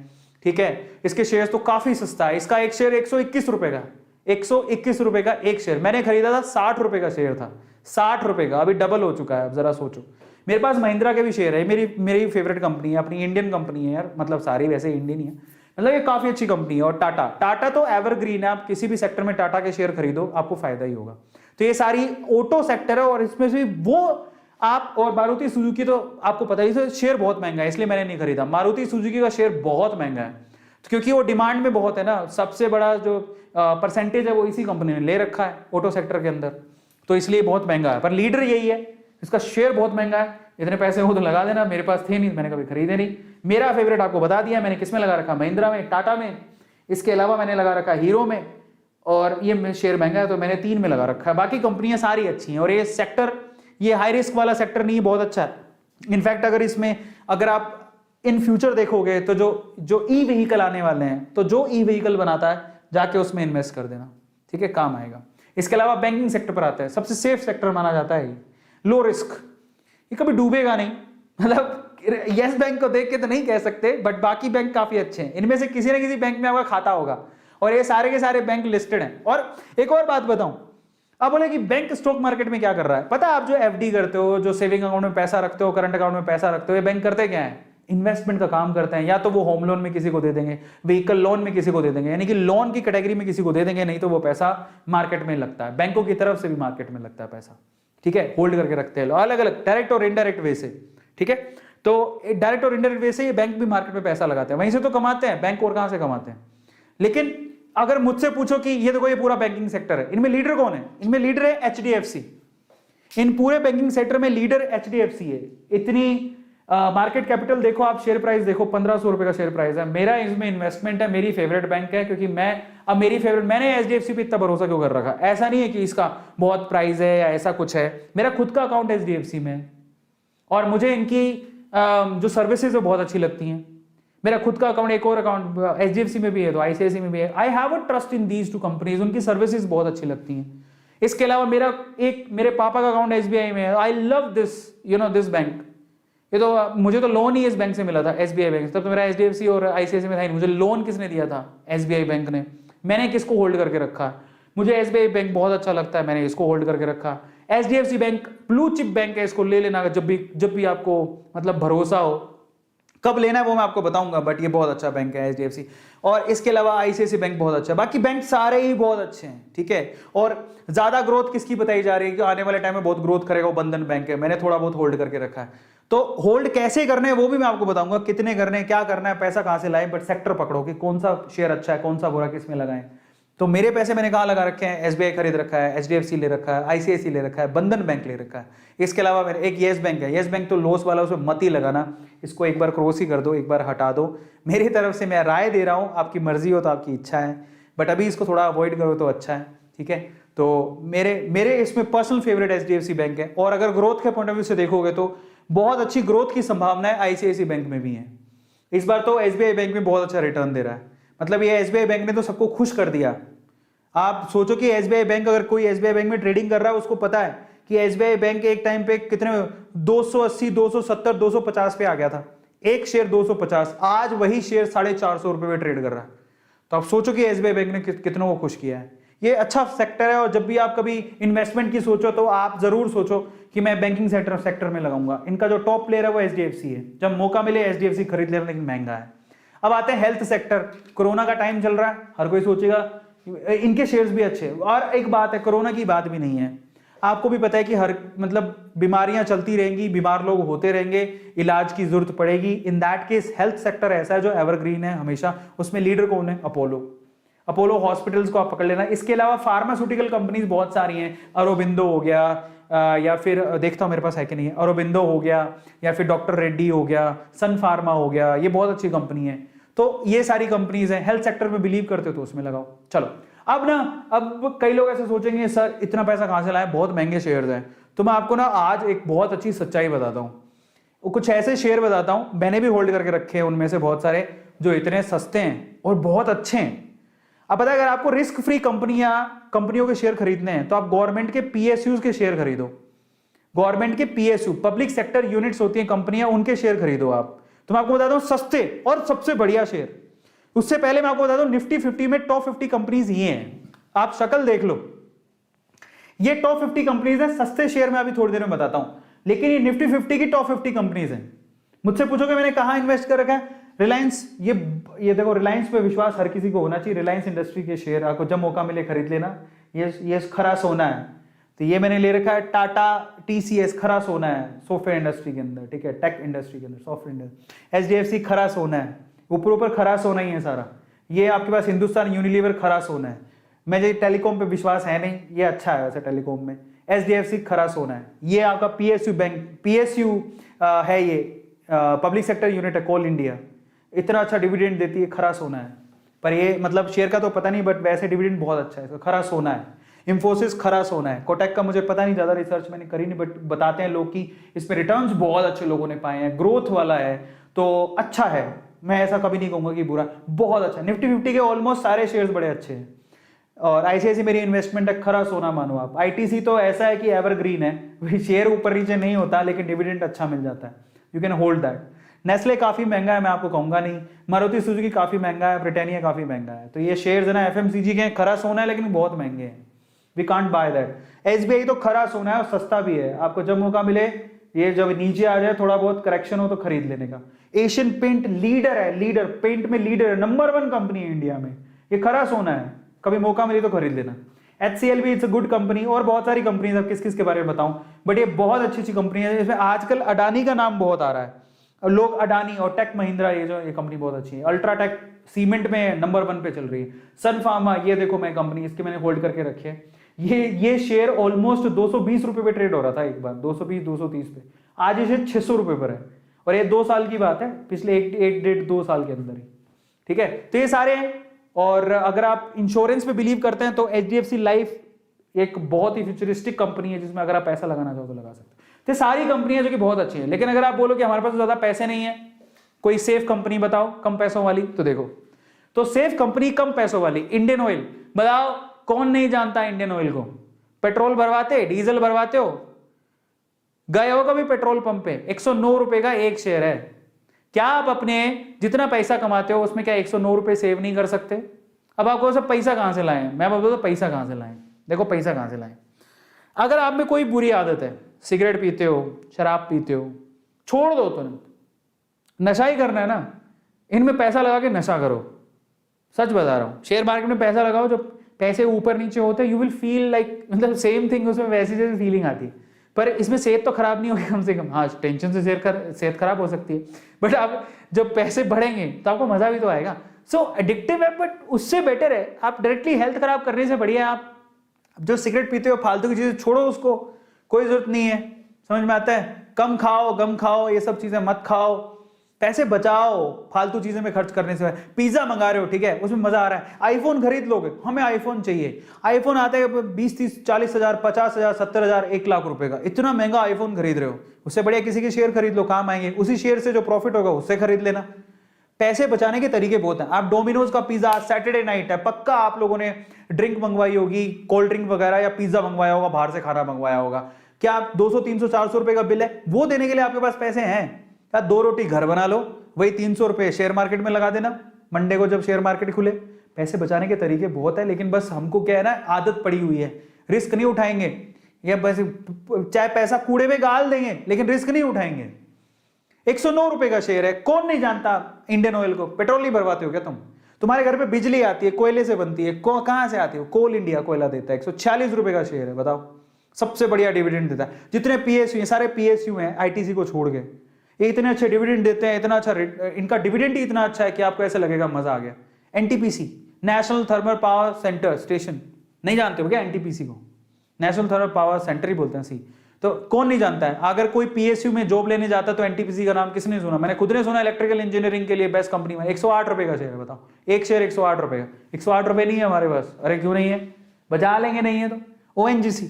ठीक है। इसके शेयर्स तो काफी सस्ता है, इसका एक शेयर 121 रुपए का, 121 रुपए का एक शेयर। मैंने खरीदा था 60 रुपए का शेयर था, 60 रुपए का, अभी डबल हो चुका है। अब जरा सोचो, मेरे पास महिंद्रा के भी शेयर है, मेरी फेवरेट कंपनी है, अपनी इंडियन कंपनी है यार, मतलब सारी वैसे इंडियन ही है, मतलब ये काफी अच्छी कंपनी है। और टाटा तो एवरग्रीन है, आप किसी भी सेक्टर में टाटा के शेयर खरीदो आपको फायदा ही होगा। तो ये सारी ऑटो सेक्टर है, और इसमें से वो आप, और मारुति सुजुकी तो आपको पता ही है शेयर बहुत महंगा है, इसलिए मैंने नहीं खरीदा। मारुति सुजुकी का शेयर बहुत महंगा है, क्योंकि वो डिमांड में बहुत है ना, सबसे बड़ा जो परसेंटेज है वो इसी कंपनी ने ले रखा है ऑटो सेक्टर के अंदर, तो इसलिए बहुत महंगा है। पर लीडर यही है, इसका शेयर बहुत महंगा है। इतने पैसे हो तो लगा देना, मेरे पास थे नहीं, मैंने कभी खरीदे नहीं। मेरा फेवरेट आपको बता दिया मैंने, किसमें लगा रखा, महिंद्रा में, टाटा में, इसके अलावा मैंने लगा रखा हीरो में, और ये शेयर महंगा है तो मैंने 3 में लगा रखा है। बाकी कंपनियां सारी अच्छी हैं, और ये सेक्टर, ये हाई रिस्क वाला सेक्टर नहीं, बहुत अच्छा है। इनफैक्ट अगर आप इन फ्यूचर देखोगे तो जो ई व्हीकल आने वाले हैं, तो जो ई व्हीकल बनाता है जाके उसमें इन्वेस्ट कर देना, ठीक है, काम आएगा। इसके अलावा बैंकिंग सेक्टर पर आता है, सबसे सेफ सेक्टर माना जाता है, लो रिस्क, ये कभी डूबेगा नहीं। मतलब यस बैंक को देख के तो नहीं कह सकते, बट बाकी बैंक काफी अच्छे हैं, इनमें से किसी ना किसी बैंक में आपका खाता होगा, और ये सारे के सारे बैंक लिस्टेड हैं। और एक और बात बताऊं, अब बोले कि बैंक स्टॉक मार्केट में क्या कर रहा है, पता है, आप जो एफडी करते हो, जो सेविंग अकाउंट में पैसा रखते हो, करंट अकाउंट में पैसा रखते हो, ये बैंक करते क्या है, इन्वेस्टमेंट का काम करते हैं। या तो वो होम लोन में किसी को दे देंगे, व्हीकल लोन में किसी को दे देंगे, यानी कि लोन की कैटेगरी में किसी को दे देंगे, नहीं तो वो पैसा मार्केट में लगता है, बैंकों की तरफ से भी मार्केट में लगता है पैसा, ठीक है, होल्ड करके रखते हैं अलग अलग डायरेक्ट और इनडायरेक्ट वे से, ठीक है। तो डायरेक्ट और इनडायरेक्ट वे से ये बैंक भी मार्केट में पैसा लगाते हैं, वहीं से तो कमाते हैं बैंक, और कहां से कमाते हैं। लेकिन अगर मुझसे पूछो कि ये देखो ये पूरा बैंकिंग सेक्टर है, इनमें लीडर कौन है? इनमें लीडर है HDFC। इन पूरे बैंकिंग सेक्टर में लीडर HDFC है। इतनी मार्केट कैपिटल देखो आप, शेयर प्राइस देखो, 1500 रुपए का शेयर प्राइस है। मेरा इसमें इन्वेस्टमेंट है, मेरी फेवरेट बैंक है, क्योंकि मैंने HDFC पे इतना भरोसा क्यों कर रखा? ऐसा नहीं है कि इसका बहुत प्राइस है या ऐसा कुछ है, मेरा खुद का अकाउंट HDFC में है और मुझे इनकी जो सर्विसेज है बहुत अच्छी लगती हैं। मेरा खुद का अकाउंट, एक और अकाउंट HDFC में भी है तो ICICI में भी है। I have a trust in these two companies, उनकी सर्विसेज बहुत अच्छी लगती हैं। इसके अलावा मेरे पापा का अकाउंट SBI में है। I love this bank. ये तो मुझे तो लोन ही इस बैंक से मिला था, SBI बैंक। तब तो मेरा HDFC और ICICI में था ही नहीं। मुझे लोन किसने दिया था? SBI बैंक ने। मैंने किसको होल्ड करके रखा? मुझे SBI बैंक बहुत अच्छा लगता है, मैंने इसको होल्ड करके रखा। HDFC bank blue chip bank है, इसको ले लेना जब भी आपको मतलब भरोसा हो। कब लेना है वो मैं आपको बताऊंगा, बट ये बहुत अच्छा बैंक है HDFC। और इसके अलावा ICICI बैंक बहुत अच्छा है। बाकी बैंक सारे ही बहुत अच्छे हैं, ठीक है। और ज्यादा ग्रोथ किसकी बताई जा रही है कि आने वाले टाइम में बहुत ग्रोथ करेगा, वो बंधन बैंक है। मैंने थोड़ा बहुत होल्ड करके रखा है। तो होल्ड कैसे करने हैं वो भी मैं आपको बताऊंगा, कितने करने हैं, क्या करना है, पैसा कहां से लाएं, बट सेक्टर पकड़ो कि कौन सा शेयर अच्छा है, कौन सा बुरा, किसमें लगाएं। तो मेरे पैसे मैंने कहां लगा रखे हैं? SBI खरीद रखा है, HDFC ले रखा है, ICICI ले रखा है, बंधन बैंक ले रखा है। इसके अलावा मेरे एक येस बैंक है। येस बैंक तो लॉस वाला, उसमें मत ही लगाना, इसको एक बार क्रॉस ही कर दो, एक बार हटा दो। मेरी तरफ से मैं राय दे रहा हूं, आपकी मर्जी हो तो आपकी इच्छा है, बट अभी इसको थोड़ा अवॉइड करो तो अच्छा है, ठीक है। तो मेरे इसमें पर्सनल फेवरेट HDFC बैंक है। और अगर ग्रोथ के पॉइंट ऑफ व्यू से देखोगे तो बहुत अच्छी ग्रोथ की संभावना है ICICI बैंक में भी है। इस बार तो SBI बैंक में बहुत अच्छा रिटर्न दे रहा है। मतलब ये SBI बैंक ने तो सबको खुश कर दिया। आप सोचो कि SBI बैंक, अगर कोई SBI बैंक में ट्रेडिंग कर रहा है उसको पता है कि SBI बैंक एक टाइम पे कितने 280, 270, 250 पे आ गया था, एक शेयर 250। आज वही शेयर 450 रुपए में ट्रेड कर रहा है। तो आप सोचो कि SBI बैंक ने कितनों को खुश किया है। ये अच्छा सेक्टर है। और जब भी आप कभी इन्वेस्टमेंट की सोचो तो आप जरूर सोचो कि मैं बैंकिंग सेक्टर में लगाऊंगा। इनका जो टॉप प्लेयर है वो HDFC है। जब मौका मिले HDFC खरीद लेना, लेकिन महंगा है। अब आते हैं हेल्थ सेक्टर। कोरोना का टाइम चल रहा है, हर कोई सोचेगा इनके शेयर्स भी अच्छे। और एक बात है, कोरोना की बात भी नहीं है, आपको भी पता है कि हर मतलब बीमारियां चलती रहेंगी, बीमार लोग होते रहेंगे, इलाज की जरूरत पड़ेगी। In that case health sector ऐसा है जो एवरग्रीन है हमेशा। उसमें लीडर कौन है? अपोलो हॉस्पिटल्स को आप पकड़ लेना। इसके अलावा फार्मास्यूटिकल कंपनीज बहुत सारी हैं। अरोबिंदो हो गया, या फिर देखता हूं मेरे पास है कि नहीं है, अरोबिंदो हो गया, या फिर डॉक्टर रेड्डी हो गया, सन फार्मा हो गया, ये बहुत अच्छी कंपनी है। तो ये सारी कंपनीज हैं। हेल्थ सेक्टर में बिलीव करते हो तो उसमें लगाओ। चलो अब कई लोग ऐसे सोचेंगे सर इतना पैसा कहां से लाए, बहुत महंगे शेयर्स हैं। तो मैं आपको ना आज एक बहुत अच्छी सच्चाई बताता हूं। कुछ ऐसे शेयर बताता हूं, मैंने भी होल्ड करके रखे हैं उनमें से बहुत सारे, जो इतने सस्ते हैं और बहुत अच्छे हैं। अब पता है, अगर आपको रिस्क फ्री कंपनियों के शेयर खरीदने हैं तो आप गवर्नमेंट के PSUs के शेयर खरीदो। गवर्नमेंट के PSU, पब्लिक सेक्टर यूनिट्स होती हैं कंपनियां, उनके शेयर खरीदो आप। तो मैं आपको बताता हूं सस्ते और सबसे बढ़िया शेयर। उससे पहले मैं आपको बताता हूं निफ्टी 50 में टॉप 50 कंपनीज ये हैं। आप शक्ल देख लो, ये टॉप 50 कंपनीज हैं। सस्ते शेयर में अभी थोड़ी देर में बताता हूं, लेकिन ये निफ्टी 50 की टॉप 50 कंपनीज हैं। मुझसे पूछोगे मैंने कहां इन्वेस्ट कर रखा है? रिलायंस। ये देखो, रिलायंस पे विश्वास हर किसी को होना चाहिए। रिलायंस इंडस्ट्री के शेयर आपको जब मौका मिले खरीद लेना। ये खरा सोना है। तो ये मैंने ले रखा है टाटा TCS, खरा सोना है सॉफ्टवेयर इंडस्ट्री के अंदर, ठीक है, टेक इंडस्ट्री के अंदर, सॉफ्टवेयर इंडस्ट्री। HDFC खरा सोना है, ऊपर खरा सोना ही है सारा। ये आपके पास हिंदुस्तान यूनिलीवर खरा सोना है। मुझे टेलीकॉम पे विश्वास है नहीं, ये अच्छा है वैसे टेलीकॉम में। HDFC खरा सोना है। ये आपका PSU बैंक, PSU है, ये पब्लिक सेक्टर यूनिट है, कोल इंडिया। इतना अच्छा डिविडेंड देती है, खरा सोना है। पर ये मतलब शेयर का तो पता नहीं, बट वैसे डिविडेंड बहुत अच्छा है, खरा सोना है। इंफोसिस खरा सोना है। कोटक का मुझे पता नहीं, ज्यादा रिसर्च मैंने करी नहीं, बट बताते हैं लोग कि इसमें रिटर्न्स बहुत अच्छे लोगों ने पाए हैं, ग्रोथ वाला है, तो अच्छा है। मैं ऐसा कभी नहीं कहूंगा कि बुरा, बहुत अच्छा। निफ्टी 50 के ऑलमोस्ट सारे शेयर्स बड़े अच्छे हैं। और ICICI मेरी इन्वेस्टमेंट है, खरा सोना मानो आप। ITC तो ऐसा है कि एवरग्रीन है, शेयर ऊपर नीचे नहीं होता, लेकिन डिविडेंड अच्छा मिल जाता है, you can hold that. Nestle काफी महंगा है, मैं आपको कहूंगा नहीं। मारुति सुजुकी काफी महंगा है, ब्रिटानिया काफी महंगा है। तो ये शेयर्स है ना FMCG के, खरा सोना है, लेकिन बहुत महंगे हैं, we can't buy that. SBI तो खरा सोना है और सस्ता भी है। आपको जब मौका मिले, ये जब नीचे आ जाए, थोड़ा बहुत करेक्शन हो तो खरीद लेने का। एशियन पेंट लीडर है, लीडर पेंट में लीडर है, नंबर 1 कंपनी है इंडिया में। ये खरा सोना है, कभी मौका मिले तो खरीद लेना। HCL भी इट्स अ गुड कंपनी, और बहुत सारी कंपनीज, अब किस किस के बारे में बताऊं, बट ये बहुत अच्छी अच्छी कंपनी है। इसमें आजकल अडानी का नाम बहुत आ रहा है। और लोग अडानी और टेक महिंद्रा, ये कंपनी बहुत अच्छी है। अल्ट्राटेक सीमेंट में नंबर 1 पे चल रही है। सन फार्मा, ये देखो मैं कंपनी, इसके मैंने होल्ड करके रखे है। ये शेयर ऑलमोस्ट 220 रुपए पे ट्रेड हो रहा था एक बार, 220-230 पे, आज ये 600 रुपए पर है। और ये 2 साल की बात है, पिछले 1-1.5-2 साल के अंदर ही, ठीक है। तो ये सारे हैं। और अगर आप इंश्योरेंस पे बिलीव करते हैं तो HDFC लाइफ एक बहुत ही फ्यूचरिस्टिक कंपनी है, जिसमें अगर आप पैसा लगाना चाहो तो लगा सकते हो। तो सारी कंपनियां जो कि बहुत अच्छी है। लेकिन अगर आप बोलो कि हमारे पास ज्यादा पैसे नहीं है, कोई सेफ कंपनी बताओ कम पैसों वाली, तो देखो, तो सेफ कंपनी कम पैसों वाली, इंडियन ऑयल। बताओ कौन नहीं जानता इंडियन ऑयल को? पेट्रोल भरवाते, डीजल भरवाते हो, गए हो कभी पेट्रोल पंप पे? 109 रुपए का एक शेयर है। क्या आप अपने जितना पैसा कमाते हो उसमें क्या 109 रुपए सेव नहीं कर सकते? अब आपको सब पैसा कहां से लाएं? मैं बोलता हूं पैसा कहां से लाएं। देखो पैसा कहां से लाएं। अगर आप में कोई बुरी आदत है, सिगरेट पीते हो, शराब पीते हो, छोड़ दो तुरंत। नशा ही करना है ना, इनमें पैसा लगा के नशा करो। सच बता रहा हूं, शेयर मार्केट में पैसा लगाओ, जो पैसे ऊपर नीचे होते हैं, यू विल फील लाइक, मतलब सेम थिंग, उसमें वैसी जैसी फीलिंग आती है। पर इसमें सेहत तो खराब नहीं होगी कम से कम। हाँ, टेंशन से सेहत खराब हो सकती है, बट आप जब पैसे बढ़ेंगे तो आपको मजा भी तो आएगा। सो एडिक्टिव है, बट उससे बेटर है आप डायरेक्टली हेल्थ खराब करने से बढ़िया आप जो सिगरेट पीते हो, फालतू की चीजें छोड़ो, उसको कोई जरूरत नहीं है। समझ में आता है? कम खाओ, गम खाओ, ये सब चीजें मत खाओ, पैसे बचाओ फालतू चीजों में खर्च करने से। पिज्जा मंगा रहे हो, ठीक है, उसमें मजा आ रहा है, आईफोन खरीद लोगे, हमें आईफोन चाहिए। आईफोन आते हैं 20-30-40 हजार, 50 हजार, 70 हजार, 1 लाख रुपए का, इतना महंगा आईफोन खरीद रहे हो। उससे बढ़िया किसी के शेयर खरीद लो, काम आएंगे। उसी शेयर से जो प्रॉफिट होगा उससे खरीद लेना। पैसे बचाने के तरीके बहुत हैं। आप डोमिनोज का पिज्जा, सैटरडे नाइट है, पक्का आप लोगों ने ड्रिंक मंगवाई होगी, कोल्ड ड्रिंक वगैरह, या पिज्जा मंगवाया होगा, बाहर से खाना मंगवाया होगा। क्या आप 200-300-400 रुपए का बिल है, वो देने के लिए आपके पास पैसे हैं? क्या 2 रोटी घर बना लो, वही 300 रुपए शेयर मार्केट में लगा देना, मंडे को जब शेयर मार्केट खुले। पैसे बचाने के तरीके बहुत है, लेकिन बस हमको क्या है ना, आदत पड़ी हुई है, रिस्क नहीं उठाएंगे, या बस चाहे पैसा कूड़े में गाल देंगे लेकिन रिस्क नहीं उठाएंगे। 109 रुपए का शेयर है, कौन नहीं जानता इंडियन ऑयल को? पेट्रोल नहीं भरवाते हो क्या तुम? तुम्हारे घर पे बिजली आती है, कोयले से बनती है, कहां से आती है? कोल इंडिया कोयला देता है। 146 रुपए का शेयर है, बताओ, सबसे बढ़िया डिविडेंड देता है। जितने PSU हैं, सारे PSU हैं ITC को छोड़ के, ये इतने अच्छे डिविडेंड देते हैं, इतना अच्छा, इनका डिविडेंड ही इतना अच्छा है कि आपको ऐसा लगेगा मजा आ गया। NTPC, national thermal power centre station, नहीं जानते हो क्या NTPC को? नेशनल थर्मल पावर सेंटर ही बोलते हैं, सी। तो कौन नहीं जानता है? अगर कोई PSU में जॉब लेने जाता है तो NTPC का नाम किसने सुना? मैंने खुद ने सुना। इलेक्ट्रिकल इंजीनियरिंग के लिए बेस्ट कंपनी में 108 रुपए का शेयर है, बताओ, एक शेयर 108 रुपए का। 108 रुपए नहीं है हमारे पास। अरे क्यों नहीं है? बचा लेंगे, नहीं है तो। ONGC,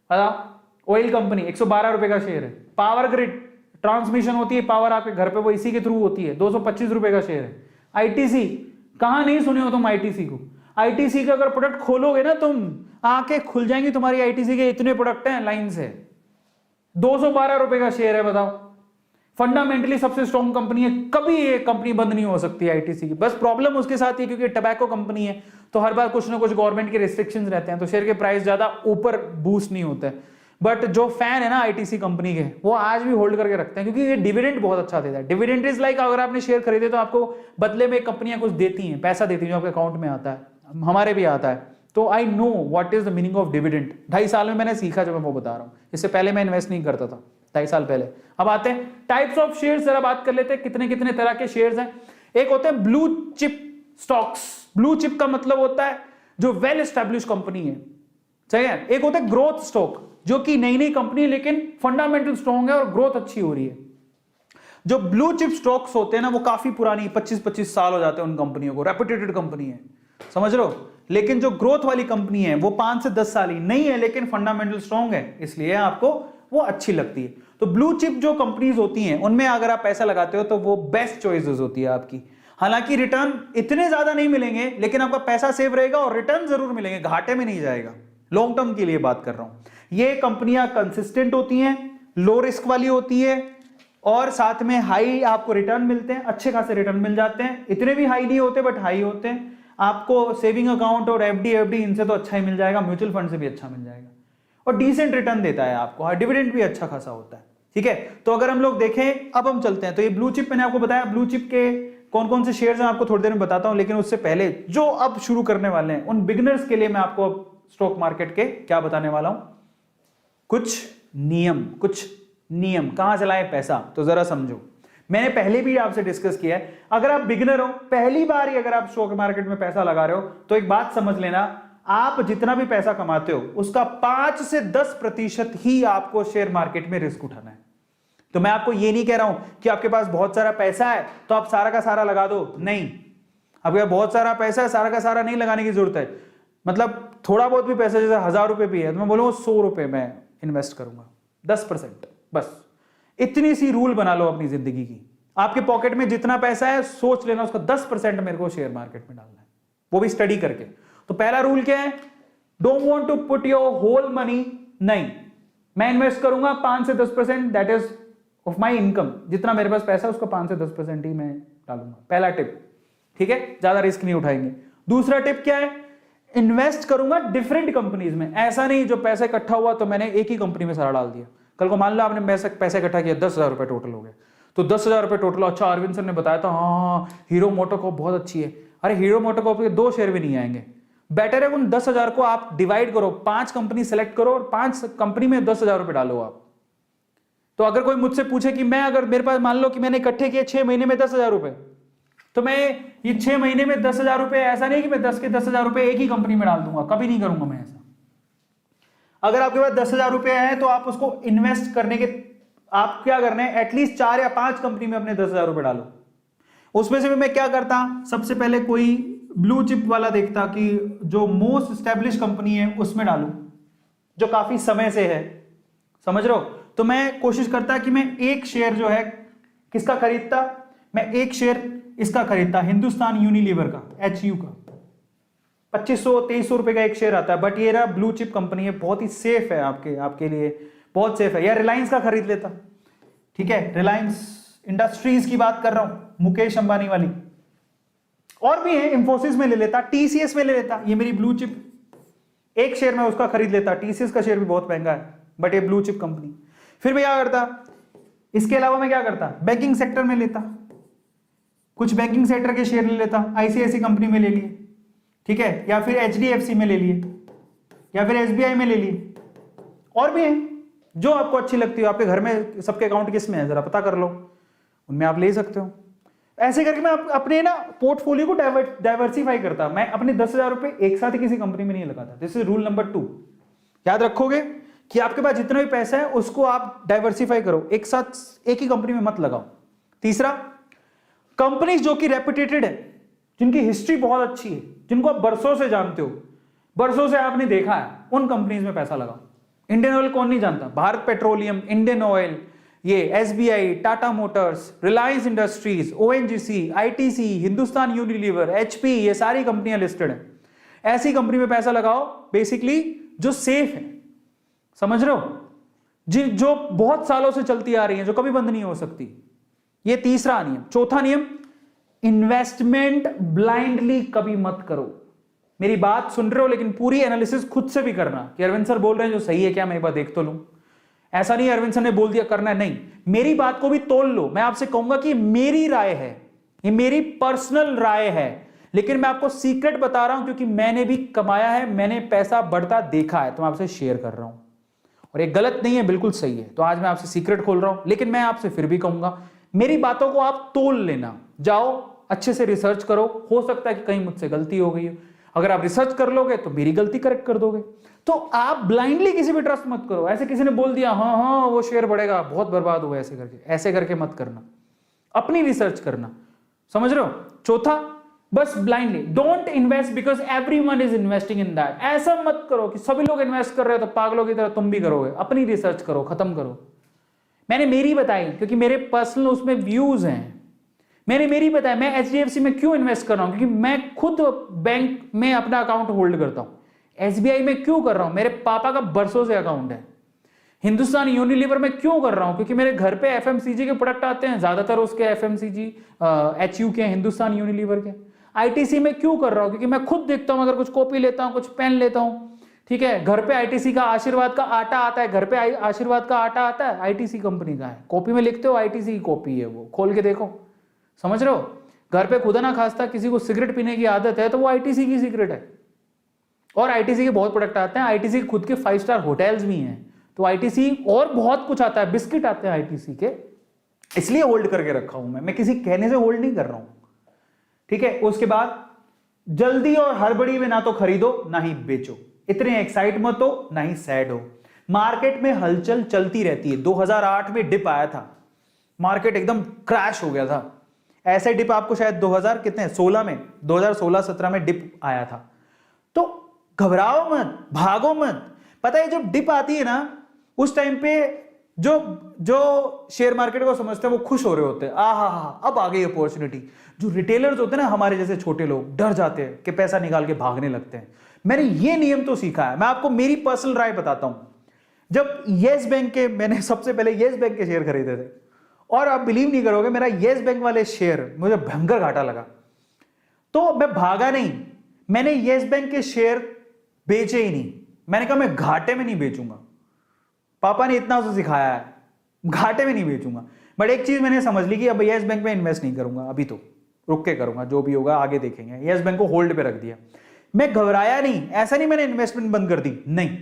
बताओ, ऑयल कंपनी, 112 रुपए का शेयर है। पावर ग्रिड, ट्रांसमिशन होती है पावर आपके घर पे, वो इसी के थ्रू होती है, 225 रुपए का शेयर है। ITC, कहां नहीं सुने हो तुम ITC को? ITC का अगर प्रोडक्ट खोलोगे ना तुम, आंखें खुल जाएंगी तुम्हारी। ITC के इतने प्रोडक्ट हैं लाइन से। 212 रुपए का शेयर है, बताओ। फंडामेंटली सबसे स्ट्रॉन्ग कंपनी है, कभी ये कंपनी बंद नहीं हो सकती ITC की। बस प्रॉब्लम उसके साथ ही, क्योंकि टबैको कंपनी है तो हर बार कुछ ना कुछ गवर्नमेंट के रिस्ट्रिक्शंस रहते हैं, तो शेयर के प्राइस ज्यादा ऊपर बूस्ट नहीं होते। बट जो फैन है ना ITC कंपनी के, वो आज भी होल्ड करके रखते हैं, क्योंकि ये डिविडेंड बहुत अच्छा देता है। डिविडेंड इज लाइक, अगर आपने शेयर खरीदे तो आपको बदले में कंपनियां कुछ देती हैं, पैसा देती हैं जो आपके अकाउंट में आता है, हमारे भी आता है। तो I know what is the meaning of dividend. 2.5 साल में मैंने सीखा, जब मैं वो बता रहा हूं। इससे पहले मैं इन्वेस्ट नहीं करता था, 2.5 साल पहले। अब आते हैं टाइप्स ऑफ शेयर्स, जरा बात कर लेते हैं कितने कितने तरह के शेयर्स हैं। एक होते हैं blue chip stocks. Blue chip का मतलब होता है जो वेल एस्टेब्लिश कंपनी है, सही है। एक होता है ग्रोथ स्टॉक, जो कि नई नई कंपनी है लेकिन फंडामेंटल स्ट्रॉन्ग है और ग्रोथ अच्छी हो रही है। जो ब्लू चिप स्टॉक्स होते हैं ना, वो काफी पुरानी, 25-25 साल हो जाते हैं उन कंपनियों को, रेपुटेटेड कंपनी है, समझ लो। लेकिन जो ग्रोथ वाली कंपनी है वो 5 से 10 साल ही नहीं है, लेकिन फंडामेंटल स्ट्रॉन्ग है, इसलिए आपको वो अच्छी लगती है। तो ब्लू चिप जो कंपनीज होती हैं, उनमें अगर आप पैसा लगाते हो तो वो बेस्ट चॉइसेस होती है आपकी। हालांकि रिटर्न इतने ज्यादा नहीं मिलेंगे, लेकिन आपका पैसा सेव रहेगा और रिटर्न जरूर मिलेंगे, घाटे में नहीं जाएगा। लॉन्ग टर्म के लिए बात कर रहा हूं। ये कंपनियां कंसिस्टेंट होती हैं, लो रिस्क वाली होती है, और साथ में हाई आपको रिटर्न मिलते हैं, अच्छे खासे रिटर्न मिल जाते हैं। इतने भी हाई नहीं होते, बट हाई होते हैं। आपको सेविंग अकाउंट और FD इनसे तो अच्छा ही मिल जाएगा, म्यूचुअल फंड से भी अच्छा मिल जाएगा, और डिसेंट रिटर्न देता है आपको, डिविडेंड भी अच्छा खासा होता है, ठीक है। तो अगर हम लोग देखें, अब हम चलते हैं, तो ये ब्लू चिप मैंने आपको बताया, ब्लू चिप के कौन कौन से शेयर्स हैं आपको थोड़ी देर में बताता हूं। लेकिन उससे पहले जो अब शुरू करने वाले हैं, उन बिगिनर्स के लिए मैं आपको स्टॉक मार्केट के क्या बताने वाला हूं, कुछ नियम कहां से लाएं पैसा, तो जरा समझो। मैंने पहले भी आपसे डिस्कस किया है, अगर आप बिगिनर हो, पहली बार ही अगर आप स्टॉक मार्केट में पैसा लगा रहे हो, तो एक बात समझ लेना, आप जितना भी पैसा कमाते हो उसका 5 से 10% ही आपको शेयर मार्केट में रिस्क उठाना है। तो मैं आपको ये नहीं कह रहा हूं कि आपके पास बहुत सारा पैसा है तो आप सारा का सारा लगा दो, नहीं। आपके पास बहुत सारा पैसा है, सारा का सारा नहीं लगाने की जरूरत है। मतलब थोड़ा बहुत भी पैसा, जैसे 1000 रुपए भी है तो मैं बोलूंगा 100 रुपए मैं इन्वेस्ट करूंगा, 10%, बस इतनी सी रूल बना लो अपनी जिंदगी की। आपके पॉकेट में जितना पैसा है सोच लेना उसका 10% मेरे को शेयर मार्केट में डालना है, वो भी स्टडी करके। तो पहला रूल क्या है, don't want to put your whole money, नहीं, मैं इन्वेस्ट करूंगा 5 से 10%, that is of my income, जितना मेरे पास पैसा है उसका 5 से 10% ही मैं डालूंगा। पहला टिप, ठीक है, ज्यादा रिस्क नहीं उठाएंगे। दूसरा टिप क्या है, इन्वेस्ट करूंगा डिफरेंट कंपनीज में। ऐसा नहीं जो पैसा इकट्ठा हुआ तो मैंने एक ही कंपनी में सारा डाल दिया। कल को मान लो आपने पैसा इकट्ठा किया, 10,000 रुपए टोटल हो गए, तो 10,000 रुपए टोटल। अच्छा, अरविंद सर ने बताया था हाँ हीरो मोटोकॉर्प बहुत अच्छी है। अरे हीरो मोटोकॉर्प के 2 शेयर भी नहीं आएंगे। बेटर है उन 10,000 को आप डिवाइड करो, 5 कंपनी सेलेक्ट करो और 5 कंपनी में 10,000 रुपए डालो आप। तो अगर कोई मुझसे पूछे कि मैं, अगर मेरे पास मान लो कि मैंने इकट्ठे किए 6 महीने में 10,000 रुपए, तो मैं ये 6 महीने में 10,000 रुपए, ऐसा नहीं कि मैं 10 के 10,000 रुपए एक ही कंपनी में डाल दूंगा, कभी नहीं करूंगा मैं ऐसा। अगर आपके पास 10,000 रुपए है तो आप उसको इन्वेस्ट करने के, आप क्या करना है, एटलीस्ट 4 या 5 कंपनी में अपने 10,000 रुपए डालो। उसमें से भी मैं क्या करता, सबसे पहले कोई ब्लू चिप वाला देखता कि जो मोस्ट स्टैब्लिश कंपनी है उसमें डालूं, जो काफी समय से है, समझ रहे हो। तो मैं कोशिश करता कि मैं एक शेयर जो है किसका खरीदता, मैं एक शेयर इसका खरीदता, हिंदुस्तान यूनिलीवर का, HU का। 2500-2300 रुपए का एक शेयर आता है, बट ये रहा ब्लू चिप कंपनी है, बहुत ही सेफ है आपके लिए, बहुत सेफ है। या रिलायंस का खरीद लेता, ठीक है, रिलायंस इंडस्ट्रीज की बात कर रहा हूं, मुकेश अंबानी वाली। और भी है, इंफोसिस में ले लेता, TCS में ले लेता, ये मेरी ब्लू चिप, एक शेयर में उसका खरीद लेता। TCS का शेयर भी बहुत महंगा है, बट ये ब्लू चिप कंपनी। फिर मैं क्या करता, इसके अलावा मैं क्या करता, बैंकिंग सेक्टर में लेता, कुछ बैंकिंग सेक्टर के शेयर ले लेता, ICICI कंपनी में ले लिए, ठीक है, या फिर HDFC में ले लिए, या फिर SBI में ले लिए। और भी हैं जो आपको अच्छी लगती हो, आपके घर में सबके अकाउंट किस में है जरा पता कर लो, उनमें आप ले सकते हो। ऐसे करके मैं अपने ना पोर्टफोलियो को डाइवर्सिफाई करता। मैं अपने 10,000 रुपए एक साथ ही किसी कंपनी में नहीं लगाता। This is rule number 2। याद रखोगे कि आपके पास जितना भी पैसा है उसको आप डाइवर्सिफाई करो, एक साथ एक ही कंपनी में मत लगाओ। तीसरा, कंपनीज जो कि रेपुटेटेड है, जिनकी हिस्ट्री बहुत अच्छी है, जिनको आप बरसों से जानते हो, बरसों से आपने देखा है, उन कंपनीज में पैसा लगाओ। इंडियन ऑयल कौन नहीं जानता, भारत पेट्रोलियम, इंडियन ऑयल, ये SBI, Tata Motors, Reliance industries, ONGC, ITC, Hindustan Unilever, HP, ये सारी कंपनियां लिस्टेड हैं। ऐसी कंपनी में पैसा लगाओ बेसिकली जो सेफ है, समझ रहे हो, जो बहुत सालों से चलती आ रही है, जो कभी बंद नहीं हो सकती। ये तीसरा नियम। चौथा नियम, इन्वेस्टमेंट ब्लाइंडली कभी मत करो। मेरी बात सुन रहे हो लेकिन पूरी एनालिसिस खुद से भी करना कि अरविंद सर बोल रहे हैं जो सही है क्या, मैं एक बार देख तो लूं। ऐसा नहीं अरविंद सर ने बोल दिया करना है, नहीं, मेरी बात को भी तोल लो। मैं आपसे कहूंगा कि मेरी राय है, ये मेरी पर्सनल राय है, लेकिन मैं आपको सीक्रेट बता रहा हूं क्योंकि मैंने भी कमाया है, मैंने पैसा बढ़ता देखा है, तो मैं आपसे शेयर कर रहा हूं। और ये गलत नहीं है, बिल्कुल सही है। तो आज मैं आपसे सीक्रेट खोल रहा हूं, लेकिन मैं आपसे फिर भी कहूंगा मेरी बातों को आप तोल लेना, जाओ अच्छे से रिसर्च करो। हो सकता है कि कहीं मुझसे गलती हो गई हो, अगर आप रिसर्च कर लोगे तो मेरी गलती करेक्ट कर दोगे। तो आप ब्लाइंडली किसी भी ट्रस्ट मत करो। ऐसे किसी ने बोल दिया हाँ हाँ वो शेयर बढ़ेगा, बहुत बर्बाद हुआ, ऐसे करके मत करना, अपनी रिसर्च करना, समझ रहे हो। चौथा, बस blindly don't invest because everyone is investing in that. ऐसा मत करो कि सभी लोग इन्वेस्ट कर रहे हो तो पागलों की तरह तुम भी करोगे। अपनी रिसर्च करो, खत्म करो। मैंने मेरी बताई क्योंकि मेरे पर्सनल उसमें व्यूज हैं। मैंने मेरी बताया मैं HDFC में क्यों इन्वेस्ट कर रहा हूं, क्योंकि मैं खुद बैंक में अपना अकाउंट होल्ड करता हूं। SBI में क्यों कर रहा हूं, मेरे पापा का बरसों से अकाउंट है। हिंदुस्तान यूनिलीवर में क्यों कर रहा हूं, क्योंकि मेरे घर पे FMCG के प्रोडक्ट आते हैं, ज्यादातर उसके FMCG HU के, हिंदुस्तान यूनिलीवर के। ITC में क्यों कर रहा हूं, क्योंकि मैं खुद देखता हूं, अगर कुछ कॉपी लेता हूं, कुछ पेन लेता हूं, ठीक है, घर पे ITC का आशीर्वाद का आटा आता है, घर पे आशीर्वाद का आटा आता है, ITC कंपनी का है। कॉपी में लिखते हो ITC की कॉपी है, वो खोल के देखो, समझ रहे हो। घर पे खुदा ना खास्ता किसी को सिगरेट पीने की आदत है तो वो ITC की सिगरेट है। और ITC के बहुत प्रोडक्ट आते हैं, ITC के खुद के 5 स्टार होटल्स भी हैं, तो ITC और बहुत कुछ आता है, बिस्किट आते हैं ITC के, इसलिए होल्ड करके रखा हूं मैं किसी कहने से होल्ड नहीं कर रहा हूं, ठीक है। उसके बाद जल्दी और हड़बड़ी में ना तो खरीदो ना ही बेचो, इतने एक्साइट मत हो ना ही सैड हो। मार्केट में हलचल चलती रहती है। 2008 में डिप आया था, मार्केट एकदम क्रैश हो गया था। ऐसे डिप आपको शायद 2000 कितने 16 में 2016-17 में डिप आया था। तो घबराओ मत, भागो मत। पता है जब डिप आती है ना उस टाइम पे जो शेयर मार्केट को समझते हैं वो खुश हो रहे होते हैं, हा अब आ गई अपॉर्चुनिटी। जो रिटेलर्स होते हैं ना हमारे जैसे छोटे लोग डर जाते हैं कि पैसा निकाल के भागने लगते हैं। मैंने ये नियम तो सीखा है। मैं आपको मेरी पर्सनल राय बताता हूं। जब येस बैंक के मैंने सबसे पहले येस बैंक के शेयर खरीदे थे और आप बिलीव नहीं करोगे मेरा येस बैंक वाले शेयर मुझे भयंकर घाटा लगा, तो मैं भागा नहीं, मैंने येस बैंक के शेयर बेचे ही नहीं। मैंने कहा मैं घाटे में नहीं बेचूंगा, पापा ने इतना तो सिखाया है, घाटे में नहीं बेचूंगा। बट एक चीज मैंने समझ ली कि अब येस बैंक में इन्वेस्ट नहीं करूंगा, अभी तो रुक के करूंगा, जो भी होगा आगे देखेंगे। येस बैंक को होल्ड पे रख दिया। मैं घबराया नहीं, ऐसा नहीं मैंने इन्वेस्टमेंट बंद कर दी, नहीं।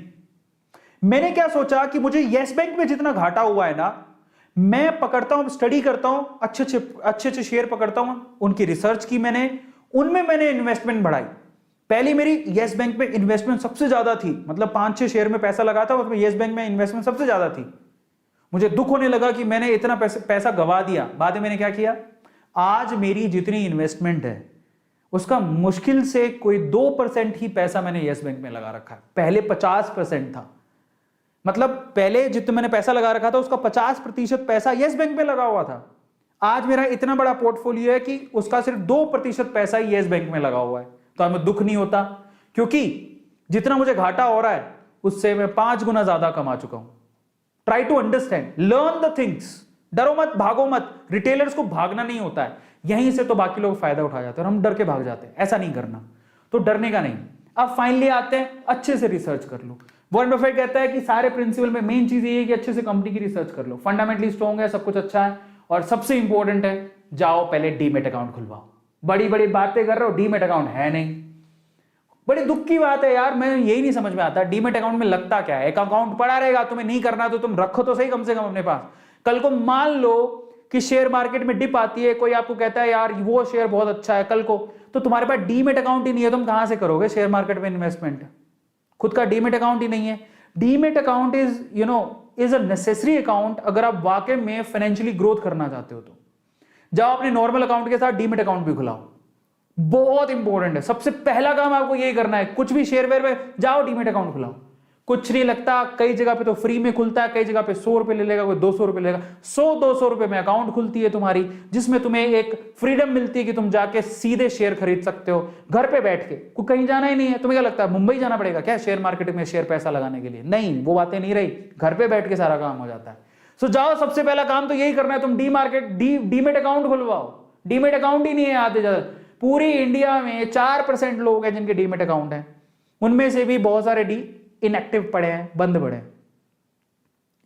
मैंने क्या सोचा कि मुझे येस बैंक में जितना घाटा हुआ है ना, मैं पकड़ता हूं, स्टडी करता हूं, अच्छे शेयर पकड़ता हूं, उनकी रिसर्च की मैंने, उनमें मैंने इन्वेस्टमेंट बढ़ाई। पहली मेरी येस बैंक में इन्वेस्टमेंट सबसे ज्यादा थी, मतलब 5-6 शेयर में पैसा लगा था, उसमें येस बैंक में इन्वेस्टमेंट सबसे ज्यादा थी। मुझे दुख होने लगा कि मैंने इतना पैसा गवा दिया। बाद में मैंने क्या किया, आज मेरी जितनी इन्वेस्टमेंट है उसका मुश्किल से कोई 2% ही पैसा मैंने येस बैंक में लगा रखा है। पहले 50% था, मतलब पहले जितना मैंने पैसा लगा रखा था उसका 50% पैसा येस बैंक में लगा हुआ था। आज मेरा इतना बड़ा पोर्टफोलियो है कि उसका सिर्फ 2% पैसा ही येस बैंक में लगा हुआ है। तो हमें दुख नहीं होता, क्योंकि जितना मुझे घाटा हो रहा है उससे मैं 5 गुना ज्यादा कमा चुका हूं। Try to understand, learn the things. डरो मत, भागो मत। रिटेलर्स को भागना नहीं होता है, यहीं से तो बाकी लोग फायदा उठा जाते हैं और हम डर के भाग जाते हैं। ऐसा नहीं करना, तो डरने का नहीं। अब फाइनली आते हैं, अच्छे से रिसर्च कर लो। वॉरेन बफेट कहता है कि सारे प्रिंसिपल में मेन चीज ये है कि अच्छे से कंपनी की रिसर्च कर लो। फंडामेंटली स्ट्रॉन्ग है, सब कुछ अच्छा है, और सबसे इंपॉर्टेंट है जाओ पहले डीमेट अकाउंट खुलवाओ। बड़ी बड़ी बातें कर रहे हो, डीमेट अकाउंट है नहीं। बड़ी दुख की बात है यार, मैं यही नहीं समझ में आता डीमेट अकाउंट में लगता क्या है। एक अकाउंट पड़ा रहेगा, तुम्हें नहीं करना तो तुम रखो तो सही कम से कम अपने पास। कल को मान लो कि शेयर मार्केट में डिप आती है, कोई आपको कहता है यार वो शेयर बहुत अच्छा है कल को, तो तुम्हारे पास डीमेट अकाउंट ही नहीं है, तुम कहां से करोगे शेयर मार्केट में इन्वेस्टमेंट। खुद का डीमेट अकाउंट ही नहीं है। Demat account is a necessary account अगर आप वाकई में फाइनेंशियली ग्रोथ करना चाहते हो। तो जाओ अपने नॉर्मल अकाउंट के साथ डीमेट अकाउंट भी खुलाओ, बहुत इंपॉर्टेंट है। सबसे पहला काम आपको यही करना है, कुछ भी शेयर वेयर में जाओ डीमेट अकाउंट खुलाओ। कुछ नहीं लगता, कई जगह पे तो फ्री में खुलता है, कई जगह पे 100 रुपए ले लेगा, कोई 200 रुपए लेगा। 100-200 रुपए में अकाउंट खुलती है तुम्हारी, जिसमें तुम्हें एक फ्रीडम मिलती है कि तुम जाके सीधे शेयर खरीद सकते हो घर पे बैठ के। कोई कहीं जाना ही नहीं है। तुम्हें क्या लगता है मुंबई जाना पड़ेगा क्या शेयर मार्केट में शेयर पैसा लगाने के लिए? नहीं, वो बातें नहीं रही, घर पे बैठ के सारा काम हो जाता है। सो जाओ, सबसे पहला काम तो यही करना है, तुम डीमेट अकाउंट खुलवाओ। डीमेट अकाउंट ही नहीं है आधे ज्यादा, पूरी इंडिया में 4% लोग हैं जिनके डीमेट अकाउंट है, उनमें से भी बहुत सारे इनएक्टिव पड़े हैं, बंद पड़े हैं।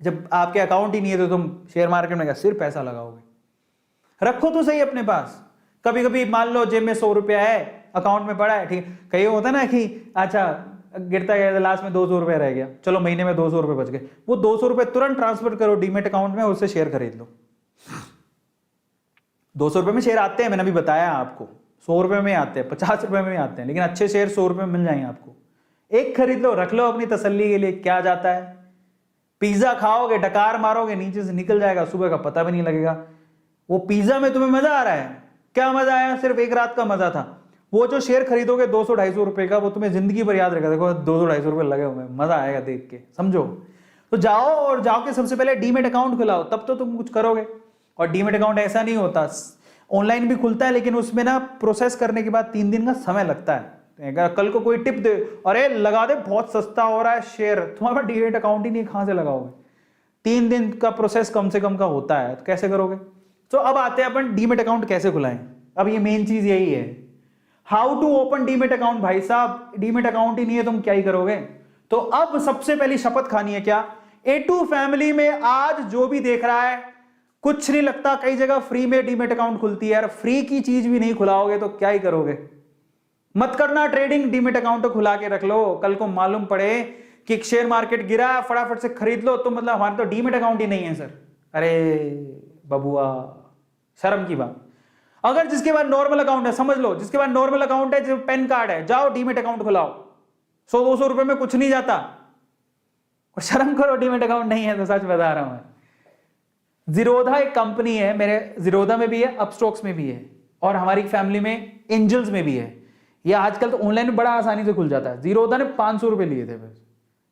जब आपके अकाउंट ही नहीं है तो तुम शेयर मार्केट में क्या सिर्फ पैसा लगाओगे? रखो तो सही अपने पास। कभी कभी मान लो जेब में 100 रुपया है, अकाउंट में पड़ा है, ठीक है, कहीं होता है ना कि अच्छा गिरता गया लास्ट में 200 रुपया रह गया, चलो महीने में 200 रुपये बच गए, वो 200 रुपये तुरंत ट्रांसफर करो डीमेट अकाउंट में, उससे शेयर खरीद लो। 200 रुपये में शेयर आते हैं, मैंने अभी बताया आपको, 100 रुपये में आते हैं, 50 रुपये में आते हैं, लेकिन अच्छे शेयर 100 रुपये में मिल जाएंगे आपको। एक खरीद लो, रख लो अपनी तसल्ली के लिए, क्या जाता है। पिज्जा खाओगे, डकार मारोगे, नीचे से निकल जाएगा, सुबह का पता भी नहीं लगेगा। वो पिज्जा में तुम्हें मजा आ रहा है, क्या मजा आया? सिर्फ एक रात का मजा था। वो जो शेयर खरीदोगे 200-250 रुपए का, वो तुम्हें जिंदगी भर याद रहेगा। देखो 200-250 रुपए लगे हुए, मजा आएगा देख के, समझो। तो जाओ और जाओ के सबसे पहले डीमेट अकाउंट खुलाओ, तब तो तुम कुछ करोगे। और डीमेट अकाउंट ऐसा नहीं होता, ऑनलाइन भी खुलता है, लेकिन उसमें ना प्रोसेस करने के बाद 3 दिन का समय लगता है। अगर कल को कोई टिप दे, अरे लगा दे बहुत सस्ता हो रहा है शेयर, तुम्हारे पास डीमेट अकाउंट ही नहीं, कहां से लगाओगे? 3 दिन का प्रोसेस कम से कम का होता है, तो कैसे करोगे? तो अब आते हैं अपन डीमेट अकाउंट कैसे खुलाएं। अब ये मेन चीज यही है, how to open demat account. भाई साहब डीमेट अकाउंट ही नहीं है, तुम क्या ही करोगे? तो अब सबसे पहली शपथ खानी है क्या, A2 फैमिली में आज जो भी देख रहा है, कुछ नहीं लगता, कई जगह फ्री में डीमेट अकाउंट खुलती है यार, फ्री की चीज भी नहीं खुलाओगे तो क्या ही करोगे? मत करना ट्रेडिंग, डीमेट अकाउंट तो खुला के रख लो। कल को मालूम पड़े कि शेयर मार्केट गिरा, फटाफट से खरीद लो, तो मतलब हमारे तो डीमेट अकाउंट ही नहीं है सर। अरे बबुआ, शर्म की बात। अगर जिसके पास नॉर्मल अकाउंट है, समझ लो, जिसके पास नॉर्मल अकाउंट है, जो पैन कार्ड है, जाओ डीमेट अकाउंट खुलाओ, 100-200 रुपए में कुछ नहीं जाता। और शर्म करो, डीमेट अकाउंट नहीं है तो सच बता रहा हूं मैं। जीरोधा एक कंपनी है, मेरे जीरोधा में भी है, अपस्टॉक्स में भी है, और हमारी फैमिली में एंजल्स में भी है। ये आजकल तो ऑनलाइन में बड़ा आसानी से खुल जाता है। जीरोधा ने 500 रुपए लिए थे, बस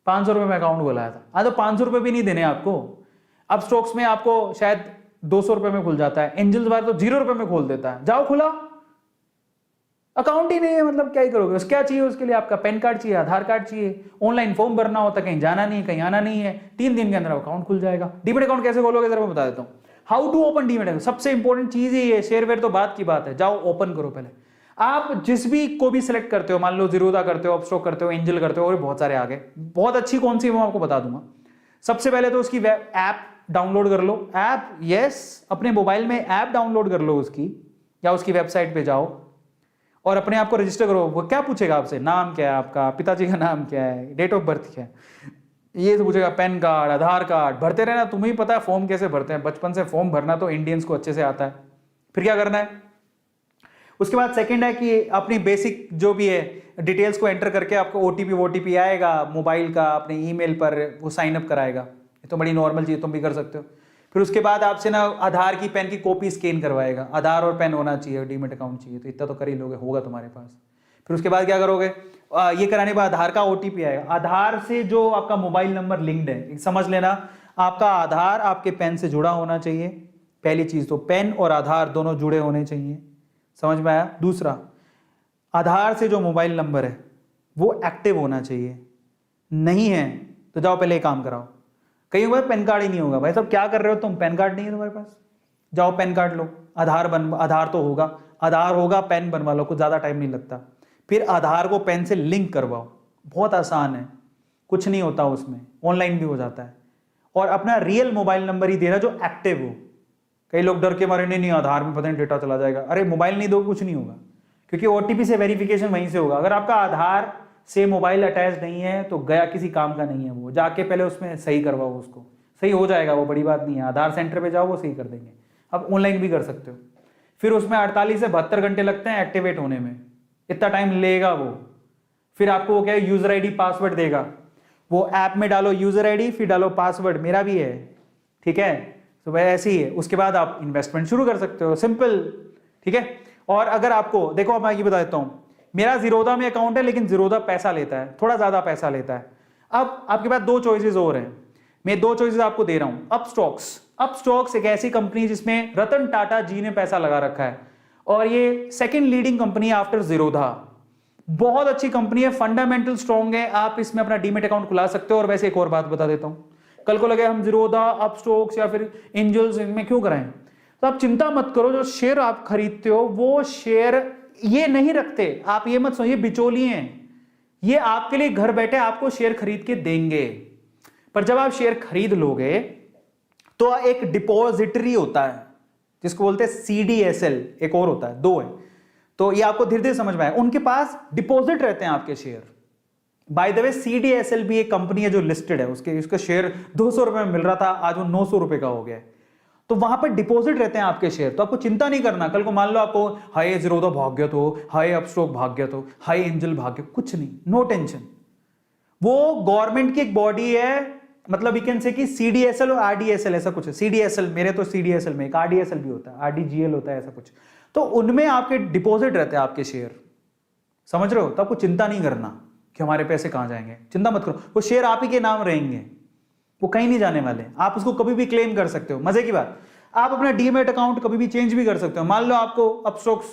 500 रुपए में अकाउंट खोलाया था। हाँ, तो 500 रुपए भी नहीं देने आपको। अपस्टॉक्स में आपको शायद 200 रुपए में खुल जाता है, एंजल्स बार तो 0 रुपए में खोल देता है। जाओ खुला, अकाउंट ही नहीं है, मतलब क्या ही करोगे। उस क्या चाहिए उसके लिए? आपका पैन कार्ड चाहिए, आधार कार्ड चाहिए, ऑनलाइन फॉर्म भरना होता है, कहीं जाना नहीं, कहीं आना नहीं है, 3 दिन के अंदर अकाउंट खुल जाएगा। डीमेट अकाउंट कैसे खोलोगे जरा मैं बता देता हूँ। How to open demat account, सबसे इंपॉर्टेंट चीज ही है। शेयरवेयर तो बात की बात है, जाओ ओपन करो पहले। आप जिस भी को भी सिलेक्ट करते हो, मान लो जीरोधा करते हो, अपस्टॉक करते हो, एंजल करते हो, और बहुत सारे आगे, बहुत अच्छी कौन सी मैं आपको बता दूंगा। सबसे पहले तो उसकी ऐप डाउनलोड कर लो। ऐप, यस, अपने मोबाइल में ऐप डाउनलोड कर लो उसकी, या उसकी वेबसाइट पे जाओ और अपने आप को रजिस्टर करो। वो क्या पूछेगा आपसे? नाम क्या है आपका, पिताजी का नाम क्या है, डेट ऑफ बर्थ क्या है, ये तो पूछेगा। पैन कार्ड, आधार कार्ड भरते रहना। तुम्हें ही पता है फॉर्म कैसे भरते हैं, बचपन से फॉर्म भरना तो इंडियंस को अच्छे से आता है। फिर क्या करना है? उसके बाद सेकंड है कि अपनी बेसिक जो भी है डिटेल्स को एंटर करके आपको ओटीपी आएगा मोबाइल का, अपने ईमेल पर वो साइन अप कराएगा। ये तो बड़ी नॉर्मल चीज़, तुम भी कर सकते हो। फिर उसके बाद आपसे ना आधार की, पैन की कॉपी स्कैन करवाएगा। आधार और पैन होना चाहिए, डीमेट अकाउंट चाहिए, तो इतना तो कर ही लोगे, होगा तुम्हारे पास। फिर उसके बाद क्या करोगे? ये कराने के बाद आधार का ओटीपी आएगा। आधार से जो आपका मोबाइल नंबर लिंक्ड है, समझ लेना, आपका आधार आपके पैन से जुड़ा होना चाहिए। पहली चीज तो पैन और आधार दोनों जुड़े होने चाहिए, समझ में आया? दूसरा, आधार से जो मोबाइल नंबर है वो एक्टिव होना चाहिए। नहीं है तो जाओ पहले काम कराओ। कहीं बार पैन कार्ड ही नहीं होगा। भाई साहब क्या कर रहे हो तुम, पैन कार्ड नहीं है तुम्हारे पास, जाओ पैन कार्ड लो। आधार तो होगा, आधार होगा, पैन बनवा लो, कुछ ज़्यादा टाइम नहीं लगता। फिर आधार को पैन से लिंक करवाओ, बहुत आसान है, कुछ नहीं होता उसमें, ऑनलाइन भी हो जाता है। और अपना रियल मोबाइल नंबर ही देना जो एक्टिव हो। कई लोग डर के मारे नहीं आधार में पता नहीं डेटा चला जाएगा। अरे मोबाइल नहीं दो, कुछ नहीं होगा, क्योंकि ओटीपी से वेरिफिकेशन वहीं से होगा। अगर आपका आधार से मोबाइल अटैच नहीं है तो गया, किसी काम का नहीं है वो। जाके पहले उसमें सही करवाओ, उसको सही हो जाएगा, वो बड़ी बात नहीं है। आधार सेंटर पे जाओ, वो सही कर देंगे। अब ऑनलाइन भी कर सकते हो। फिर उसमें 48 से 72 घंटे लगते हैं एक्टिवेट होने में, इतना टाइम लेगा वो। फिर आपको वो क्या है, यूजर आईडी पासवर्ड देगा। वो ऐप में डालो यूजर आईडी, फिर डालो पासवर्ड, मेरा भी है, ठीक है। तो वह ऐसे ही है। उसके बाद आप इन्वेस्टमेंट शुरू कर सकते हो, सिंपल, ठीक है। और अगर आपको देखो, मैं ये बता देता हूं, मेरा जीरोधा में अकाउंट है, लेकिन जीरोधा पैसा लेता है, थोड़ा ज्यादा पैसा लेता है। अब आपके पास 2 चॉइसेस और हैं, मैं 2 चॉइसेस आपको दे रहा हूं। अपस्टॉक्स एक ऐसी कंपनी जिसमें रतन टाटा जी ने पैसा लगा रखा है, और ये सेकंड लीडिंग कंपनी है आफ्टर जीरोधा। बहुत अच्छी कंपनी है, फंडामेंटल स्ट्रॉन्ग है, आप इसमें अपना डीमेट अकाउंट खुला सकते हो। और वैसे एक और बात बता देता हूं, कल को लगे हम जीरोधा, अपस्टॉक्स या फिर एंजल्स इनमें क्यों कराएं, तो आप चिंता मत करो। जो शेयर आप खरीदते हो वो शेयर ये नहीं रखते, आप ये मत सोचिए बिचौलिए हैं, ये आपके लिए घर बैठे आपको शेयर खरीद के देंगे। पर जब आप शेयर खरीद लोगे तो एक डिपॉजिटरी होता है जिसको बोलते हैं CDSL, एक और होता है, 2 है। तो ये आपको धीरे धीरे समझ में आए, उनके पास डिपॉजिट रहते हैं आपके share. By the way CDSL भी एक कंपनी है जो लिस्टेड है, उसका शेयर 200 रुपए में मिल रहा था, आज वो 900 रुपए का हो गया है। तो वहां पर डिपॉजिट रहते हैं आपके शेयर, तो आपको चिंता नहीं करना। कल को मान लो आपको हाई जीरोधा भाग गया तो, हाई अपस्टॉक भाग गया तो, हाई एंजल भाग गया, कुछ नहीं, नो टेंशन। वो गवर्नमेंट की एक बॉडी है, मतलब यू कैन से कि CDSL और RDSL ऐसा कुछ है। CDSL, मेरे तो CDSL में एक RDSL भी होता है, RDGL होता है, ऐसा कुछ। तो उनमें आपके डिपॉजिट रहते हैं आपके शेयर, समझ रहे हो? तो आपको चिंता नहीं करना कि हमारे पैसे कहां जाएंगे, चिंता मत करो। वो शेयर आप ही के नाम रहेंगे, वो कहीं नहीं जाने वाले। आप उसको कभी भी क्लेम कर सकते हो। मजे की बात, आप अपना डीमेट अकाउंट कभी भी चेंज भी कर सकते हो। मान लो आपको अपस्टॉक्स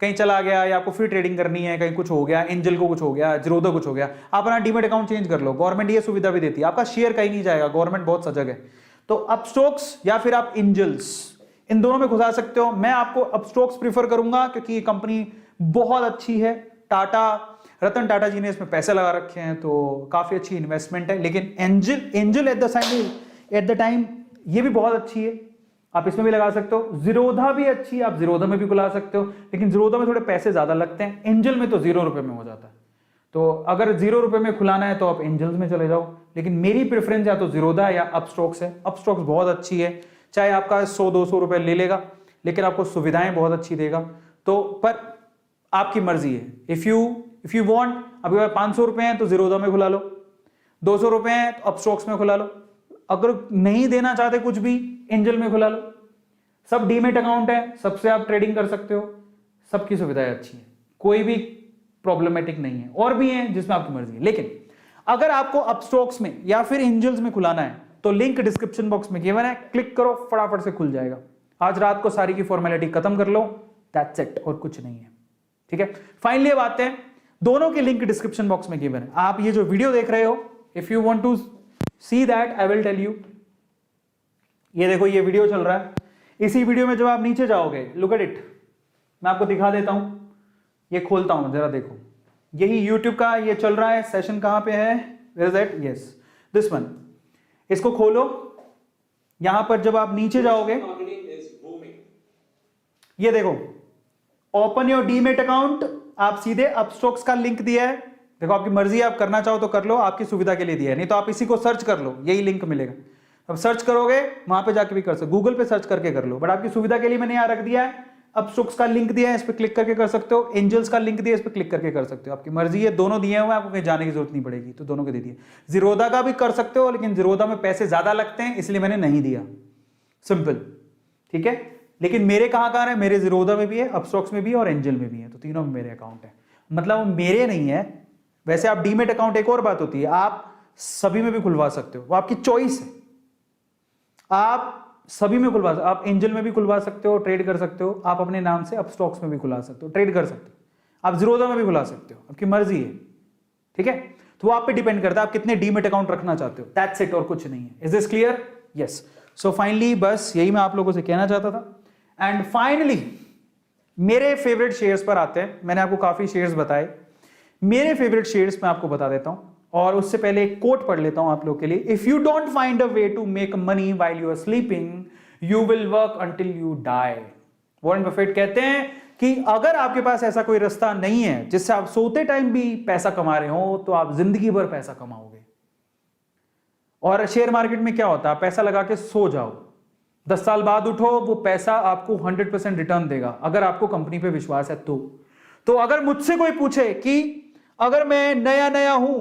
कहीं चला गया, या आपको फ्री ट्रेडिंग करनी है, कहीं कुछ हो गया, एंजल को कुछ हो गया, जीरोधा कुछ हो गया, आप अपना डीमेट अकाउंट चेंज कर लो। गवर्नमेंट ये सुविधा भी देती है, आपका शेयर कहीं नहीं जाएगा, गवर्नमेंट बहुत सजग है। तो अपस्टॉक्स या फिर आप एंजल्स, इन दोनों में घुसा सकते हो। मैं आपको अपस्टॉक्स प्रीफर करूंगा क्योंकि ये कंपनी बहुत अच्छी है। रतन टाटा जी ने इसमें पैसे लगा रखे हैं, तो काफी अच्छी इन्वेस्टमेंट है। लेकिन एंजल एट द टाइम ये भी बहुत अच्छी है, आप इसमें भी लगा सकते हो। जीरोधा भी अच्छी है, आप जीरोधा में भी खुला सकते हो, लेकिन जीरोधा में थोड़े पैसे ज्यादा लगते हैं, एंजल में तो 0 रुपए में हो जाता है। तो अगर 0 रुपए में खुलाना है तो आप एंजल्स में चले जाओ, लेकिन मेरी प्रेफरेंस या तो जीरोधा या अपस्टॉक्स है। अपस्टॉक्स बहुत अच्छी है, चाहे आपका 100-200 रुपए ले लेगा, लेकिन आपको सुविधाएं बहुत अच्छी देगा। तो पर आपकी मर्जी है। इफ यू वांट, आपके पास 500 रुपए हैं तो जीरोधा में खुला लो, 200 रुपए हैं तो अपस्टॉक्स में खुला लो, अगर नहीं देना चाहते कुछ भी एंजल में खुला लो। सब डीमेट अकाउंट है, सबसे आप ट्रेडिंग कर सकते हो, सबकी सुविधाएं अच्छी है, कोई भी प्रॉब्लमेटिक नहीं है। और भी हैं जिसमें आपकी मर्जी है, लेकिन अगर आपको अपस्टॉक्स में या फिर एंजल्स में खुलाना है तो लिंक डिस्क्रिप्शन बॉक्स में गिवन है, क्लिक करो, फटाफट से खुल जाएगा। आज रात को सारी की फॉर्मेलिटी खत्म कर लो, दैट्स इट, और कुछ नहीं है। ठीक है, फाइनली अब आते हैं, दोनों के लिंक डिस्क्रिप्शन बॉक्स में गिवन है। आप ये जो वीडियो देख रहे हो, if you want to see that I will tell you. ये देखो, ये वीडियो चल रहा है। इसी वीडियो में जब आप नीचे जाओगे, लुक एट इट, मैं आपको दिखा देता हूं, ये खोलता हूं, जरा देखो। यही YouTube का ये चल रहा है, सेशन कहां पे है, where is that, yes this one. इसको खोलो, यहां पर जब आप नीचे जाओगे, ये देखो, ओपन योर डीमेट अकाउंट, आप सीधे अपस्टॉक्स का लिंक दिया है। देखो, आपकी मर्जी है, आप करना चाहो तो कर लो, आपकी सुविधा के लिए दिया है, नहीं तो आप इसी को सर्च कर लो, यही लिंक मिलेगा। अब सर्च करोगे वहां पे जाके भी कर सकते, गूगल पे सर्च करके कर लो, बट आपकी सुविधा के लिए मैंने यहां रख दिया है। अपस्टॉक्स का लिंक दिया है, इस पे क्लिक करके कर सकते हो, एंजल्स का लिंक दिया है, इस पे क्लिक करके कर सकते हो, आपकी मर्जी है। दोनों दिए हुए हैं, आपको कहीं जाने की जरूरत नहीं पड़ेगी, तो दोनों के दे दिए। जीरोधा का भी कर सकते हो, लेकिन जीरोधा में पैसे ज्यादा लगते हैं, इसलिए मैंने नहीं दिया, सिंपल। ठीक है, लेकिन मेरे कहां है, मेरे जीरोधा में भी है, अपस्टॉक्स में भी है और एंजल में भी है, तो तीनों में मेरे अकाउंट है। मतलब मेरे नहीं है, वैसे आप डीमेट अकाउंट, एक और बात होती है, आप सभी में भी खुलवा सकते हो, वो आपकी चॉइस है। आप सभी में खुलवा सकते हो, आप एंजल में भी खुलवा सकते हो, ट्रेड कर सकते हो, आप अपने नाम से अपस्टॉक्स में भी खुला सकते हो, ट्रेड कर सकते हो, आप जीरोधा में भी खुला सकते हो, आपकी मर्जी है। ठीक है, तो वो आप पे डिपेंड करता है, आप कितने डीमेट अकाउंट रखना चाहते हो, दैट्स इट, और कुछ नहीं है। Is this clear? Yes. So finally बस यही मैं आप लोगों से कहना चाहता था। एंड फाइनली मेरे फेवरेट शेयर्स पर आते हैं। मैंने आपको काफी शेयर्स बताए, मेरे फेवरेट शेयर्स मैं आपको बता देता हूं, और उससे पहले एक कोट पढ़ लेता हूं आप लोग के लिए। If you don't find a way to make money while you are sleeping, you will work until you die. Warren Buffett कहते हैं कि अगर आपके पास ऐसा कोई रास्ता नहीं है जिससे आप सोते टाइम भी पैसा कमा रहे हो, तो आप जिंदगी भर पैसा कमाओगे। और शेयर मार्केट में क्या होता है, पैसा लगा के सो जाओ, 10 साल बाद उठो, वो पैसा आपको 100% रिटर्न देगा, अगर आपको कंपनी पे विश्वास है तो अगर मुझसे कोई पूछे कि अगर मैं नया हूं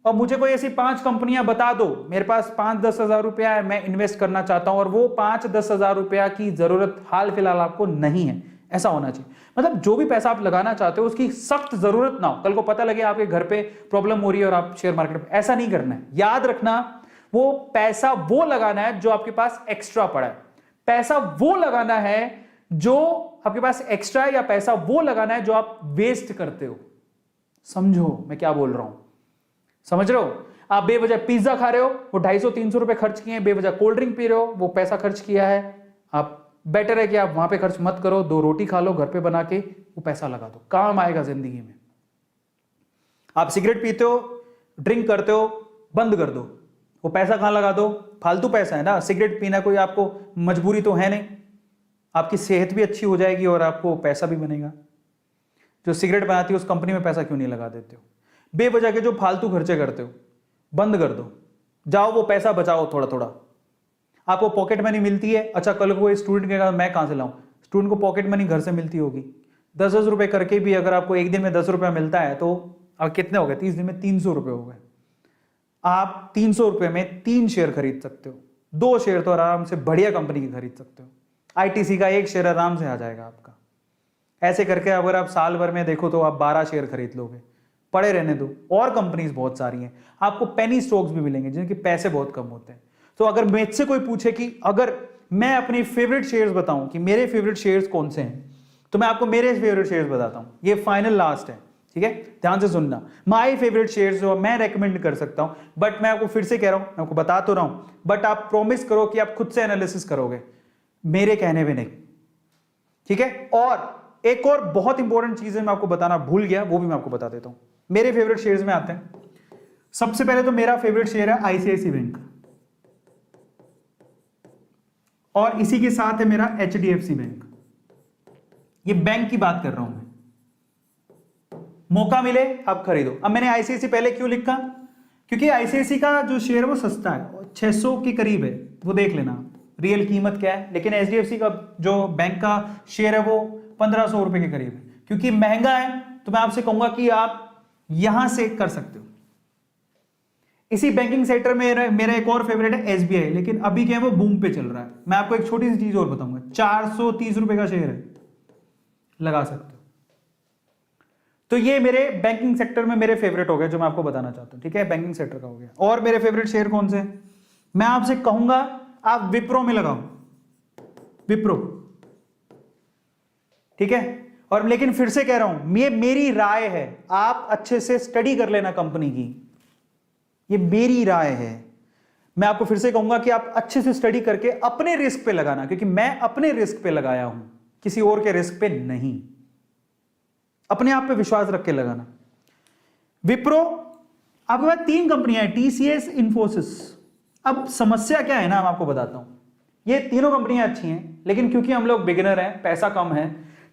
और मुझे कोई ऐसी 5 कंपनियां बता दो, मेरे पास 5-10 हजार रुपया है, मैं इन्वेस्ट करना चाहता हूं, और वो 5-10 हजार रुपया की जरूरत हाल फिलहाल आपको नहीं है, ऐसा होना चाहिए। मतलब जो भी पैसा आप लगाना चाहते हो उसकी सख्त जरूरत ना हो, कल को पता लगे आपके घर पे प्रॉब्लम हो रही है और आप शेयर मार्केट में, ऐसा नहीं करना है। याद रखना, वो पैसा वो लगाना है जो आपके पास एक्स्ट्रा पड़ा है, पैसा वो लगाना है जो आपके पास एक्स्ट्रा है, या पैसा वो लगाना है जो आप वेस्ट करते हो। समझो मैं क्या बोल रहा हूं, समझ रहे हो? आप बेवजह पिज्जा खा रहे हो, वो 250-300 रुपए खर्च किए हैं, बेवजह कोल्ड ड्रिंक पी रहे हो, वो पैसा खर्च किया है। आप बेटर है कि आप वहां पे खर्च मत करो, 2 रोटी खा लो घर पे बना के, वो पैसा लगा दो, काम आएगा जिंदगी में। आप सिगरेट पीते हो, ड्रिंक करते हो, बंद कर दो, वो पैसा कहां लगा दो, फालतू पैसा है ना। सिगरेट पीना कोई आपको मजबूरी तो है नहीं, आपकी सेहत भी अच्छी हो जाएगी और आपको पैसा भी बनेगा। जो सिगरेट बनाती है उस कंपनी में पैसा क्यों नहीं लगा देते हो? बेवजह के जो फालतू खर्चे करते हो बंद कर दो, जाओ वो पैसा बचाओ थोड़ा थोड़ा। आपको पॉकेट मनी मिलती है, अच्छा कल को स्टूडेंट कहेगा मैं कहां से लाऊं, स्टूडेंट को पॉकेट मनी घर से मिलती होगी, 10-10 रुपए करके भी अगर आपको एक दिन में 10 रुपया मिलता है तो अब कितने हो गए, 30 दिन में 300 रुपए हो गए। आप 300 रुपए में 3 शेयर खरीद सकते हो, 2 शेयर तो आराम से बढ़िया कंपनी की खरीद सकते हो। आईटीसी का 1 शेयर आराम से आ जाएगा आपका। ऐसे करके अगर आप साल भर में देखो तो आप 12 शेयर खरीद लोगे, पड़े रहने दो। और कंपनीज बहुत सारी हैं, आपको पेनी स्टॉक्स भी मिलेंगे जिनके पैसे बहुत कम होते हैं। तो अगर मुझसे कोई पूछे कि अगर मैं अपनी फेवरेट शेयर्स बताऊं कि मेरे फेवरेट शेयर्स कौन से हैं, तो मैं आपको मेरे फेवरेट शेयर्स बताता हूं। ये फाइनल लास्ट है, ठीक है, ध्यान से सुनना। माय फेवरेट शेयर्स जो मैं रेकमेंड कर सकता हूं, बट मैं आपको फिर से कह रहा हूं, मैं आपको बता तो रहा हूं, बट आप प्रॉमिस करो कि आप खुद से एनालिसिस करोगे, मेरे कहने में नहीं, ठीक है। और एक और बहुत इंपॉर्टेंट चीज है, मैं आपको बताना भूल गया, वो भी मैं आपको बता देता हूं। मेरे फेवरेट शेयर्स में आते हैं। सबसे पहले तो मेरा फेवरेट शेयर है आईसीआईसी बैंक, और इसी के साथ है मेरा एचडीएफसी बैंक। ये बैंक की बात कर रहा हूं मैं, मौका मिले आप खरीदो। अब मैंने आईसीआईसी पहले क्यों लिखा, क्योंकि आईसीआईसी का जो शेयर है वो सस्ता है, 600 के करीब है, वो देख लेना। रियल कीमत क्या है, लेकिन एचडीएफसी का जो बैंक का शेयर है वो 1500 रुपए के करीब है। क्योंकि महंगा है तो मैं आपसे कहूंगा कि आप यहां से कर सकते हो। इसी बैंकिंग सेक्टर में मेरा एक और फेवरेट है एसबीआई, लेकिन अभी क्या है वो बूम पे चल रहा है। मैं आपको एक छोटी सी चीज और बताऊंगा, 430 रुपए का शेयर है, लगा सकते हो। तो ये मेरे बैंकिंग सेक्टर में मेरे फेवरेट हो गए जो मैं आपको बताना चाहता हूं। ठीक है, बैंकिंग सेक्टर का हो गया। और मेरे फेवरेट शेयर कौन से, मैं आपसे कहूंगा आप विप्रो में लगाओ, विप्रो। ठीक है, और लेकिन फिर से कह रहा हूं ये मेरी राय है, आप अच्छे से स्टडी कर लेना कंपनी की, ये मेरी राय है। मैं आपको फिर से कहूंगा कि आप अच्छे से स्टडी करके अपने रिस्क पे लगाना, क्योंकि मैं अपने रिस्क पे लगाया हूं, किसी और के रिस्क पे नहीं। अपने आप पे विश्वास रख के लगाना। विप्रो, आपके पास 3 कंपनियां हैं, टीसीएस, इंफोसिस। अब समस्या क्या है ना, मैं आपको बताता हूं। ये तीनों कंपनियां अच्छी हैं, लेकिन क्योंकि हम लोग बिगिनर हैं, पैसा कम है,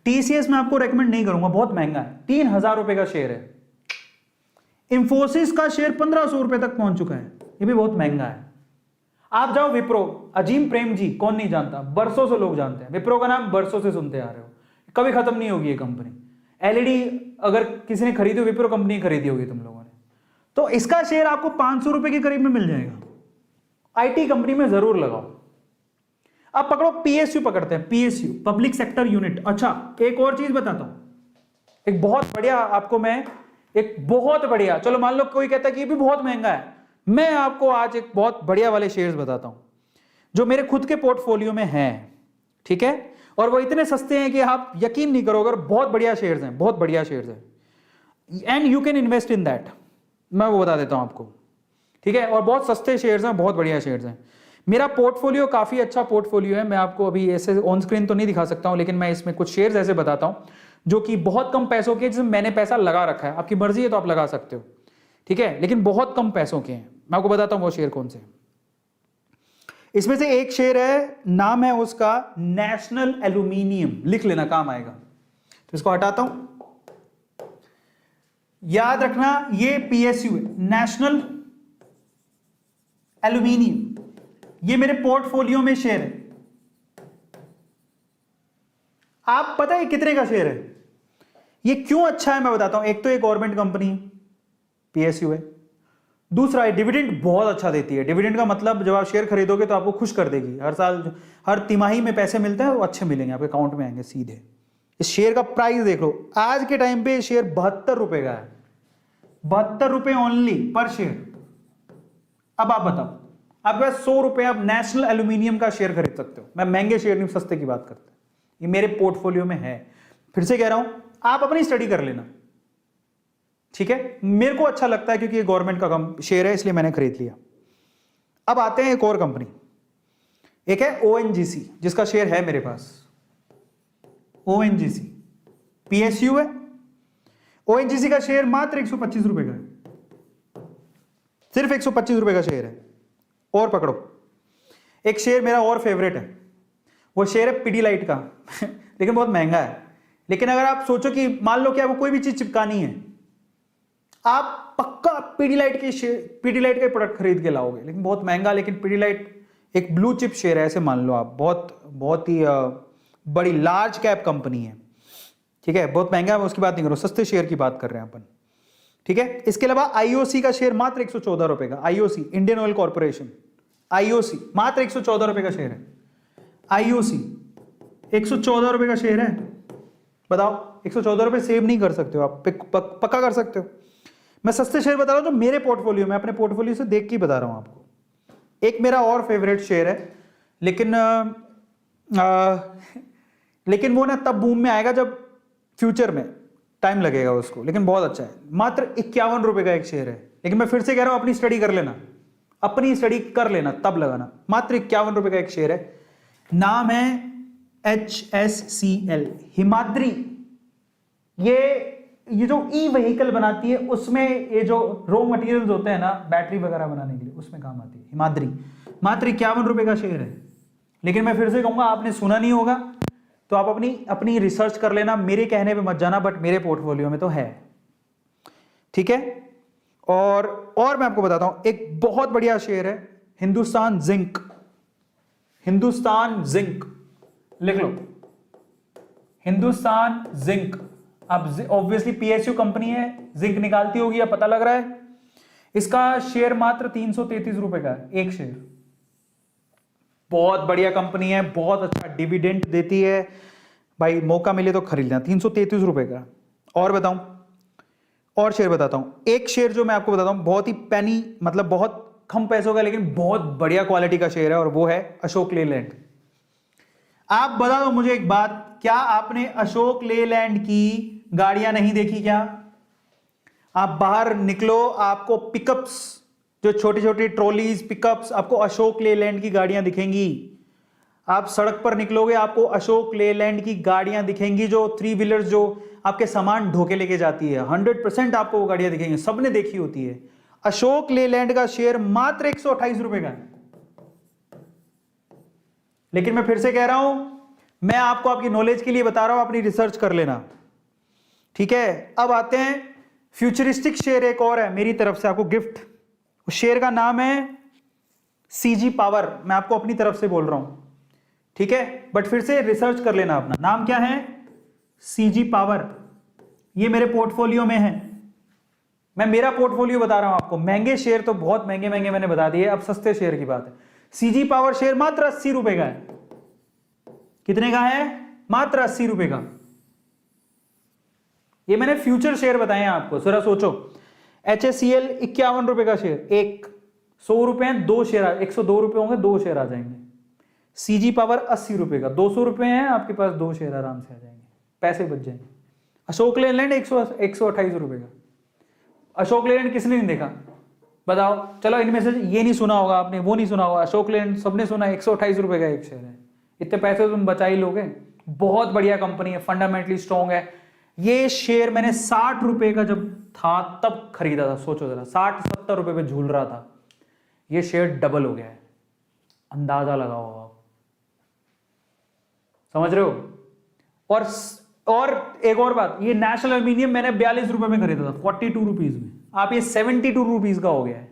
टीसीएस मैं आपको रेकमेंड नहीं करूंगा, बहुत महंगा है, 3000 रुपए का शेयर है। इंफोसिस का शेयर 1500 रुपए तक पहुंच चुका है, ये भी बहुत महंगा है। आप जाओ विप्रो, अजीम प्रेम जी, कौन नहीं जानता, बरसों से लोग जानते हैं विप्रो का नाम, बरसों से सुनते आ रहे हो, कभी खत्म नहीं होगी ये कंपनी। एलईडी अगर किसी ने खरीदी हो, विप्रो कंपनी खरीदी होगी तुम लोगों ने, तो इसका शेयर आपको 500 रुपए के करीब में मिल जाएगा। आईटी कंपनी में जरूर लगाओ। अब पकड़ो पीएसयू, पकड़ते हैं पीएसयू, पब्लिक सेक्टर यूनिट। अच्छा, एक और चीज बताता हूं, एक बहुत बढ़िया आपको मैं, एक बहुत बढ़िया, चलो मान लो कोई कहता है कि ये भी बहुत महंगा है, मैं आपको आज एक बहुत बढ़िया वाले शेयर्स बताता हूं जो मेरे खुद के पोर्टफोलियो में हैं। ठीक है, और वो इतने सस्ते हैं कि आप यकीन नहीं करोगे, बहुत बढ़िया शेयर्स हैं, बहुत बढ़िया शेयर्स हैं, and you can invest in that, मैं वो बता देता हूं आपको। ठीक है, और बहुत सस्ते शेयर्स हैं, बहुत बढ़िया शेयर्स हैं। मेरा पोर्टफोलियो काफी अच्छा पोर्टफोलियो है, मैं आपको अभी ऐसे ऑन स्क्रीन तो नहीं दिखा सकता हूं, लेकिन मैं इसमें कुछ शेयर्स ऐसे बताता हूं जो कि बहुत कम पैसों के, जिसमें मैंने पैसा लगा रखा है। आपकी मर्जी है तो आप लगा सकते हो, ठीक है, लेकिन बहुत कम पैसों के हैं। मैं आपको बताता हूं वो शेयर कौन से। इसमें से एक शेयर है, नाम है उसका नेशनल एल्यूमिनियम, लिख लेना, काम आएगा। तो इसको हटाता हूं, याद रखना ये पीएसयू है, नेशनल एल्यूमिनियम, ये मेरे पोर्टफोलियो में शेयर है। आप पता है कितने का शेयर है, ये क्यों अच्छा है मैं बताता हूं। एक तो ये गवर्नमेंट कंपनी पीएसयू है, दूसरा डिविडेंड बहुत अच्छा देती है। डिविडेंड का मतलब जब आप शेयर खरीदोगे तो आपको खुश कर देगी, हर साल, हर तिमाही में पैसे मिलते हैं, वो अच्छे मिलेंगे, आपके अकाउंट में आएंगे सीधे। इस शेयर का प्राइस देख लो, आज के टाइम पे शेयर 72 रुपए का है, 72 रुपए ओनली पर शेयर। अब आप बताओ, आपके पास 100 रुपए आप नेशनल एल्यूमिनियम का शेयर खरीद सकते हो। मैं महंगे शेयर नहीं, सस्ते की बात करते, ये मेरे पोर्टफोलियो में है। फिर से कह रहा हूं, आप अपनी स्टडी कर लेना, ठीक है। मेरे को अच्छा लगता है क्योंकि ये गवर्नमेंट का शेयर है, इसलिए मैंने खरीद लिया। अब आते हैं एक और कंपनी, एक है ओएनजीसी, जिसका शेयर है मेरे पास। ओएनजीसी पीएसयू है, ओएनजीसी का शेयर मात्र 125 रुपए का है, सिर्फ 125 रुपए का शेयर है। और पकड़ो, एक शेयर मेरा और फेवरेट है, वो शेयर है पिडीलाइट का लेकिन बहुत महंगा है। लेकिन अगर आप सोचो कि मान लो कि आपको कोई भी चीज चिपकानी है, आप पक्का पिडीलाइट का प्रोडक्ट खरीद के लाओगे, लेकिन बहुत महंगा। लेकिन पिडीलाइट एक ब्लू चिप शेयर है, ऐसे मान लो आप, बहुत ही बड़ी लार्ज कैप कंपनी है, ठीक है, बहुत महंगा है, उसकी बात नहीं करो, सस्ते शेयर की बात कर रहे हैं अपन, ठीक है। इसके अलावा आईओसी का शेयर मात्र 114 रुपए का, IOC Indian oil corporation, IOC मात्र 114 रुपए का शेयर है। आईओसी 114 रुपए का शेयर है, बताओ 114 रुपए सेव नहीं कर सकते हो आप, पक्का कर सकते हो। मैं सस्ते शेयर बता रहा हूं जो मेरे पोर्टफोलियो में, अपने पोर्टफोलियो से देख के बता रहा हूं आपको। एक मेरा और फेवरेट शेयर है, लेकिन वो ना तब बूम में आएगा जब फ्यूचर में, टाइम लगेगा उसको, लेकिन बहुत अच्छा है। मात्र 51 रुपए का एक शेयर है, लेकिन मैं फिर से कह रहा हूं अपनी स्टडी कर लेना, अपनी स्टडी कर लेना तब लगाना। मात्र 51 रुपए का एक शेयर है, नाम है HSCL, हिमाद्री। ये जो ई व्हीकल बनाती है, उसमें ये जो रॉ मटेरियल्स होते हैं ना, बैटरी वगैरह बनाने के लिए, उसमें काम आती है हिमाद्री। मात्र 51 रुपए का शेयर है। लेकिन मैं फिर से कहूंगा, आपने सुना नहीं होगा तो आप अपनी रिसर्च कर लेना, मेरे कहने पे मत जाना, बट मेरे पोर्टफोलियो में तो है, ठीक है। और मैं आपको बताता हूं, एक बहुत बढ़िया शेयर है हिंदुस्तान जिंक। हिंदुस्तान जिंक लिख लो, हिंदुस्तान जिंक। अब ऑब्वियसली पीएसयू कंपनी है, जिंक निकालती होगी, अब पता लग रहा है। इसका शेयर मात्र 333 रुपए का है, एक शेयर। बहुत बढ़िया कंपनी है, बहुत अच्छा डिविडेंड देती है भाई, मौका मिले तो खरीद लेना। 333 रुपए का। और बताऊं, और शेयर बताता हूं। एक शेयर जो मैं आपको बताता हूं, बहुत ही पैनी, मतलब बहुत कम पैसों का, लेकिन बहुत बढ़िया क्वालिटी का शेयर है, और वो है अशोक लेलैंड। आप बता दो मुझे एक बात, क्या आपने अशोक लेलैंड की गाड़ियां नहीं देखी क्या? आप बाहर निकलो, आपको पिकअप्स, जो छोटी छोटी ट्रॉलीज, पिकअप्स, आपको अशोक लेलैंड की गाड़ियां दिखेंगी। आप सड़क पर निकलोगे, आपको अशोक लेलैंड की गाड़ियां दिखेंगी, जो 3 व्हीलर्स जो आपके सामान ढोके लेके जाती है। 100% आपको वो गाड़ियां दिखेंगी, सबने देखी होती है। अशोक लेलैंड का शेयर मात्र 128 रुपए का है। लेकिन मैं फिर से कह रहा हूं, मैं आपको आपकी नॉलेज के लिए बता रहा हूं, अपनी रिसर्च कर लेना, ठीक है। अब आते हैं फ्यूचरिस्टिक शेयर, एक और है मेरी तरफ से आपको गिफ्ट। उस शेयर का नाम है सीजी पावर, मैं आपको अपनी तरफ से बोल रहा हूं, ठीक है। बट फिर से रिसर्च कर लेना अपना। नाम क्या है? CG power. ये मेरे पोर्टफोलियो में है, मैं मेरा पोर्टफोलियो बता रहा हूं आपको। महंगे शेयर तो बहुत महंगे महंगे मैंने बता दिए, अब सस्ते शेयर की बात है। सीजी पावर शेयर मात्र 80 रुपए का है। कितने का है? मात्र 80 रुपए का। ये मैंने फ्यूचर शेयर बताए हैं आपको, जरा सोचो। HSCL 51 रुपए का शेयर, एक 100 रुपए हैं, 2 शेयर, 102 रुपए होंगे, 2 शेयर आ जाएंगे। सीजी पावर 80 रुपए का, 200 रुपए हैं आपके पास, 2 शेयर आराम से आ जाएंगे, पैसे बच जाएंगे। अशोक लेलैंड 128 रुपए का। अशोक लेलैंड किसने नहीं देखा बताओ? चलो इनमें से ये नहीं सुना होगा आपने, वो नहीं सुना होगा, अशोक लेलैंड सबने सुना। 128 रुपए का एक शेयर है, इतने पैसे तुम बचा ही लोगे। बहुत बढ़िया कंपनी है, फंडामेंटली स्ट्रॉन्ग है। ये शेयर मैंने 60 रुपए का जब था तब खरीदा था। सोचो जरा, 60-70 रुपए पे झूल रहा था, ये शेयर डबल हो गया है। अंदाजा लगाओ आप, समझ रहे हो? और एक और बात, ये नेशनल एल्यूमिनियम मैंने 42 रुपए में खरीदा था, 42 रुपीज में। आप ये 72 रुपीज का हो गया है।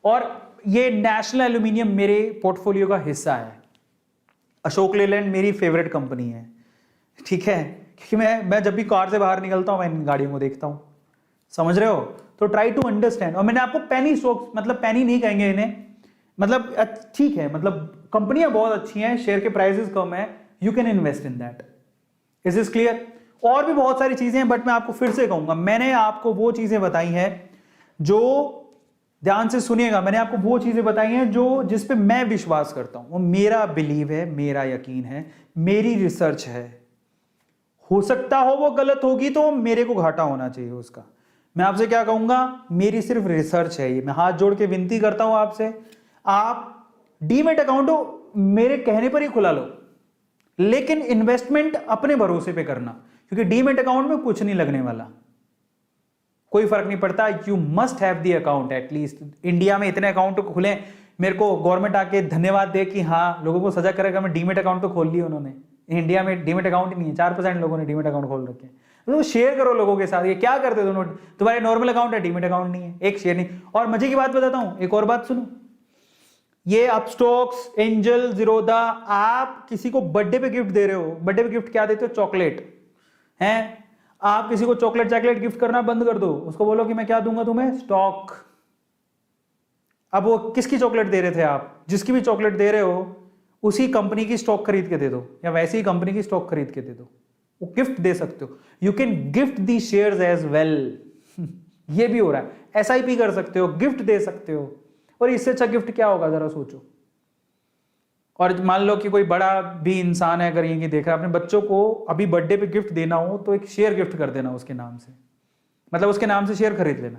और ये नेशनल एल्यूमिनियम मेरे पोर्टफोलियो का हिस्सा है। अशोक लेलैंड मेरी फेवरेट कंपनी है, ठीक है, क्योंकि मैं जब भी कार से बाहर निकलता हूं, मैं इन गाड़ियों को देखता हूं, समझ रहे हो? तो ट्राई टू अंडरस्टैंड। और मैंने आपको पेनी स्टॉक्स, मतलब पेनी नहीं कहेंगे इन्हें, मतलब ठीक है, मतलब कंपनियां बहुत अच्छी हैं, शेयर के प्राइसेस कम है, you can invest in that. Is this clear? और भी बहुत सारी चीजें हैं, बट मैं आपको फिर से कहूंगा, मैंने आपको वो चीजें बताई हैं जो, ध्यान से सुनिएगा, मैंने आपको वो चीजें बताई हैं जो, जिस पे मैं विश्वास करता हूं, वो मेरा बिलीव है, मेरा यकीन है, मेरी रिसर्च है। हो सकता हो वो गलत होगी तो मेरे को घाटा होना चाहिए उसका। मैं आपसे क्या कहूंगा, मेरी सिर्फ रिसर्च है ये। मैं हाथ जोड़ के विनती करता हूं आपसे, आप डीमैट अकाउंट मेरे कहने पर ही खुला लो, लेकिन इन्वेस्टमेंट अपने भरोसे पे करना, क्योंकि डीमैट अकाउंट में कुछ नहीं लगने वाला, कोई फर्क नहीं पड़ता। You must have the account at least. India में इतने अकाउंट खुले, मेरे को गवर्नमेंट आके धन्यवाद दे कि हाँ, लोगों को सजा करेगा, मैं डीमैट अकाउंट तो खोल लिया उन्होंने। इंडिया में डीमैट अकाउंट ही नहीं है, 4% लोगों ने डीमैट अकाउंट खोल रखे हैं। तो शेयर करो लोगों के साथ। ये क्या करते हो तुम्हारे नॉर्मल अकाउंट है, डीमैट अकाउंट नहीं है, एक शेयर नहीं। और मजे की बात बताता हूं, एक और बात सुनो, ये अपस्टॉक्स, एंजल, जीरोधा, आप किसी को बर्थडे पे गिफ्ट दे रहे हो, बर्थडे पे गिफ्ट क्या देते हो? चॉकलेट हैं। आप किसी को चॉकलेट गिफ्ट करना बंद कर दो, उसको बोलो कि मैं क्या दूंगा तुम्हें? स्टॉक। अब वो किसकी चॉकलेट दे रहे थे आप? जिसकी भी चॉकलेट दे रहे हो उसी कंपनी की स्टॉक खरीद के दे दो, या वैसी ही कंपनी की स्टॉक खरीद के दे दो। वो गिफ्ट दे सकते हो, you can gift the shares as well. ये भी हो रहा है, SIP कर सकते हो, गिफ्ट दे सकते हो। और इससे अच्छा गिफ्ट क्या होगा, जरा सोचो। और मान लो कि कोई बड़ा भी इंसान है, अगर ये देख रहा है, अपने बच्चों को अभी बर्थडे पे गिफ्ट देना हो तो एक शेयर गिफ्ट कर देना उसके नाम से, मतलब उसके नाम से शेयर खरीद लेना।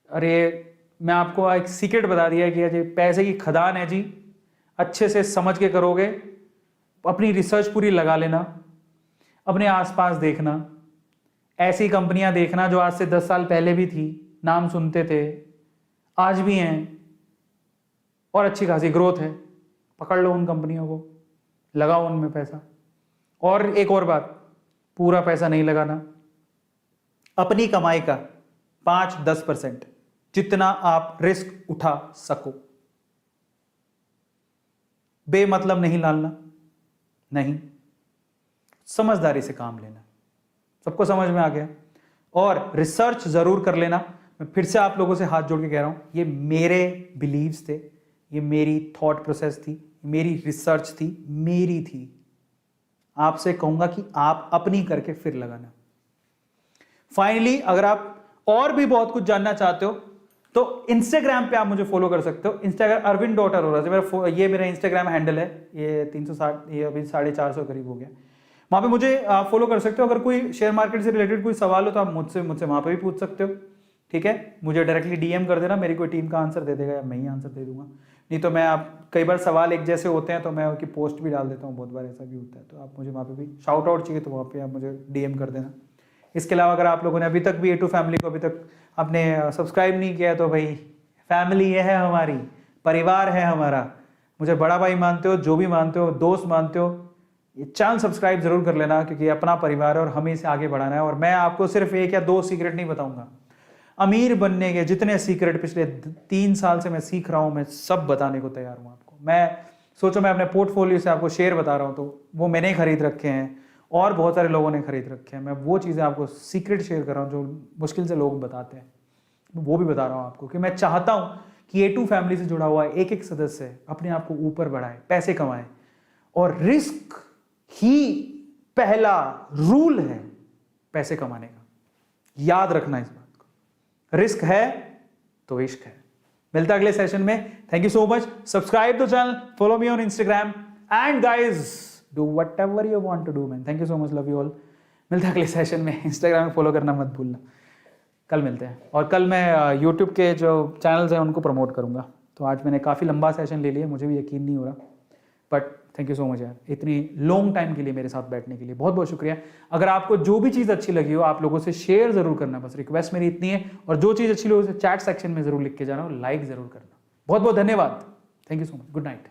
अरे मैं आपको एक सीक्रेट बता दिया कि जी पैसे की खदान है जी, अच्छे से समझ के करोगे, अपनी रिसर्च पूरी लगा लेना, अपने आसपास देखना, ऐसी कंपनियां देखना जो आज से 10 साल पहले भी थी, नाम सुनते थे, आज भी हैं, और अच्छी खासी ग्रोथ है। पकड़ लो उन कंपनियों को, लगाओ उनमें पैसा। और एक और बात, पूरा पैसा नहीं लगाना, अपनी कमाई का 5-10% जितना आप रिस्क उठा सको, बेमतलब नहीं डालना, नहीं, समझदारी से काम लेना। सबको समझ में आ गया? और रिसर्च जरूर कर लेना। मैं फिर से आप लोगों से हाथ जोड़ के कह रहा हूं, ये मेरे बिलीव्स थे, ये मेरी थॉट प्रोसेस थी, मेरी रिसर्च थी, मेरी थी। आपसे कहूंगा कि आप अपनी करके फिर लगाना। फाइनली, अगर आप और भी बहुत कुछ जानना चाहते हो तो इंस्टाग्राम पे आप मुझे फॉलो कर सकते हो। इंस्टाग्राम arvind.arora, ये मेरा इंस्टाग्राम हैंडल है। ये 360, ये अभी 450 करीब हो गया। वहां पे मुझे फॉलो कर सकते हो। अगर कोई शेयर मार्केट से रिलेटेड कोई सवाल हो तो आप मुझसे वहां पे भी पूछ सकते हो, ठीक है। मुझे डायरेक्टली डीएम कर देना, मेरी कोई टीम का आंसर दे देगा या मैं ही आंसर दे दूंगा। नहीं तो मैं, आप कई बार सवाल एक जैसे होते हैं तो मैं उनकी पोस्ट भी डाल देता हूँ, बहुत बार ऐसा भी होता है। तो आप मुझे वहाँ पे भी शाउट आउट चाहिए तो वहाँ पे आप मुझे डीएम कर देना। इसके अलावा अगर आप लोगों ने अभी तक भी A2 फैमिली को अभी तक आपने सब्सक्राइब नहीं किया तो भाई, फैमिली ये है हमारी, परिवार है हमारा। मुझे बड़ा भाई मानते हो, जो भी मानते हो, दोस्त मानते हो, ये चैनल सब्सक्राइब जरूर कर लेना, क्योंकि अपना परिवार है और हमें इसे आगे बढ़ाना है। और मैं आपको सिर्फ 1 या 2 सीक्रेट नहीं बताऊंगा, अमीर बनने के जितने सीक्रेट पिछले 3 साल से मैं सीख रहा हूं, मैं सब बताने को तैयार हूं आपको। मैं सोचो, मैं अपने पोर्टफोलियो से आपको शेयर बता रहा हूं तो वो मैंने खरीद रखे हैं और बहुत सारे लोगों ने खरीद रखे हैं। मैं वो चीज़ें आपको सीक्रेट शेयर कर रहा हूँ जो मुश्किल से लोग बताते हैं, वो भी बता रहा हूँ आपको, कि मैं चाहता हूँ कि A2 फैमिली से जुड़ा हुआ एक एक सदस्य अपने आप को ऊपर बढ़ाए, पैसे कमाए। और रिस्क ही पहला रूल है पैसे कमाने का, याद रखना इस बात को। रिस्क है तो इश्क है। मिलता है अगले सेशन में। Thank you so much. Subscribe the channel, follow me on Instagram, and guys do whatever you want to do man. Thank you so much, love you all. मिलता है अगले सेशन में। इंस्टाग्राम में फॉलो करना मत भूलना। कल मिलते हैं। और कल मैं यूट्यूब के जो चैनल्स हैं उनको प्रमोट करूंगा। तो आज मैंने काफ़ी लंबा सेशन ले लिया, मुझे भी यकीन नहीं हो रहा, but thank you so much यार, इतनी लॉन्ग टाइम के लिए मेरे साथ बैठने के लिए बहुत बहुत शुक्रिया। अगर आपको जो भी चीज़ अच्छी लगी हो, आप लोगों से शेयर जरूर करना, बस रिक्वेस्ट मेरी इतनी है। और जो चीज़ अच्छी लगी उसे चैट सेक्शन में जरूर लिख के जाना और लाइक जरूर करना। बहुत बहुत धन्यवाद। Thank you so much. Good night.